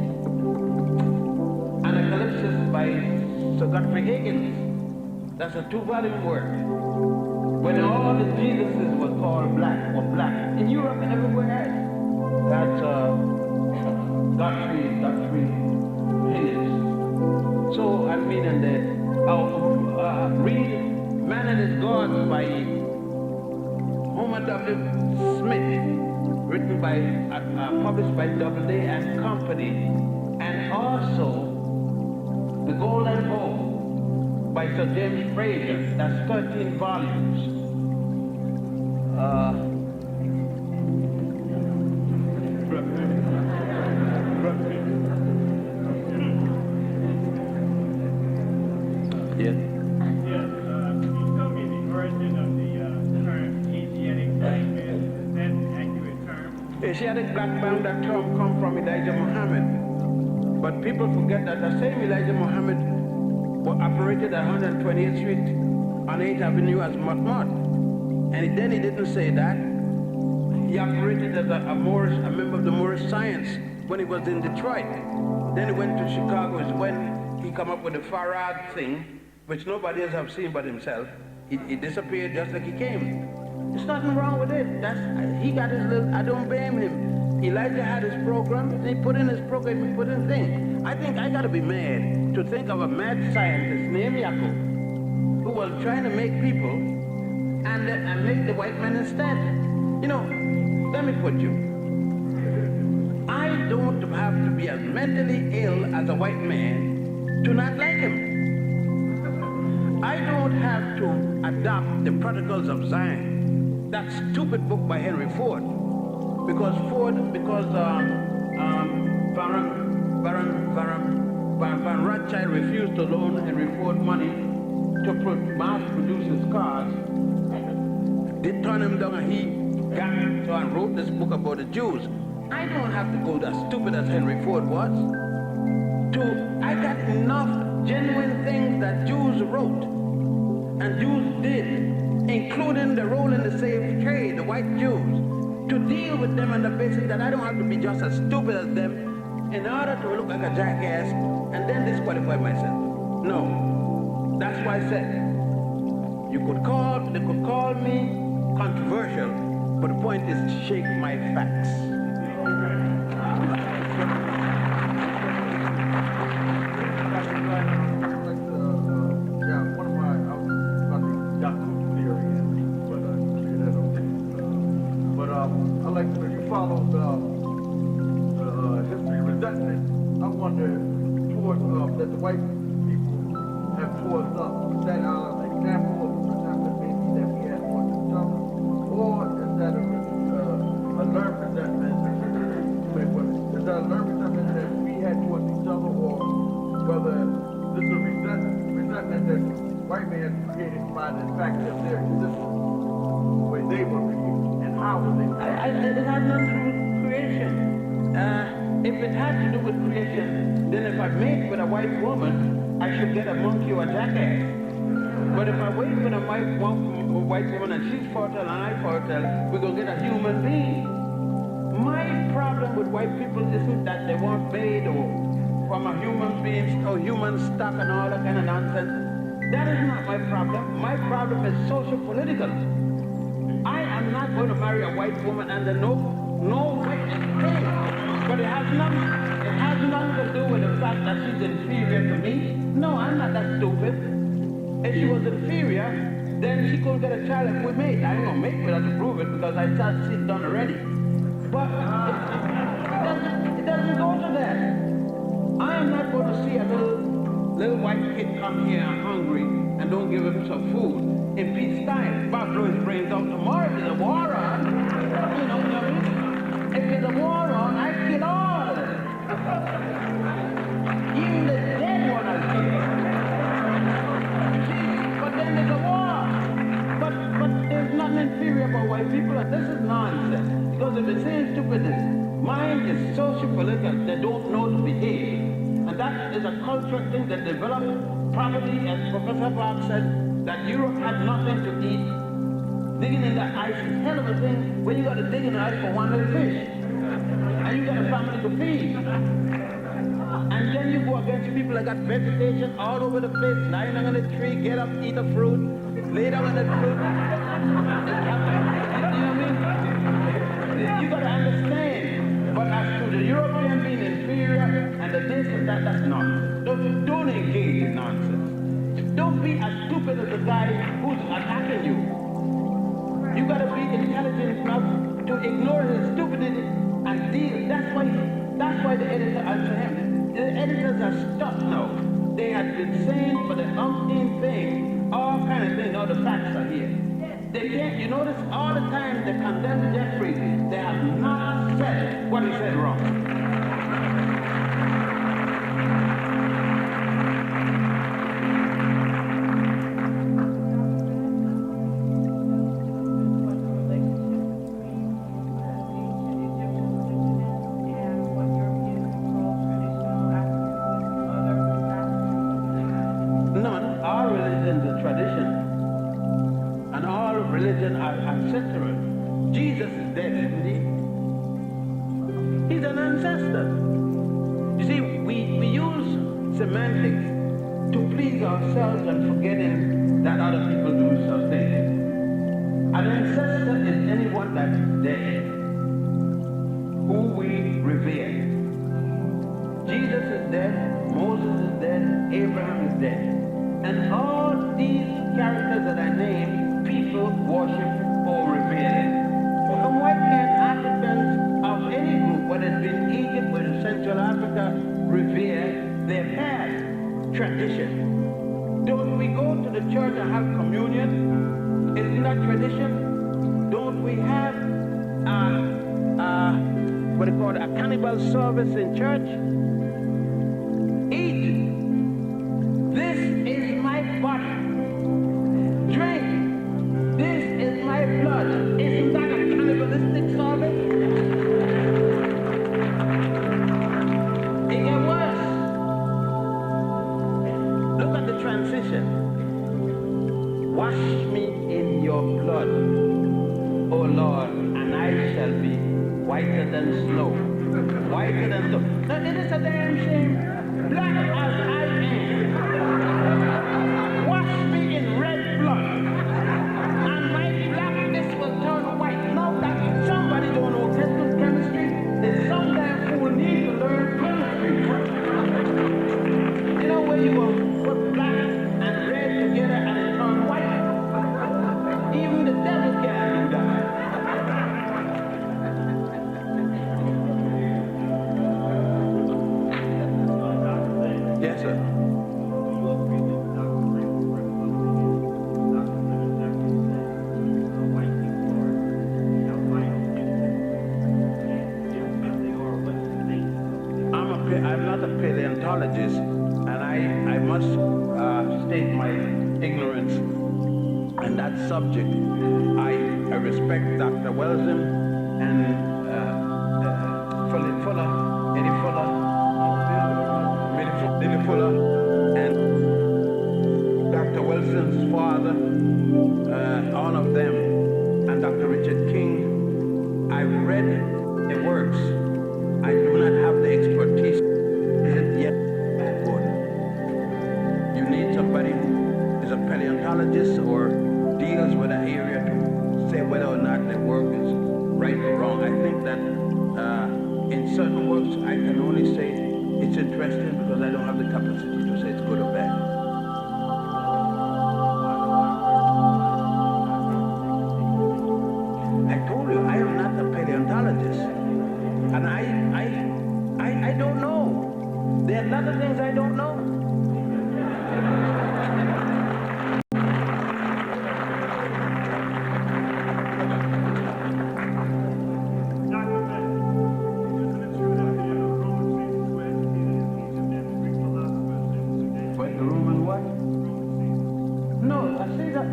Anacalypsis by Sir Godfrey Higgins. That's a 2-volume work. When all the Jesuses were called black or black. In Europe and everywhere else. That's Godfrey Higgins. So, I mean, and read Man and His Gods by Homer W. Smith, written by, published by Doubleday and Company, and also The Golden Bow by Sir James Fraser. That's 13 volumes. Can you tell me the origin of the term Asiatic black man? Is that an accurate term? Asiatic black man, that term come from Elijah Muhammad. But people forget that the same Elijah Muhammad operated at 128th Street on 8th Avenue as Mahmoud. And then he didn't say that. He operated as a member of the Moorish Science when he was in Detroit. Then he went to Chicago, is when he come up with the Farad thing, which nobody else have seen but himself. He disappeared just like he came. There's nothing wrong with it. He got his little, I don't blame him. Elijah had his program, and he put in his program, he put in things. I think I gotta be mad to think of a mad scientist named Yaakov who was trying to make people and make the white man instead. You know, let me put you. I don't have to be as mentally ill as a white man to not like him. I don't have to adopt the Prodigals of Zion, that stupid book by Henry Ford, because Van Rothschild refused to loan Henry Ford money to mass produce his cars. They turned him down, and he got and wrote this book about the Jews. I don't have to go as stupid as Henry Ford was. I got enough genuine things that Jews wrote and Jews did, including the role in the slave trade, the white Jews, to deal with them on the basis that I don't have to be just as stupid as them in order to look like a jackass and then disqualify myself. No. That's why I said, they could call me controversial, but the point is to shake my facts. That the white people have towards us. Is that an example of the resentment maybe that we had towards each other? Or is that a learned resentment? Is that a learned resentment that we had towards each other, or whether this is a resentment that the white man created by the fact that their existence, the way they were created, and how were they created? It has nothing to do with creation. If it had to do with creation, then if I mate with a white woman, I should get a monkey or a jackass. But if I wait with a white woman and she's fertile and I'm fertile, we're going to get a human being. My problem with white people isn't that they weren't made or from a human being or human stock and all that kind of nonsense. That is not my problem. My problem is social-political. I am not going to marry a white woman under no white thing. But it has nothing to do with the fact that she's inferior to me. No, I'm not that stupid. If she was inferior, then she couldn't get a child if we mate. I ain't gonna mate with her to prove it because I thought she's done already. But it doesn't go to that. I am not going to see a little white kid come here hungry and don't give him some food in peace time. About blow his brains out tomorrow. If there's a war on, you know what I mean? If there's a war on, I kill all of them. Even the dead one I kill. See, but then there's a war. But there's nothing inferior about white people, and this is nonsense. Because if they're saying stupidness, mine is social-political. They don't know to behave. And that is a cultural thing that developed probably, as Professor Park said, that Europe had nothing to eat. Digging in the ice is a hell of a thing when you got to dig in the ice for one little fish. And you got a family to feed. And then you go against people that got vegetation all over the place, lying down on the tree, get up, eat a fruit, lay down on the fruit. You know what I mean? You got to understand. But as to the European being inferior and the this and that, that's nonsense. Don't engage in nonsense. Don't be as stupid as the guy who's attacking you. You gotta be intelligent enough to ignore his stupidity and deal. That's why the editor answered him. The editors are stuck now. They had been saying for the umpteenth thing, all kind of things, all the facts are here. They can't, you notice all the time they condemn Jeffrey, they have not said what he said wrong. Jesus is dead, isn't he? He's an ancestor. You see, we use semantics to please ourselves and forgetting that other people do some things. An ancestor is anyone that's dead, who we revere. Jesus is dead, Moses is dead, Abraham is dead. And all these characters that I named, people worship or revere. And why can't Africans of any group, whether it's been Egypt or in Central Africa, revere their past tradition? Don't we go to the church and have communion? Isn't that tradition? Don't we have what they call a cannibal service in church? Eat. This is my body. Drink. This is my blood. Isn't that a cannibalistic service? It gets worse. Look at the transition. Wash me in your blood, O Lord, and I shall be whiter than snow. Whiter than snow. Now, it is a damn shame. Black as I am. Wash me in red blood, and my blackness will turn white. Now that somebody don't know chemistry, then some damn fool need to learn chemistry. You know where you will put black and red together and it turns white? Even the devil can't do that. Yes, sir. I'm not a paleontologist, and I must state my ignorance on that subject. I respect Dr. Welsam and Eddie Fuller, and Dr. Wilson's father, all of them, and Dr. Richard King. I've read their works. I do not have the expertise. Isn't yet good. You need somebody who is a paleontologist or deals with an area to say whether or not the work is right or wrong. I think that in certain works I can only say it's interesting because I don't have the capacity to say it's good or bad. I told you I am not a paleontologist, and I don't know. There are a lot of things I don't know.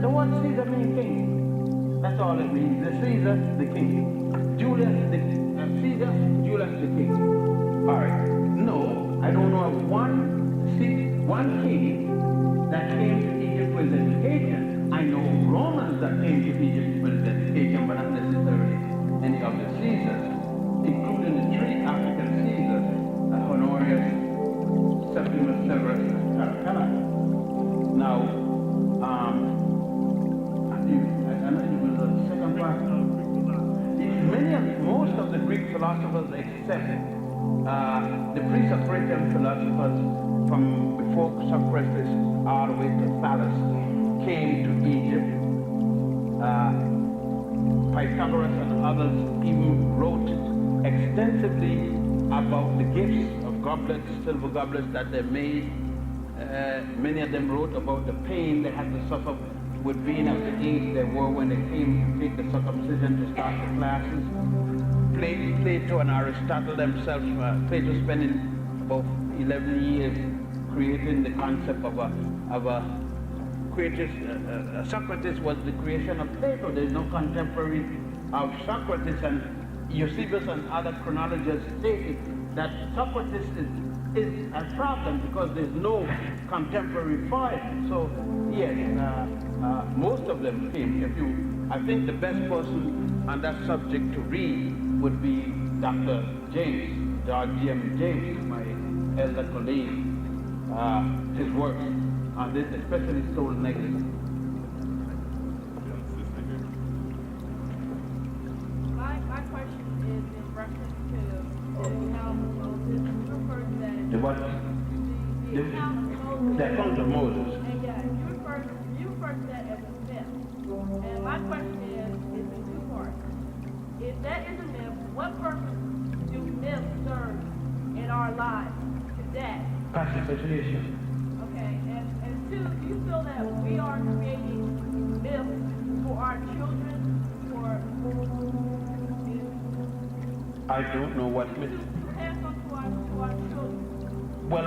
The word Caesar means king. That's all it means. The Caesar, the king. Julius, Caesar, Julius, the king. All right. No, I don't know of one king that came to Egypt with education. I know Romans that came to Egypt with education, but not necessarily any of the Caesars, including the three African Caesars, Honorius, Septimus Severus, and Caracalla. Now, most of the Greek philosophers, except the pre-Socratic philosophers from before Socrates all the way to Thales, came to Egypt. Pythagoras and others even wrote extensively about the gifts of goblets, silver goblets that they made. Many of them wrote about the pain they had to suffer with being at the age they were when they came to take the circumcision to start the classes. Plato and Aristotle themselves, Plato spending about 11 years creating the concept of a creator. Socrates was the creation of Plato. There's no contemporary of Socrates, and Eusebius and other chronologists stated that Socrates is a problem because there's no contemporary for it. So yes, most of them came. I think the best person on that subject to read would be Dr. James, George James, my elder colleague. His work on this, especially soul negligence. My question is in reference to the account of Moses. You refer to that as The what? the account of Moses. The account of Moses. And yeah, you refer to that as a myth. And my question is in two parts. If that is a myth, what purpose do myths serve in our lives today? Pacification. Okay, and two, do you feel that we are creating myths for our children, I don't know what myth. pass on to our children? Well,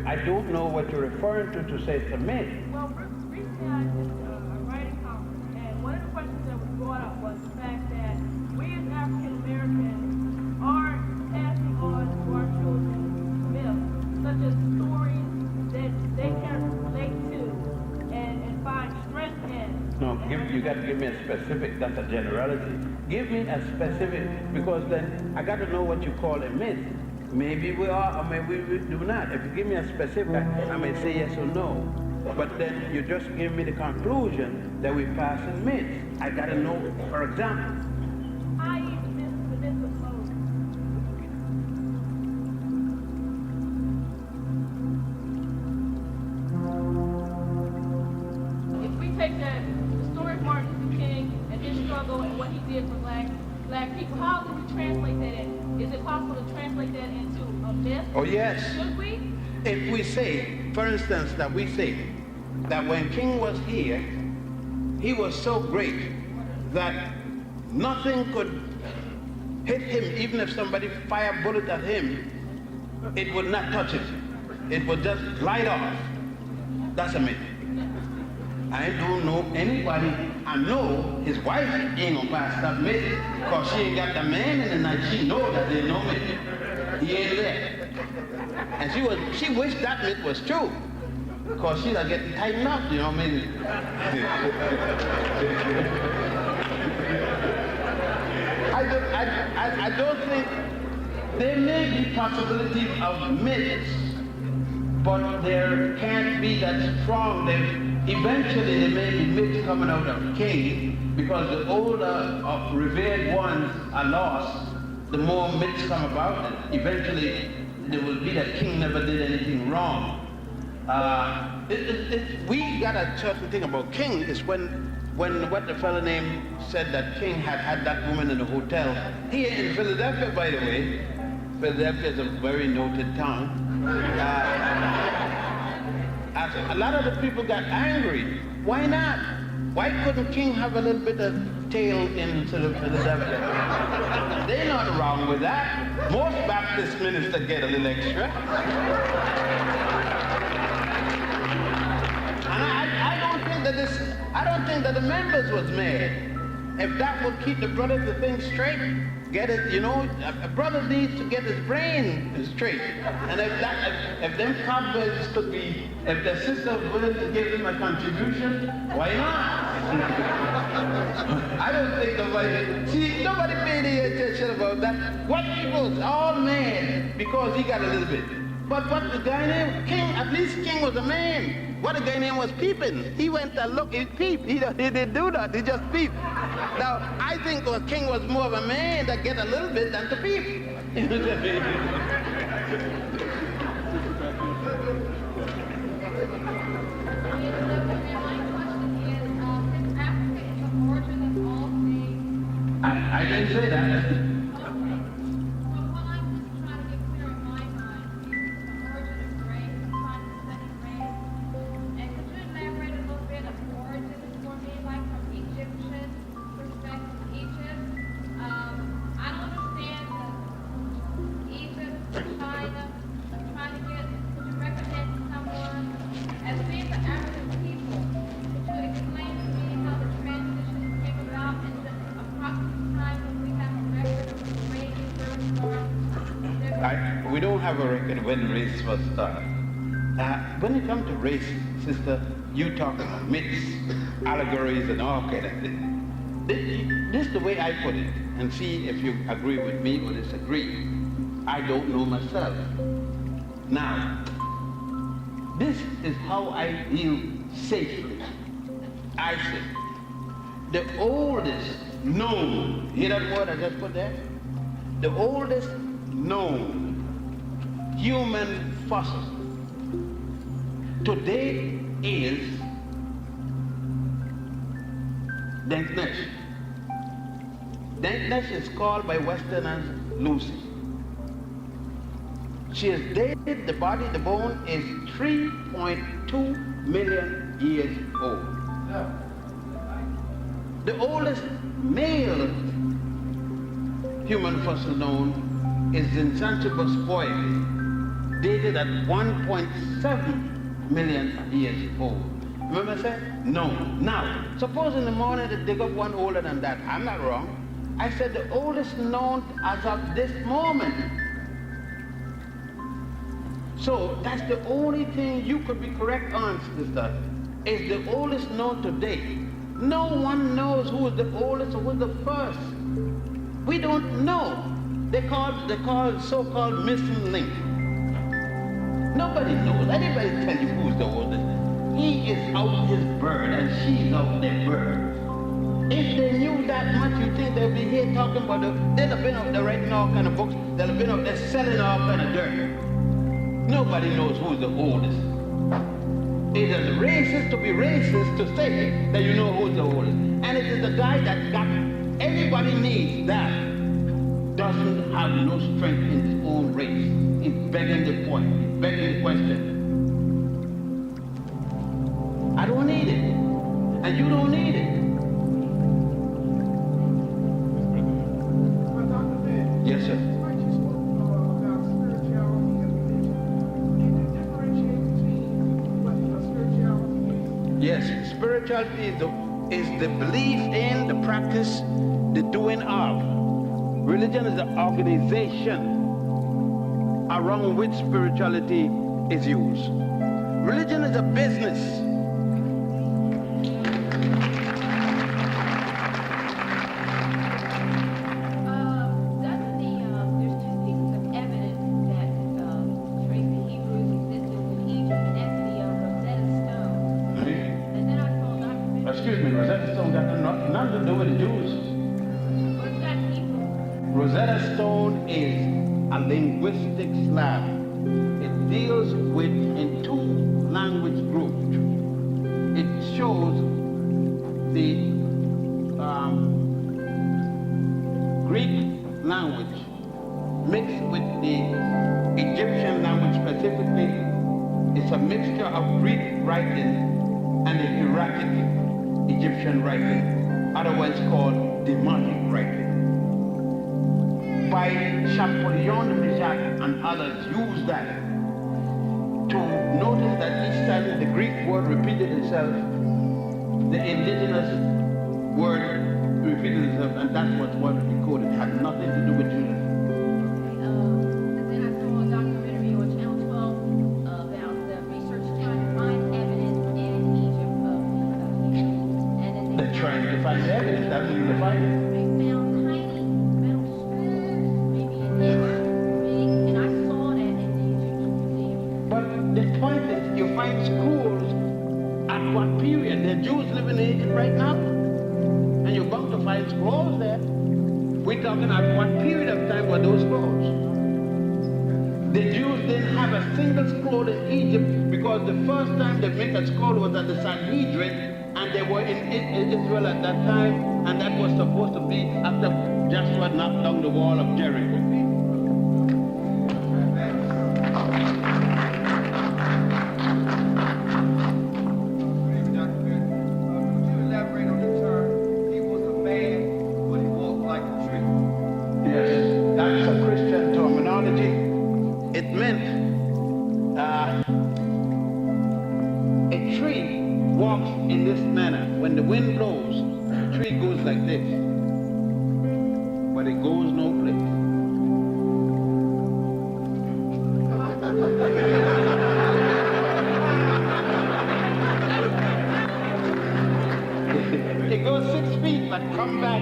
I don't know what you're referring to say it's a myth. Well, recently I did a writing conference, and one of the questions that was brought up was the fact that we as African Americans are passing on to our children myths, such as stories that they can relate to and find strength in. No, you got to give me a specific, that's a generality. Give me a specific, because then I got to know what you call a myth. Maybe we are, or maybe we do not. If you give me a specific, I may say yes or no. But then you just give me the conclusion that we pass in myths. I got to know, for example. I.e. the myth of Moses. If we take the story of Martin Luther King and his struggle and what he did for black people, how do we translate that in? Is it possible to translate that into a myth? Oh, yes. Should we? If we say, for instance, that we say that when King was here, he was so great that nothing could hit him, even if somebody fired a bullet at him, it would not touch him. It would just glide off. That's a myth. I don't know anybody. I know his wife ain't gonna pass that myth because she ain't got the man in the night. She know that there's no myth. He ain't there. And she wished that myth was true because she'd get tightened up, you know what I mean? I don't think there may be possibility of myths, but there can't be that strong. Eventually there may be myths coming out of King, because the older revered ones are lost, the more myths come about, and eventually there will be that King never did anything wrong. We got a certain thing about King is when what the fellow name said that King had that woman in the hotel. Here in Philadelphia, by the way, Philadelphia is a very noted town. A lot of the people got angry. Why not? Why couldn't King have a little bit of tail in sort of Philadelphia? They're not wrong with that. Most Baptist ministers get a little extra. And I don't think that the members was mad. If that would keep the brother the thing straight, get it, you know, a brother needs to get his brain straight. And if them cobwebs could be, if the sister was willing to give him a contribution, why not? I don't think nobody paid any attention about that. What people all mad because he got a little bit. But what the guy named King, at least King was a man. What the guy name was peeping. He went to look, he peeped. He didn't do that, he just peeped. Now, I think King was more of a man that get a little bit than to peep. I didn't say that. We don't have a record when race was started. When it comes to race, sister, you talk about myths, allegories, and all kind of things. This is the way I put it, and see if you agree with me or disagree. I don't know myself. Now, This is how I deal safely. I say, the oldest known, hear that word I just put there? The oldest known human fossil today is Denknesh. Denknesh is called by Westerners Lucy. She is dated, the body, the bone is 3.2 million years old. The oldest male human fossil known is Zinsanchibus boyle, dated at 1.7 million years old. Remember I said? No. Now, suppose in the morning they dig up one older than that. I'm not wrong. I said the oldest known as of this moment. So that's the only thing you could be correct on, sister, is the oldest known today. No one knows who is the oldest or who is the first. We don't know. They call so-called missing link. Nobody knows. Anybody tell you who's the oldest? He is out his bird and she's out their bird. If they knew that much, you think they'd be here talking about they'd have been out there writing all kind of books. They'd have been out there selling all kind of dirt. Nobody knows who's the oldest. It is racist to be racist to say that you know who's the oldest. And it is the guy that got everybody needs that doesn't have no strength in his own race. He's begging the point. He's begging the question. I don't need it. And you don't need it. But Dr. Ben, Yes, sir. what you spoke about spirituality and religion, can you differentiate between what spirituality is? Yes, spirituality is the belief in, the practice, the doing of. Religion is the organization around which spirituality is used. Religion is a business. There's two pieces of evidence that trace the Hebrews' existence in Egypt, and that's the Rosetta Stone. And then I saw Dr. Excuse me, Rosetta Stone got nothing to do with the Jews. What's that Hebrew? Rosetta Stone is a linguistic slab. It deals with in two language groups. It shows the Greek language mixed with the Egyptian language specifically. It's a mixture of Greek writing and the hieratic Egyptian writing, otherwise called demotic writing. By Champollion de Mijac and others use that to notice that each time the Greek word repeated itself, the indigenous word repeated itself, and that's what was decoded. It had nothing to do with Judaism. And then I saw a documentary on Channel 12 about the research trying to find evidence in Egypt of and then They're trying to find evidence, that's what you find it. they found tiny metal scrolls, maybe an inch big, and I saw that in the Egyptian museum. But the point is, you find schools at what period? The Jews living in Egypt right now, and you're bound to find scrolls there. We're talking at what period of time were those scrolls? The Jews didn't have a single scroll in Egypt because the first time they made a scroll was at the Sanhedrin, and they were in Israel at that time, and that was supposed to be after Joshua knocked down the wall of Jericho. Could you elaborate on the term, he was a man, but he walked like a tree? Yes, that's a Christian terminology. It meant a tree walks in this manner. When the wind blows, the tree goes like this, but it goes no place. It goes 6 feet, but come back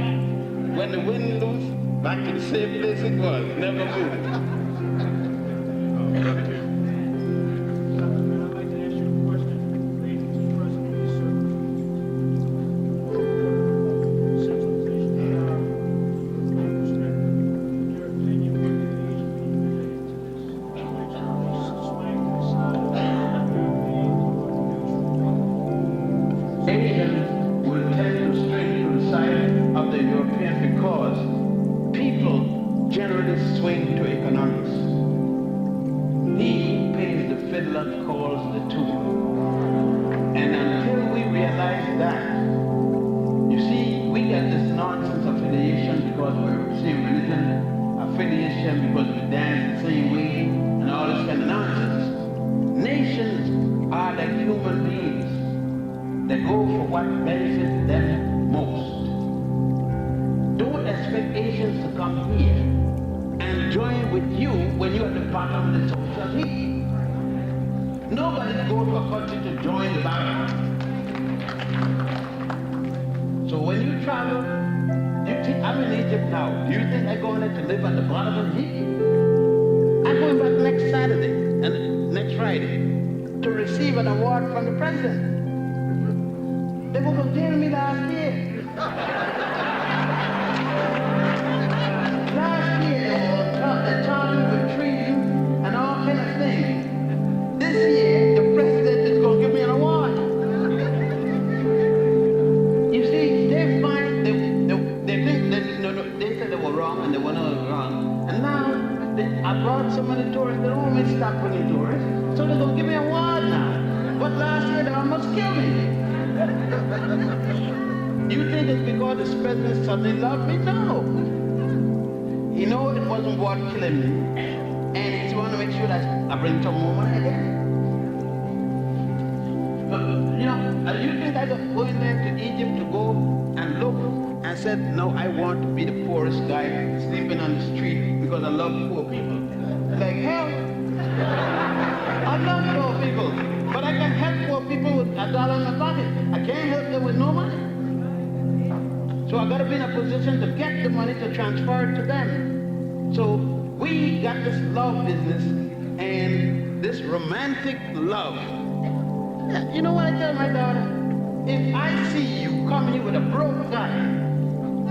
when the wind loose, back to the same place it was, never moved. I'd like to ask you this swing to economics. He who pays the fiddler calls the tune. And until we realize that, you see, we get this nonsense affiliation because we're the same religion, affiliation because we dance the same way, and all this kind of nonsense. Nations are like human beings. They go for what benefits them most. Don't expect Asians to come here and join with you when you're at the bottom of the social heap. Nobody goes to a country to join the bottom. So when you travel, you think, I'm in Egypt now. Do you think I'm going there to live at the bottom of the heap? I'm going back next Saturday and next Friday to receive an award from the president. They were going to jail me last year. Last year they charged me with treason and all kind of things. This year the president is going to give me an award. You see, they find they think that they said they were wrong and they were not wrong. And now I brought so many tourists. They don't want me to stop bringing tourists, so they're going to give me an award now. But last year they almost killed me. You think it's because this president suddenly loved me? No. He knows it wasn't worth killing me, and he's want to make sure that I bring some more money again. But, you think I was going there to Egypt to go and look and said, no, I want to be the poorest guy sleeping on the street because I love poor people. Like hell, I love poor people, but I can help poor people with $1 in my pocket. I can't help them with no money. So I got to be in a position to get the money to transfer it to them. So we got this love business and this romantic love. You know what I tell my daughter? If I see you coming here with a broke guy,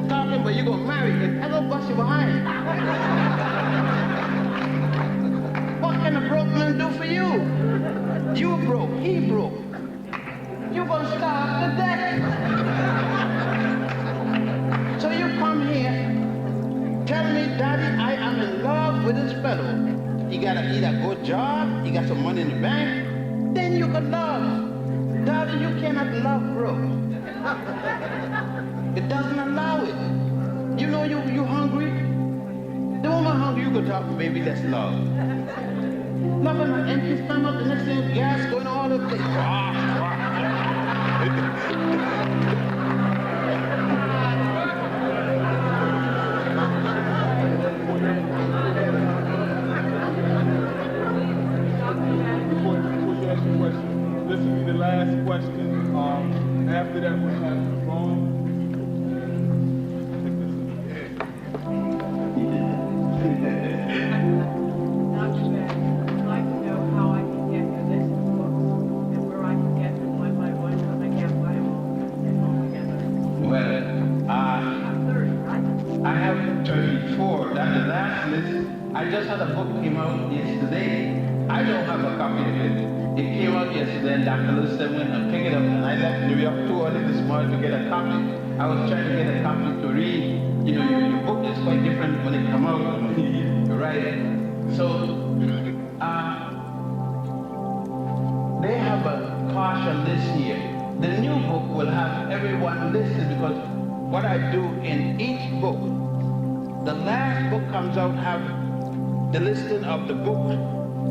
talking about you're going to marry him, I'm going to bust you behind. What can a broke man do for you? You broke, he broke. You're going to starve to death. So you come here, tell me, Daddy, I am in love with this fellow. He got a good job, he got some money in the bank, then you could love. Daddy, you cannot love broke. It doesn't allow it. You know you hungry? The woman hungry, you could talk, baby, that's love. Love on an empty stomach, the next thing gas going all over the place. This will be the last question. After that, we'll have the phone. Dr. Beck, I'd like to know how I can get the list of books and where I can get them one by one, because I can't buy them all together. Well, I'm 30, right? I have 34. That's the last list. I just had a book came out yesterday. I don't have a copy of it. It came out yesterday and Dr. Lister went and picked it up and I left New York too early this morning to get a copy. I was trying to get a copy to read. You know, your book is quite different when it come out, right? So, they have a partial list here. The new book will have everyone listed because what I do in each book, the last book comes out have the listing of the book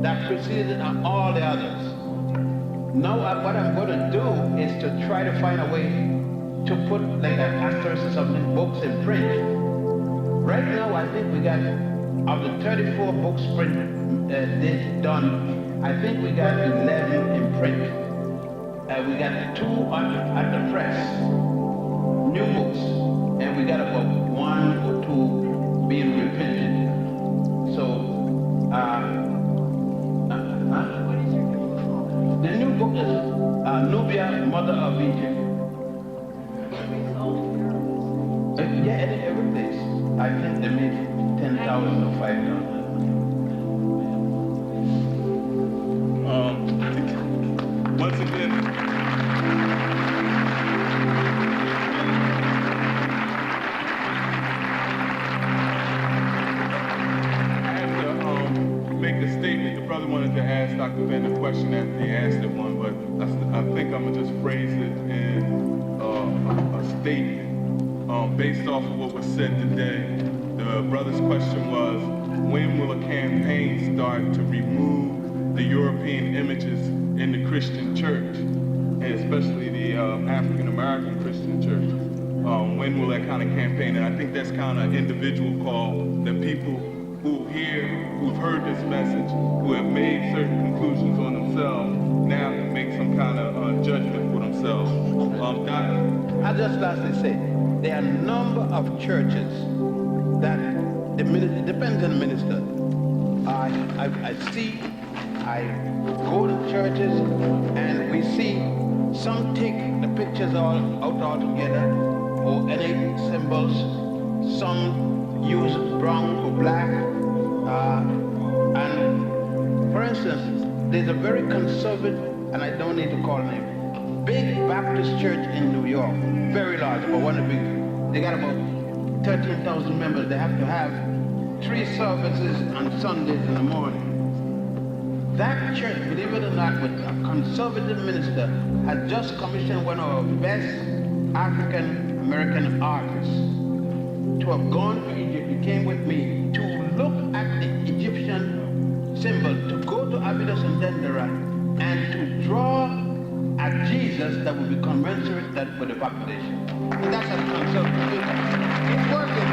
that preceded and all the others. Now what I'm going to do is to try to find a way to put like an asterisk or something, books in print. Right now I think we got, of the 34 books print done, I think we got 11 in print. We got 2 at the press, new books, and we got about 1 or 2 being reprinted. So, the new book is Nubia, Mother of Egypt. Yeah, every place. I think they made 10,000 or 5,000. Once again, wanted to ask Dr. Ben a question after he answered one, but I think I'm gonna just phrase it in a statement based off of what was said today. The brother's question was, when will a campaign start to remove the European images in the Christian church, and especially the African American Christian church? When will that kind of campaign? And I think that's kind of individual call that people who've heard this message, who have made certain conclusions on themselves, now can make some kind of judgment for themselves. I'll just lastly say, there are a number of churches that the minister, it depends on the minister. I go to churches and we see some take the pictures out altogether, or any symbols, some use brown or black, and for instance, there's a very conservative, and I don't need to call name, big Baptist church in New York, very large, but one of the big, they got about 13,000 members. They have to have 3 services on Sundays in the morning. That church, believe it or not, with a conservative minister, had just commissioned one of our best African American artists to have gone to Egypt. He came with me to look at the Egyptian symbol, to go to Abydos and Dendera, and to draw a Jesus that would be commensurate with the population. And that's a conservative. It's working.